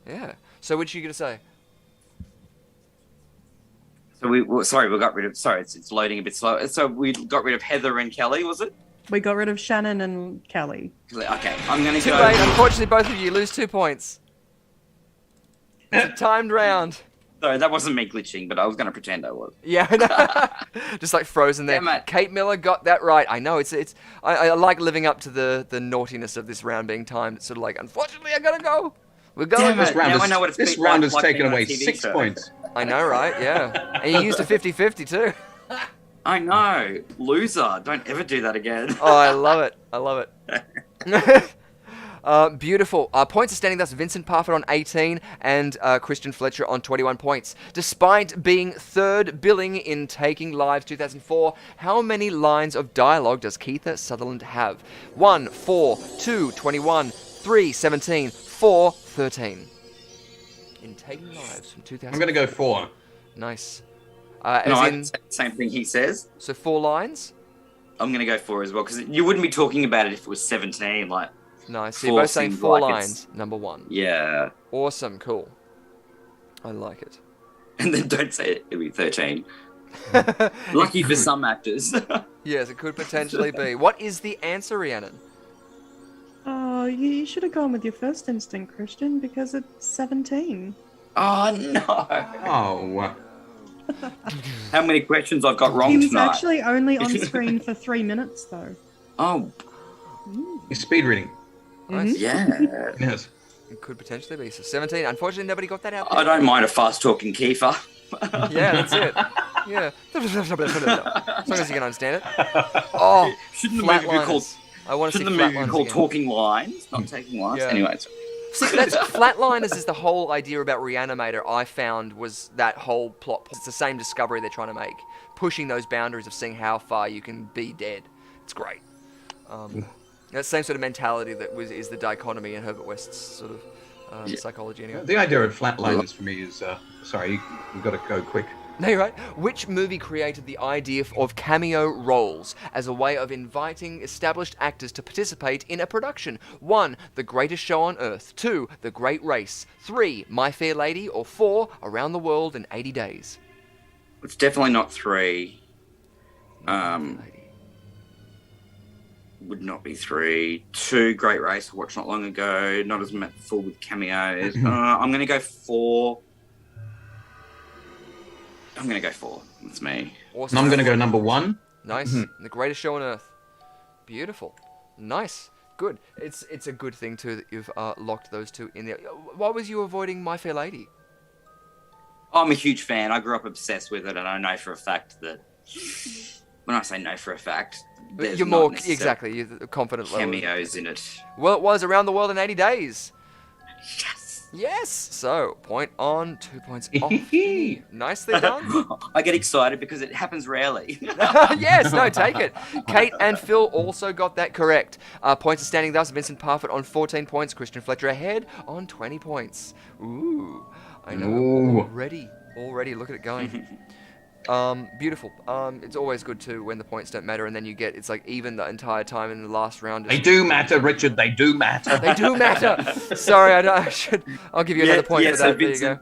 Yeah. So, what are you going to say? So we got rid of. Sorry, it's loading a bit slow. So we got rid of Heather and Kelly, was it? We got rid of Shannon and Kelly. Okay, I'm going to Too go. late. Unfortunately, both of you lose 2 points. It's a timed round. Sorry, that wasn't me glitching, but I was going to pretend I was. Yeah, I know. Just like frozen there. Damn it. Kate Miller got that right. I know. I like living up to the naughtiness of this round being timed. It's sort of like, unfortunately, I gotta go. We're going. Damn it. Now I know what it's This been round like has taken being on a away TV 6 show. points. I know, right? Yeah. And you used a 50-50 too. I know. Loser. Don't ever do that again. Oh, I love it. I love it. Beautiful. Points are standing thus Vincent Parfitt on 18 and Christian Fletcher on 21 points. Despite being third billing in Taking Lives 2004, how many lines of dialogue does Keitha Sutherland have? 1, 4, 2, 21, 3, 17, 4, 13. In Taking Lives from 2004. I'm going to go 4. Nice. No, I say the same thing he says. So 4 lines? I'm going to go 4 as well, because you wouldn't be talking about it if it was 17. Like, Nice. So you're both saying seems 4 like lines. Number 1. Yeah. Awesome. Cool. I like it. And then don't say it. It'll be 13. Lucky for some actors. Yes, it could potentially be. What is the answer, Rhiannon? Oh, you should have gone with your first instinct, Christian, because it's 17. Oh, no. Oh. How many questions I've got wrong He was tonight? actually only on screen for 3 minutes, though. Oh. You're speed reading. Nice. Yeah. Yes. It could potentially be. So 17. Unfortunately, nobody got that out there. I don't mind a fast-talking Kiefer. Yeah, that's it. Yeah. As long as you can understand it. Oh, Shouldn't the movie be called... Flatliners. I want to see Shouldn't the movie be Flatliners called again. Talking Lines, not Taking Lines? Yeah. Anyways. See, that's Flatliners is the whole idea about Reanimator. I found was that whole plot. It's the same discovery they're trying to make, pushing those boundaries of seeing how far you can be dead. It's great. That same sort of mentality that is the dichotomy in Herbert West's sort of psychology. Anyway. The idea of flatliners for me is, sorry, you've got to go quick. No, you're right. Which movie created the idea of cameo roles as a way of inviting established actors to participate in a production? 1. The Greatest Show on Earth. 2. The Great Race. 3. My Fair Lady. Or 4. Around the World in 80 Days. It's definitely not 3. Would not be 3. 2, Great Race, I watched not long ago. Not as full with cameos. I'm going to go 4. I'm going to go 4. That's me. Awesome. And I'm going to go number 1. Nice. The Greatest Show on Earth. Beautiful. Nice. Good. It's a good thing, too, that you've locked those two in there. Why was you avoiding My Fair Lady? I'm a huge fan. I grew up obsessed with it, and I know for a fact that... When I say know for a fact... You're more... Exactly. You're confident level. Cameos in it. Well, it was Around the World in 80 Days. Yes. So, point on, 2 points off. Nicely done. I get excited because it happens rarely. Yes, no, take it. Kate and Phil also got that correct. Points are standing thus. Vincent Parfitt on 14 points. Christian Fletcher ahead on 20 points. Ooh, I know. Ooh. Already, look at it going. Beautiful. It's always good too when the points don't matter and then you get, it's like even the entire time in the last round. They do matter, Richard. They do matter. They do matter. Sorry, I'll give you another point for that. So Vincent,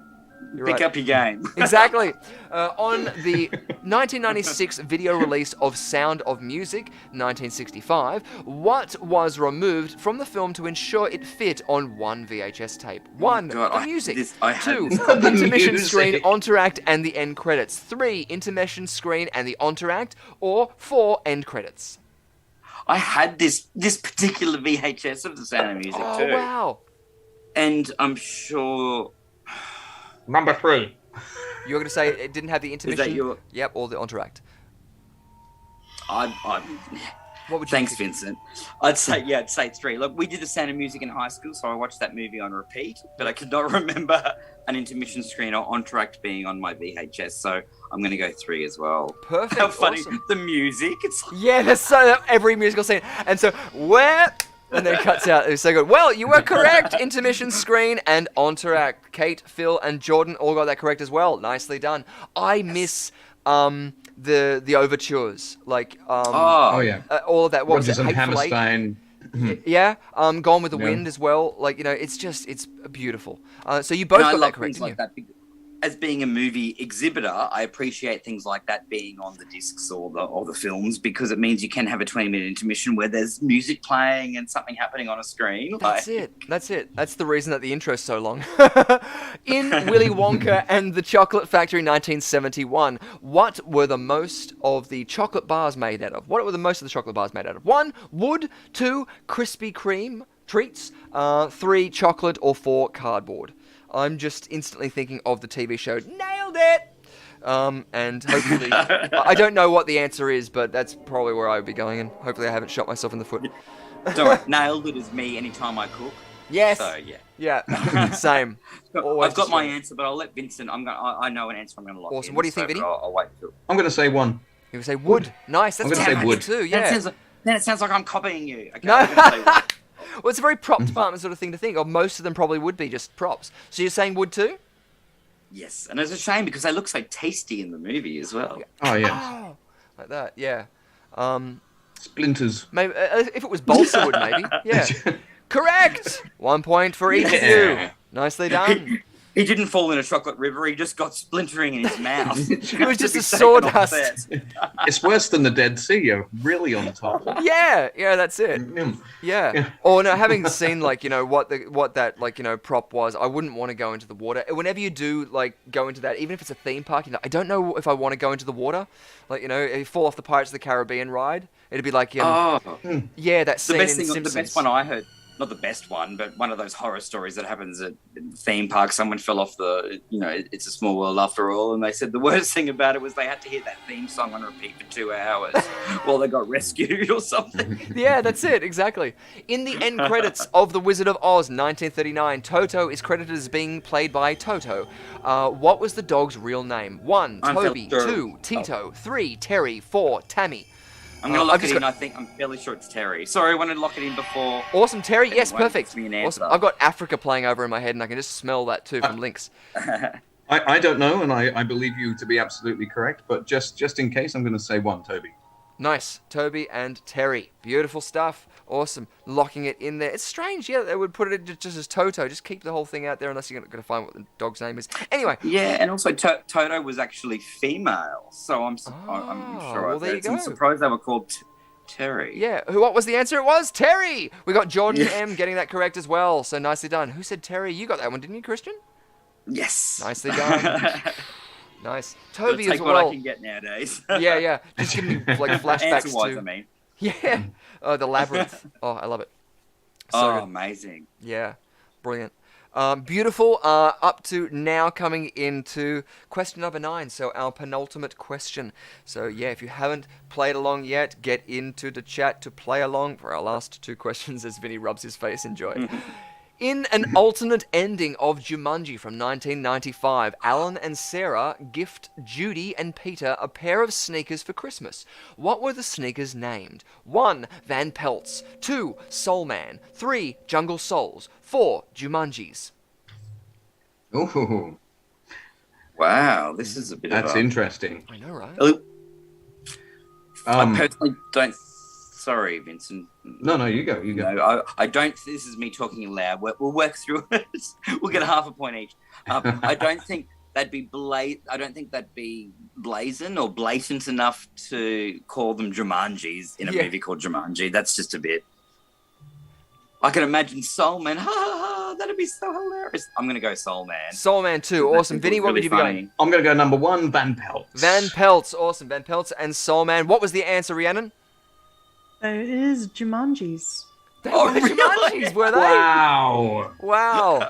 Pick up your game. Exactly. On the 1996 video release of Sound of Music, 1965, what was removed from the film to ensure it fit on one VHS tape? 1. The music. 2. The intermission screen, entr'acte, and the end credits. 3. Intermission screen and the entr'acte. Or 4. End credits. I had this particular VHS of the Sound of Music too. Oh, wow. And I'm sure... Number 3. You were going to say it didn't have the intermission? Is that your... Yep, or the entr'acte. What would you Thanks, Vincent. I'd say 3. Look, we did the Sound of Music in high school, so I watched that movie on repeat, but I could not remember an intermission screen or entr'acte being on my VHS, so I'm going to go 3 as well. Perfect. How funny. Awesome. The music. It's Yeah, that's so every musical scene. And so, where... And then it cuts out. It was so good. Well, you were correct. Intermission screen and entr'acte. Kate, Phil, and Jordan all got that correct as well. Nicely done. I miss the overtures, like oh yeah, all of that. What Rodgers was it? and Hateful Eight? Hammerstein. Yeah, Gone with the Yeah. Wind as well. Like, you know, it's beautiful. So you both I got love that correct, things didn't like you? that. As being a movie exhibitor, I appreciate things like that being on the discs or the films, because it means you can have a 20-minute intermission where there's music playing and something happening on a screen. That's it. That's the reason that the intro's so long. In Willy Wonka and the Chocolate Factory 1971, what were the most of the chocolate bars made out of? What were the most of the chocolate bars made out of? 1. Wood. 2. Krispy Kreme treats. 3. Chocolate. Or 4. Cardboard. I'm just instantly thinking of the TV show Nailed It! And hopefully... I don't know what the answer is, but that's probably where I would be going, and hopefully I haven't shot myself in the foot. Don't worry, Nailed It is me anytime I cook. Yes! So, yeah. Yeah, same. I've got my answer, but I'll let Vincent... I know an answer I'm going to lock in. Awesome. What do you think, Vinny? I'll wait till... I'm going to say 1. You would say wood. Nice. That's I'm going to say wood too, yeah. Then it sounds like I'm copying you. Okay, No. I'm gonna say wood. Well, it's a very prop department sort of thing to think of. Most of them probably would be just props. So you're saying wood too? Yes, and it's a shame because they look so tasty in the movie as well. Oh, yes. Oh, like that, yeah. Splinters. Maybe if it was balsa wood, maybe. Yeah. Correct! 1 point for each of you. Nicely done. He didn't fall in a chocolate river. He just got splintering in his mouth. It was just a sawdust. It's worse than the Dead Sea. You're really on top. Yeah, that's it. Yeah. Or no, having seen like, you know, what that like, you know, prop was, I wouldn't want to go into the water. Whenever you do like go into that, even if it's a theme park, you know, I don't know if I want to go into the water. Like, you know, if you fall off the Pirates of the Caribbean ride, it'd be like yeah, that scene in Simpsons. The best one I heard. Not the best one, but one of those horror stories that happens at the theme park. Someone fell off It's a Small World after all, and they said the worst thing about it was they had to hear that theme song on repeat for 2 hours while they got rescued or something. Yeah, that's it, exactly. In the end credits of The Wizard of Oz, 1939, Toto is credited as being played by Toto. What was the dog's real name? 1. Toby. 2. Tito. 3. Terry. 4. Tammy. I'm going to lock it in. I think I'm fairly sure it's Terry. Sorry, I wanted to lock it in before. Awesome, Terry. Yes, perfect. Awesome. I've got Africa playing over in my head, and I can just smell that too from Lynx. I don't know, and I believe you to be absolutely correct, but just in case, I'm going to say 1, Toby. Nice. Toby and Terry. Beautiful stuff. Awesome. Locking it in there. It's strange, yeah, they would put it just as Toto. Just keep the whole thing out there unless you're going to find what the dog's name is. Anyway. Yeah, and also Toto was actually female, so I'm sure. Well, there you go. I'm surprised they were called Terry. Yeah. What was the answer? It was Terry. We got Jordan M getting that correct as well, so nicely done. Who said Terry? You got that one, didn't you, Christian? Yes. Nicely done. Nice. Toby take as well. what I can get nowadays. Yeah. Just give me like flashbacks Answer-wise, to. I mean. Yeah. Oh, the labyrinth. Oh, I love it. So good. Amazing. Yeah. Brilliant. Beautiful. Up to now coming into question number 9. So our penultimate question. So yeah, if you haven't played along yet, get into the chat to play along for our last 2 questions as Vinny rubs his face in joy. In an alternate ending of Jumanji from 1995, Alan and Sarah gift Judy and Peter a pair of sneakers for Christmas. What were the sneakers named? 1. Van Pelts. 2. Soul Man. 3. Jungle Souls. 4. Jumanjis. Oh. Wow, this is a bit That's interesting. I know, right? I personally don't... Sorry, Vincent. No, you go. No, I don't. This is me talking loud. We'll work through it. We'll get half a point each. I don't think that'd be blazing or blatant enough to call them Jumanjis in a movie called Jumanji. That's just a bit. I can imagine Soul Man. Ha ha ha! That'd be so hilarious. I'm gonna go Soul Man. Soul Man 2, awesome. Vinny, what would you be going? I'm gonna go number 1, Van Pelt. Van Pelt's, awesome. Van Pelt's and Soul Man. What was the answer, Rhiannon? It is Jumanjis. Oh, Jumanjis, were they? Wow.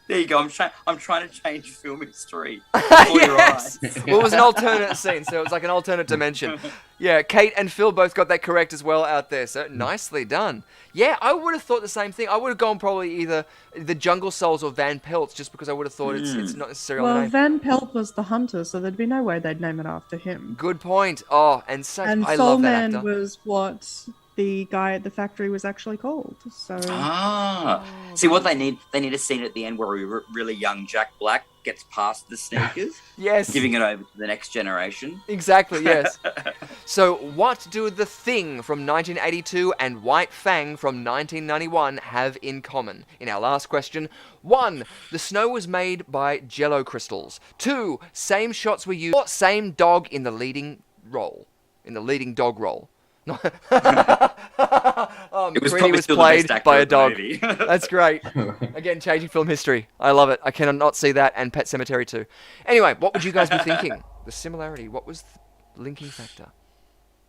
There you go. I'm trying to change film history. Yes. Well, it was an alternate scene, so it was like an alternate dimension. Yeah, Kate and Phil both got that correct as well out there, so nicely done. Yeah, I would have thought the same thing. I would have gone probably either the Jungle Souls or Van Pelt's, just because I would have thought it's not necessarily Well, name. Van Pelt was the hunter, so there'd be no way they'd name it after him. Good point. Oh, and I Soul love that Man actor. was what the guy at the factory was actually called. So See what they need a scene at the end where really young Jack Black gets past the sneakers. Yes. Giving it over to the next generation. Exactly, yes. So, what do The Thing from 1982 and White Fang from 1991 have in common? In our last question, 1. The snow was made by Jello crystals. 2. Same shots were used. 4. Same dog in the leading role. In the leading dog role. It was McCready probably was still the played best actor by a of the dog. movie. That's great. Again, changing film history. I love it. I cannot see that, and Pet Sematary too. Anyway, what would you guys be thinking? The similarity. What was the linking factor?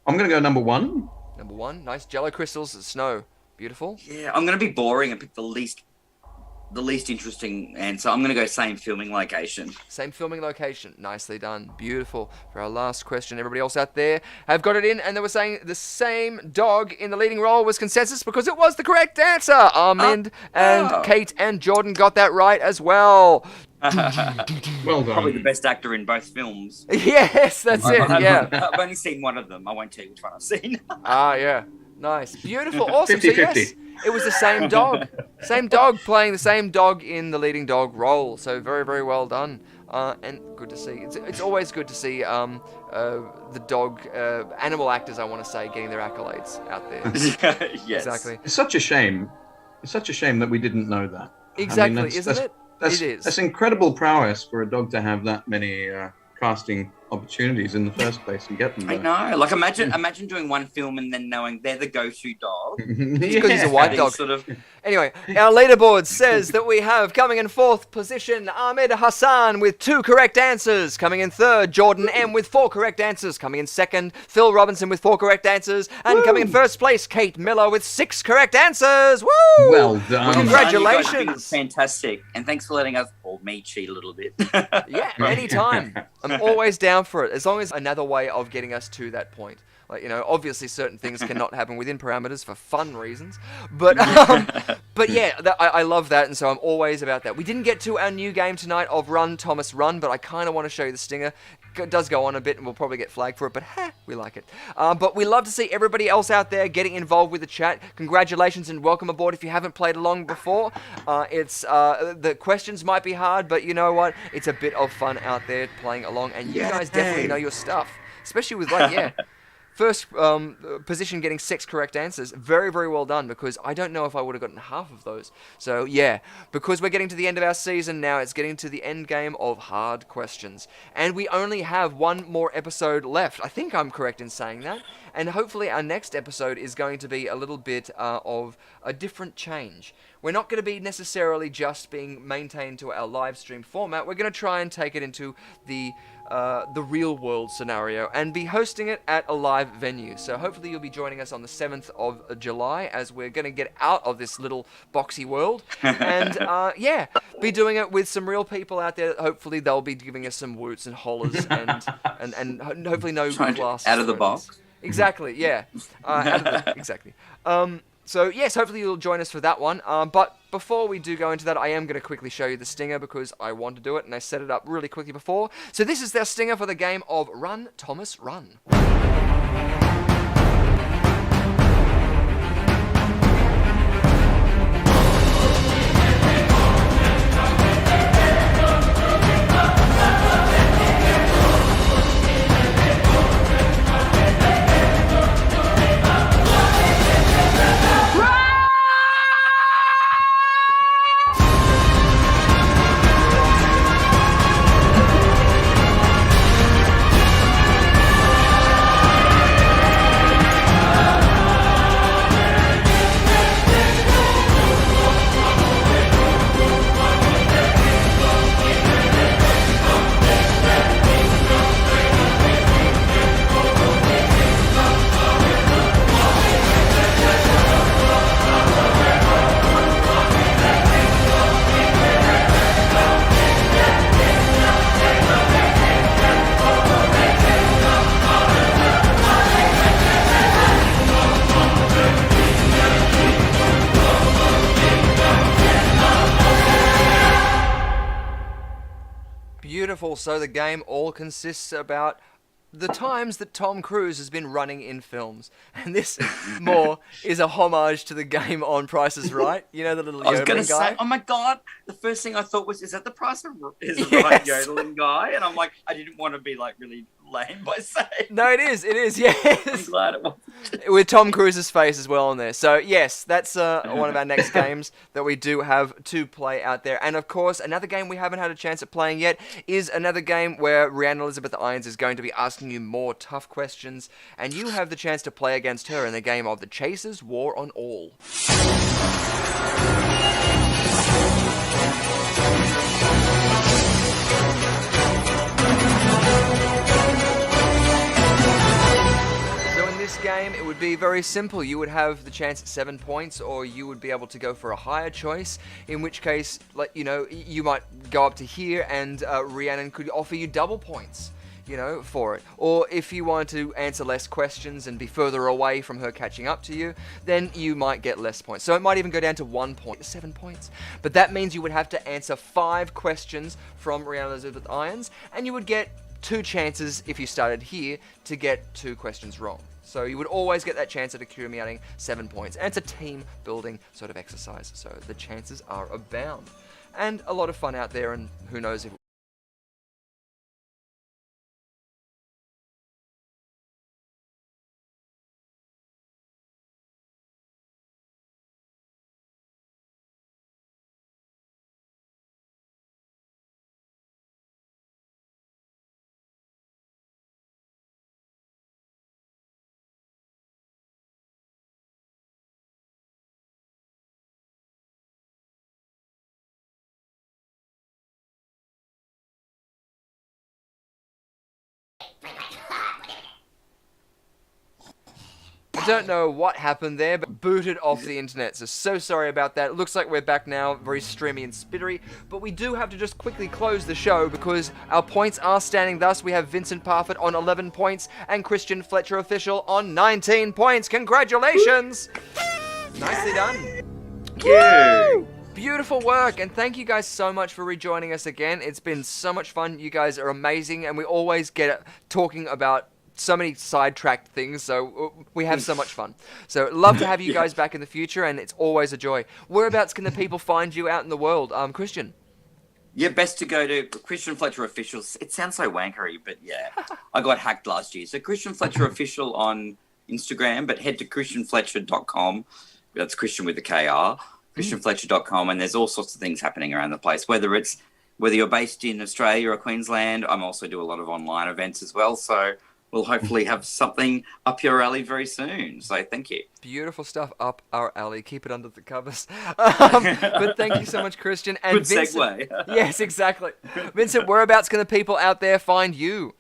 I'm going to go number 1. Number 1. Nice Jello crystals, snow. Beautiful. Yeah, I'm going to be boring and pick the least interesting answer. I'm going to go same filming location. Same filming location. Nicely done. Beautiful. For our last question, everybody else out there have got it in, and they were saying the same dog in the leading role was consensus because it was the correct answer. Armand and Kate and Jordan got that right as well. Well done. Probably the best actor in both films. Yes, that's it. Yeah. I've only seen one of them. I won't tell you which one I've seen. Yeah. Nice. Beautiful. Awesome. 50-50. So yes, it was the same dog. Same dog playing the same dog in the leading dog role. So very, very well done. And good to see. It's always good to see the dog animal actors, I want to say, getting their accolades out there. Yes. Exactly. It's such a shame. It's such a shame that we didn't know that. Exactly, I mean, isn't it? It is. That's incredible prowess for a dog to have that many casting opportunities in the first place and get them I there. know. Like imagine doing one film and then knowing they're the go-to dog. Because he's a white dog. Sort of... Anyway, our leaderboard says that we have coming in 4th position Ahmed Hassan with 2 correct answers. Coming in 3rd, Jordan M with 4 correct answers. Coming in 2nd, Phil Robinson with 4 correct answers. And coming in 1st place, Kate Miller with 6 correct answers. Woo! Well done. Congratulations. You guys have been fantastic. And thanks for letting us, or me, cheat a little bit. Yeah, anytime. I'm always down for it, as long as another way of getting us to that point. Like, obviously certain things cannot happen within parameters for fun reasons. But yeah, I love that, and so I'm always about that. We didn't get to our new game tonight of Run, Thomas, Run, but I kind of want to show you the stinger. It does go on a bit, and we'll probably get flagged for it, but we like it. But we love to see everybody else out there getting involved with the chat. Congratulations and welcome aboard if you haven't played along before. The questions might be hard, but you know what? It's a bit of fun out there playing along, and you guys definitely know your stuff. Especially with, first position getting 6 correct answers. Very, very well done, because I don't know if I would have gotten half of those. So, yeah, because we're getting to the end of our season now, it's getting to the end game of hard questions. And we only have 1 more episode left. I think I'm correct in saying that. And hopefully our next episode is going to be a little bit of a different change. We're not going to be necessarily just being maintained to our live stream format. We're going to try and take it into the real world scenario and be hosting it at a live venue. So hopefully you'll be joining us on the 7th of July as we're going to get out of this little boxy world and be doing it with some real people out there. Hopefully they'll be giving us some woots and hollers and hopefully no glasses. Out of the box. Exactly, yeah. Exactly. So, yes, hopefully you'll join us for that one. But before we do go into that, I am going to quickly show you the stinger because I want to do it and I set it up really quickly before. So this is their stinger for the game of Run, Thomas, Run. Beautiful. So the game all consists about the times that Tom Cruise has been running in films. And this more is a homage to the game on Price is Right. You know, the little I was yodeling going to guy? say, oh my God, the first thing I thought was, is that the Price is Yes. Right yodeling guy? And I'm like, I didn't want to be like really lame by saying. No, it is, yes. I'm glad it was. With Tom Cruise's face as well on there. So, yes, that's one of our next games that we do have to play out there. And, of course, another game we haven't had a chance at playing yet is another game where Rhiannon Elizabeth Irons is going to be asking you more tough questions, and you have the chance to play against her in the game of The Chasers War on All. This game, it would be very simple. You would have the chance at 7 points, or you would be able to go for a higher choice, in which case, like, you know, you might go up to here and Rhiannon could offer you double points, you know, for it. Or if you wanted to answer less questions and be further away from her catching up to you, then you might get less points. So it might even go down to 1 point, 7 points. But that means you would have to answer 5 questions from Rhiannon Elizabeth Irons, and you would get 2 chances if you started here to get 2 questions wrong. So you would always get that chance at accumulating 7 points. And it's a team building sort of exercise. So the chances are abound. And a lot of fun out there, and who knows if I don't know what happened there, but booted off the internet, so sorry about that. It looks like we're back now, very streamy and spittery, but we do have to just quickly close the show because our points are standing thus. We have Vincent Parfitt on 11 points and Christian Fletcher Official on 19 points. Congratulations! Nicely done. Woo! Beautiful work, and thank you guys so much for rejoining us again. It's been so much fun. You guys are amazing, and we always get talking about so many sidetracked things, so we have so much fun. So love to have you guys back in the future, and it's always a joy. Whereabouts can the people find you out in the world, Christian? Yeah, best to go to Christian Fletcher Official. It sounds so wankery, but yeah, I got hacked last year. So Christian Fletcher Official on Instagram, but head to christianfletcher.com. That's Christian with a KR. christianfletcher.com, and there's all sorts of things happening around the place, whether you're based in Australia or Queensland. I'm also do a lot of online events as well, so we'll hopefully have something up your alley very soon. So thank you. Beautiful stuff up our alley. Keep it under the covers. But thank you so much, Christian. And Good Vincent, segue. Yes, exactly. Vincent, whereabouts can the people out there find you?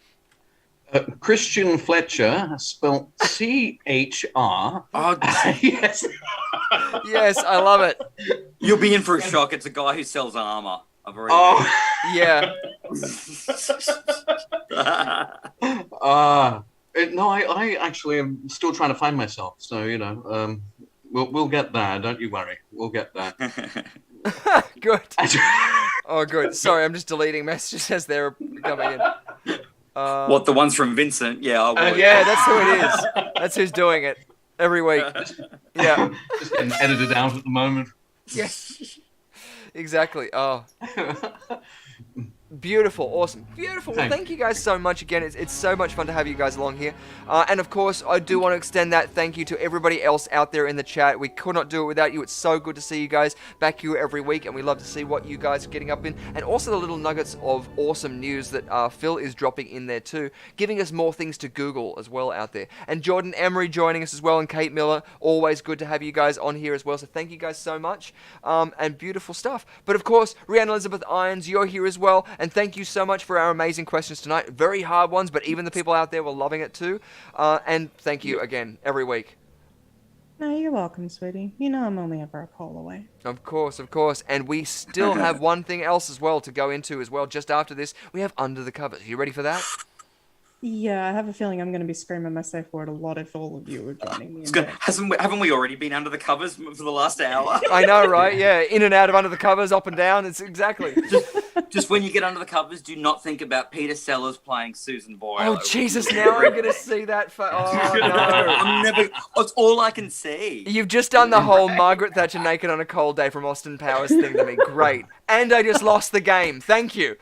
Christian Fletcher, spelled C-H-R. Oh, yes. Yes, I love it. You'll be in for a shock. It's a guy who sells armor. I've already Yeah. No, I actually am still trying to find myself. So, you know, we'll get there. Don't you worry. We'll get there. Good. Oh, good. Sorry, I'm just deleting messages as they're coming in. What, the ones from Vincent? Yeah, I will. Yeah, that's who it is. That's who's doing it every week. Yeah. Just getting edited out at the moment. Yes. Exactly. Oh. Beautiful, awesome, beautiful. Well, thank you guys so much again. It's so much fun to have you guys along here. And of course, I do want to extend that thank you to everybody else out there in the chat. We could not do it without you. It's so good to see you guys back here every week, and we love to see what you guys are getting up in, and also the little nuggets of awesome news that Phil is dropping in there too, giving us more things to Google as well out there. And Jordan Emery joining us as well, and Kate Miller. Always good to have you guys on here as well. So thank you guys so much, and beautiful stuff. But of course, Rhiannon Elizabeth Irons, you're here as well. And thank you so much for our amazing questions tonight. Very hard ones, but even the people out there were loving it too. And thank you again every week. No, you're welcome, sweetie. You know I'm only ever a call away. Of course, of course. And we still have one thing else as well to go into as well. Just after this, we have Under the Covers. Are you ready for that? Yeah, I have a feeling I'm going to be screaming my safe word a lot if all of you are joining me. Haven't we already been under the covers for the last hour? I know, right? Yeah, in and out of Under the Covers, up and down. It's exactly. Just when you get under the covers, do not think about Peter Sellers playing Susan Boyle. Oh Jesus! Now I'm gonna see that. Oh no! I'm never. It's all I can see. You've just done the whole Margaret Thatcher naked on a cold day from Austin Powers thing to me. Great. And I just lost the game. Thank you.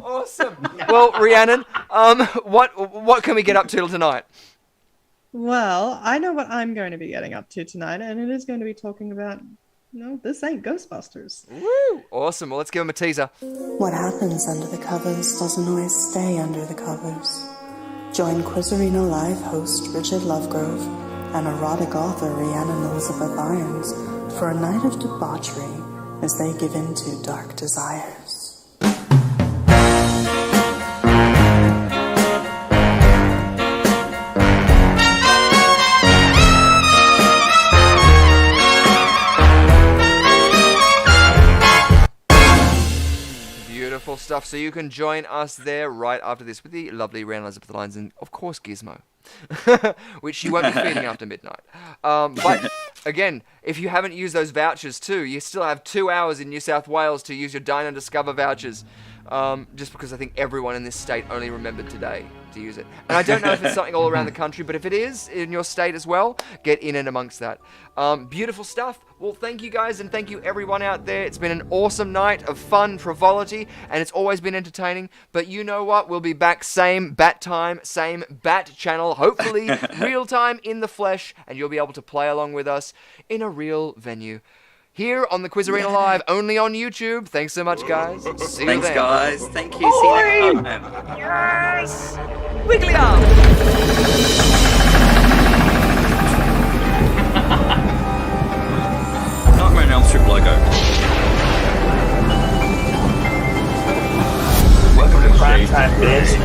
Awesome. Well, Rhiannon, what can we get up to tonight? Well, I know what I'm going to be getting up to tonight, and it is going to be talking about, no, this ain't Ghostbusters. Woo! Awesome. Well, let's give him a teaser. What happens under the covers doesn't always stay under the covers. Join QUIZarenaLIVE host Richard Lovegrove and erotic author Rhiannon Elizabeth Irons for a night of debauchery as they give in to dark desires. Beautiful stuff. So you can join us there right after this with the lovely Rhiannon Elizabeth Irons and, of course, Gizmo. Which you won't be feeding after midnight. But again, if you haven't used those vouchers too, you still have 2 hours in New South Wales to use your Dine and Discover vouchers. Just because I think everyone in this state only remembered today to use it. And I don't know if it's something all around the country, but if it is in your state as well, get in and amongst that. Beautiful stuff. Well, thank you guys, and thank you everyone out there. It's been an awesome night of fun, frivolity, and it's always been entertaining. But you know what? We'll be back same bat time, same bat channel, hopefully real time in the flesh, and you'll be able to play along with us in a real venue. Here on the Quiz Arena Live, only on YouTube. Thanks so much, guys. See you Thanks, then. guys. Thank you. See you next time. Yes! Wiggly up! Nightmare on Elm Street logo. Welcome to Prime Time, bitch.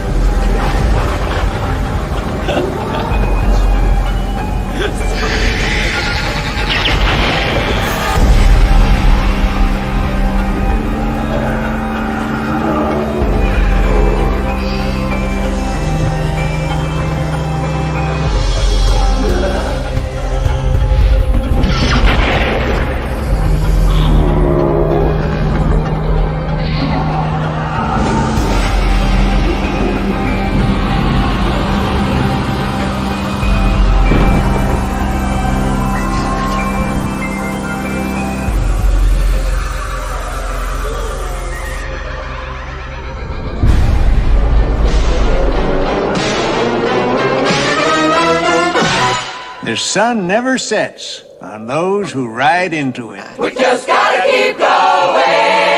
The sun never sets on those who ride into it. We just gotta keep going.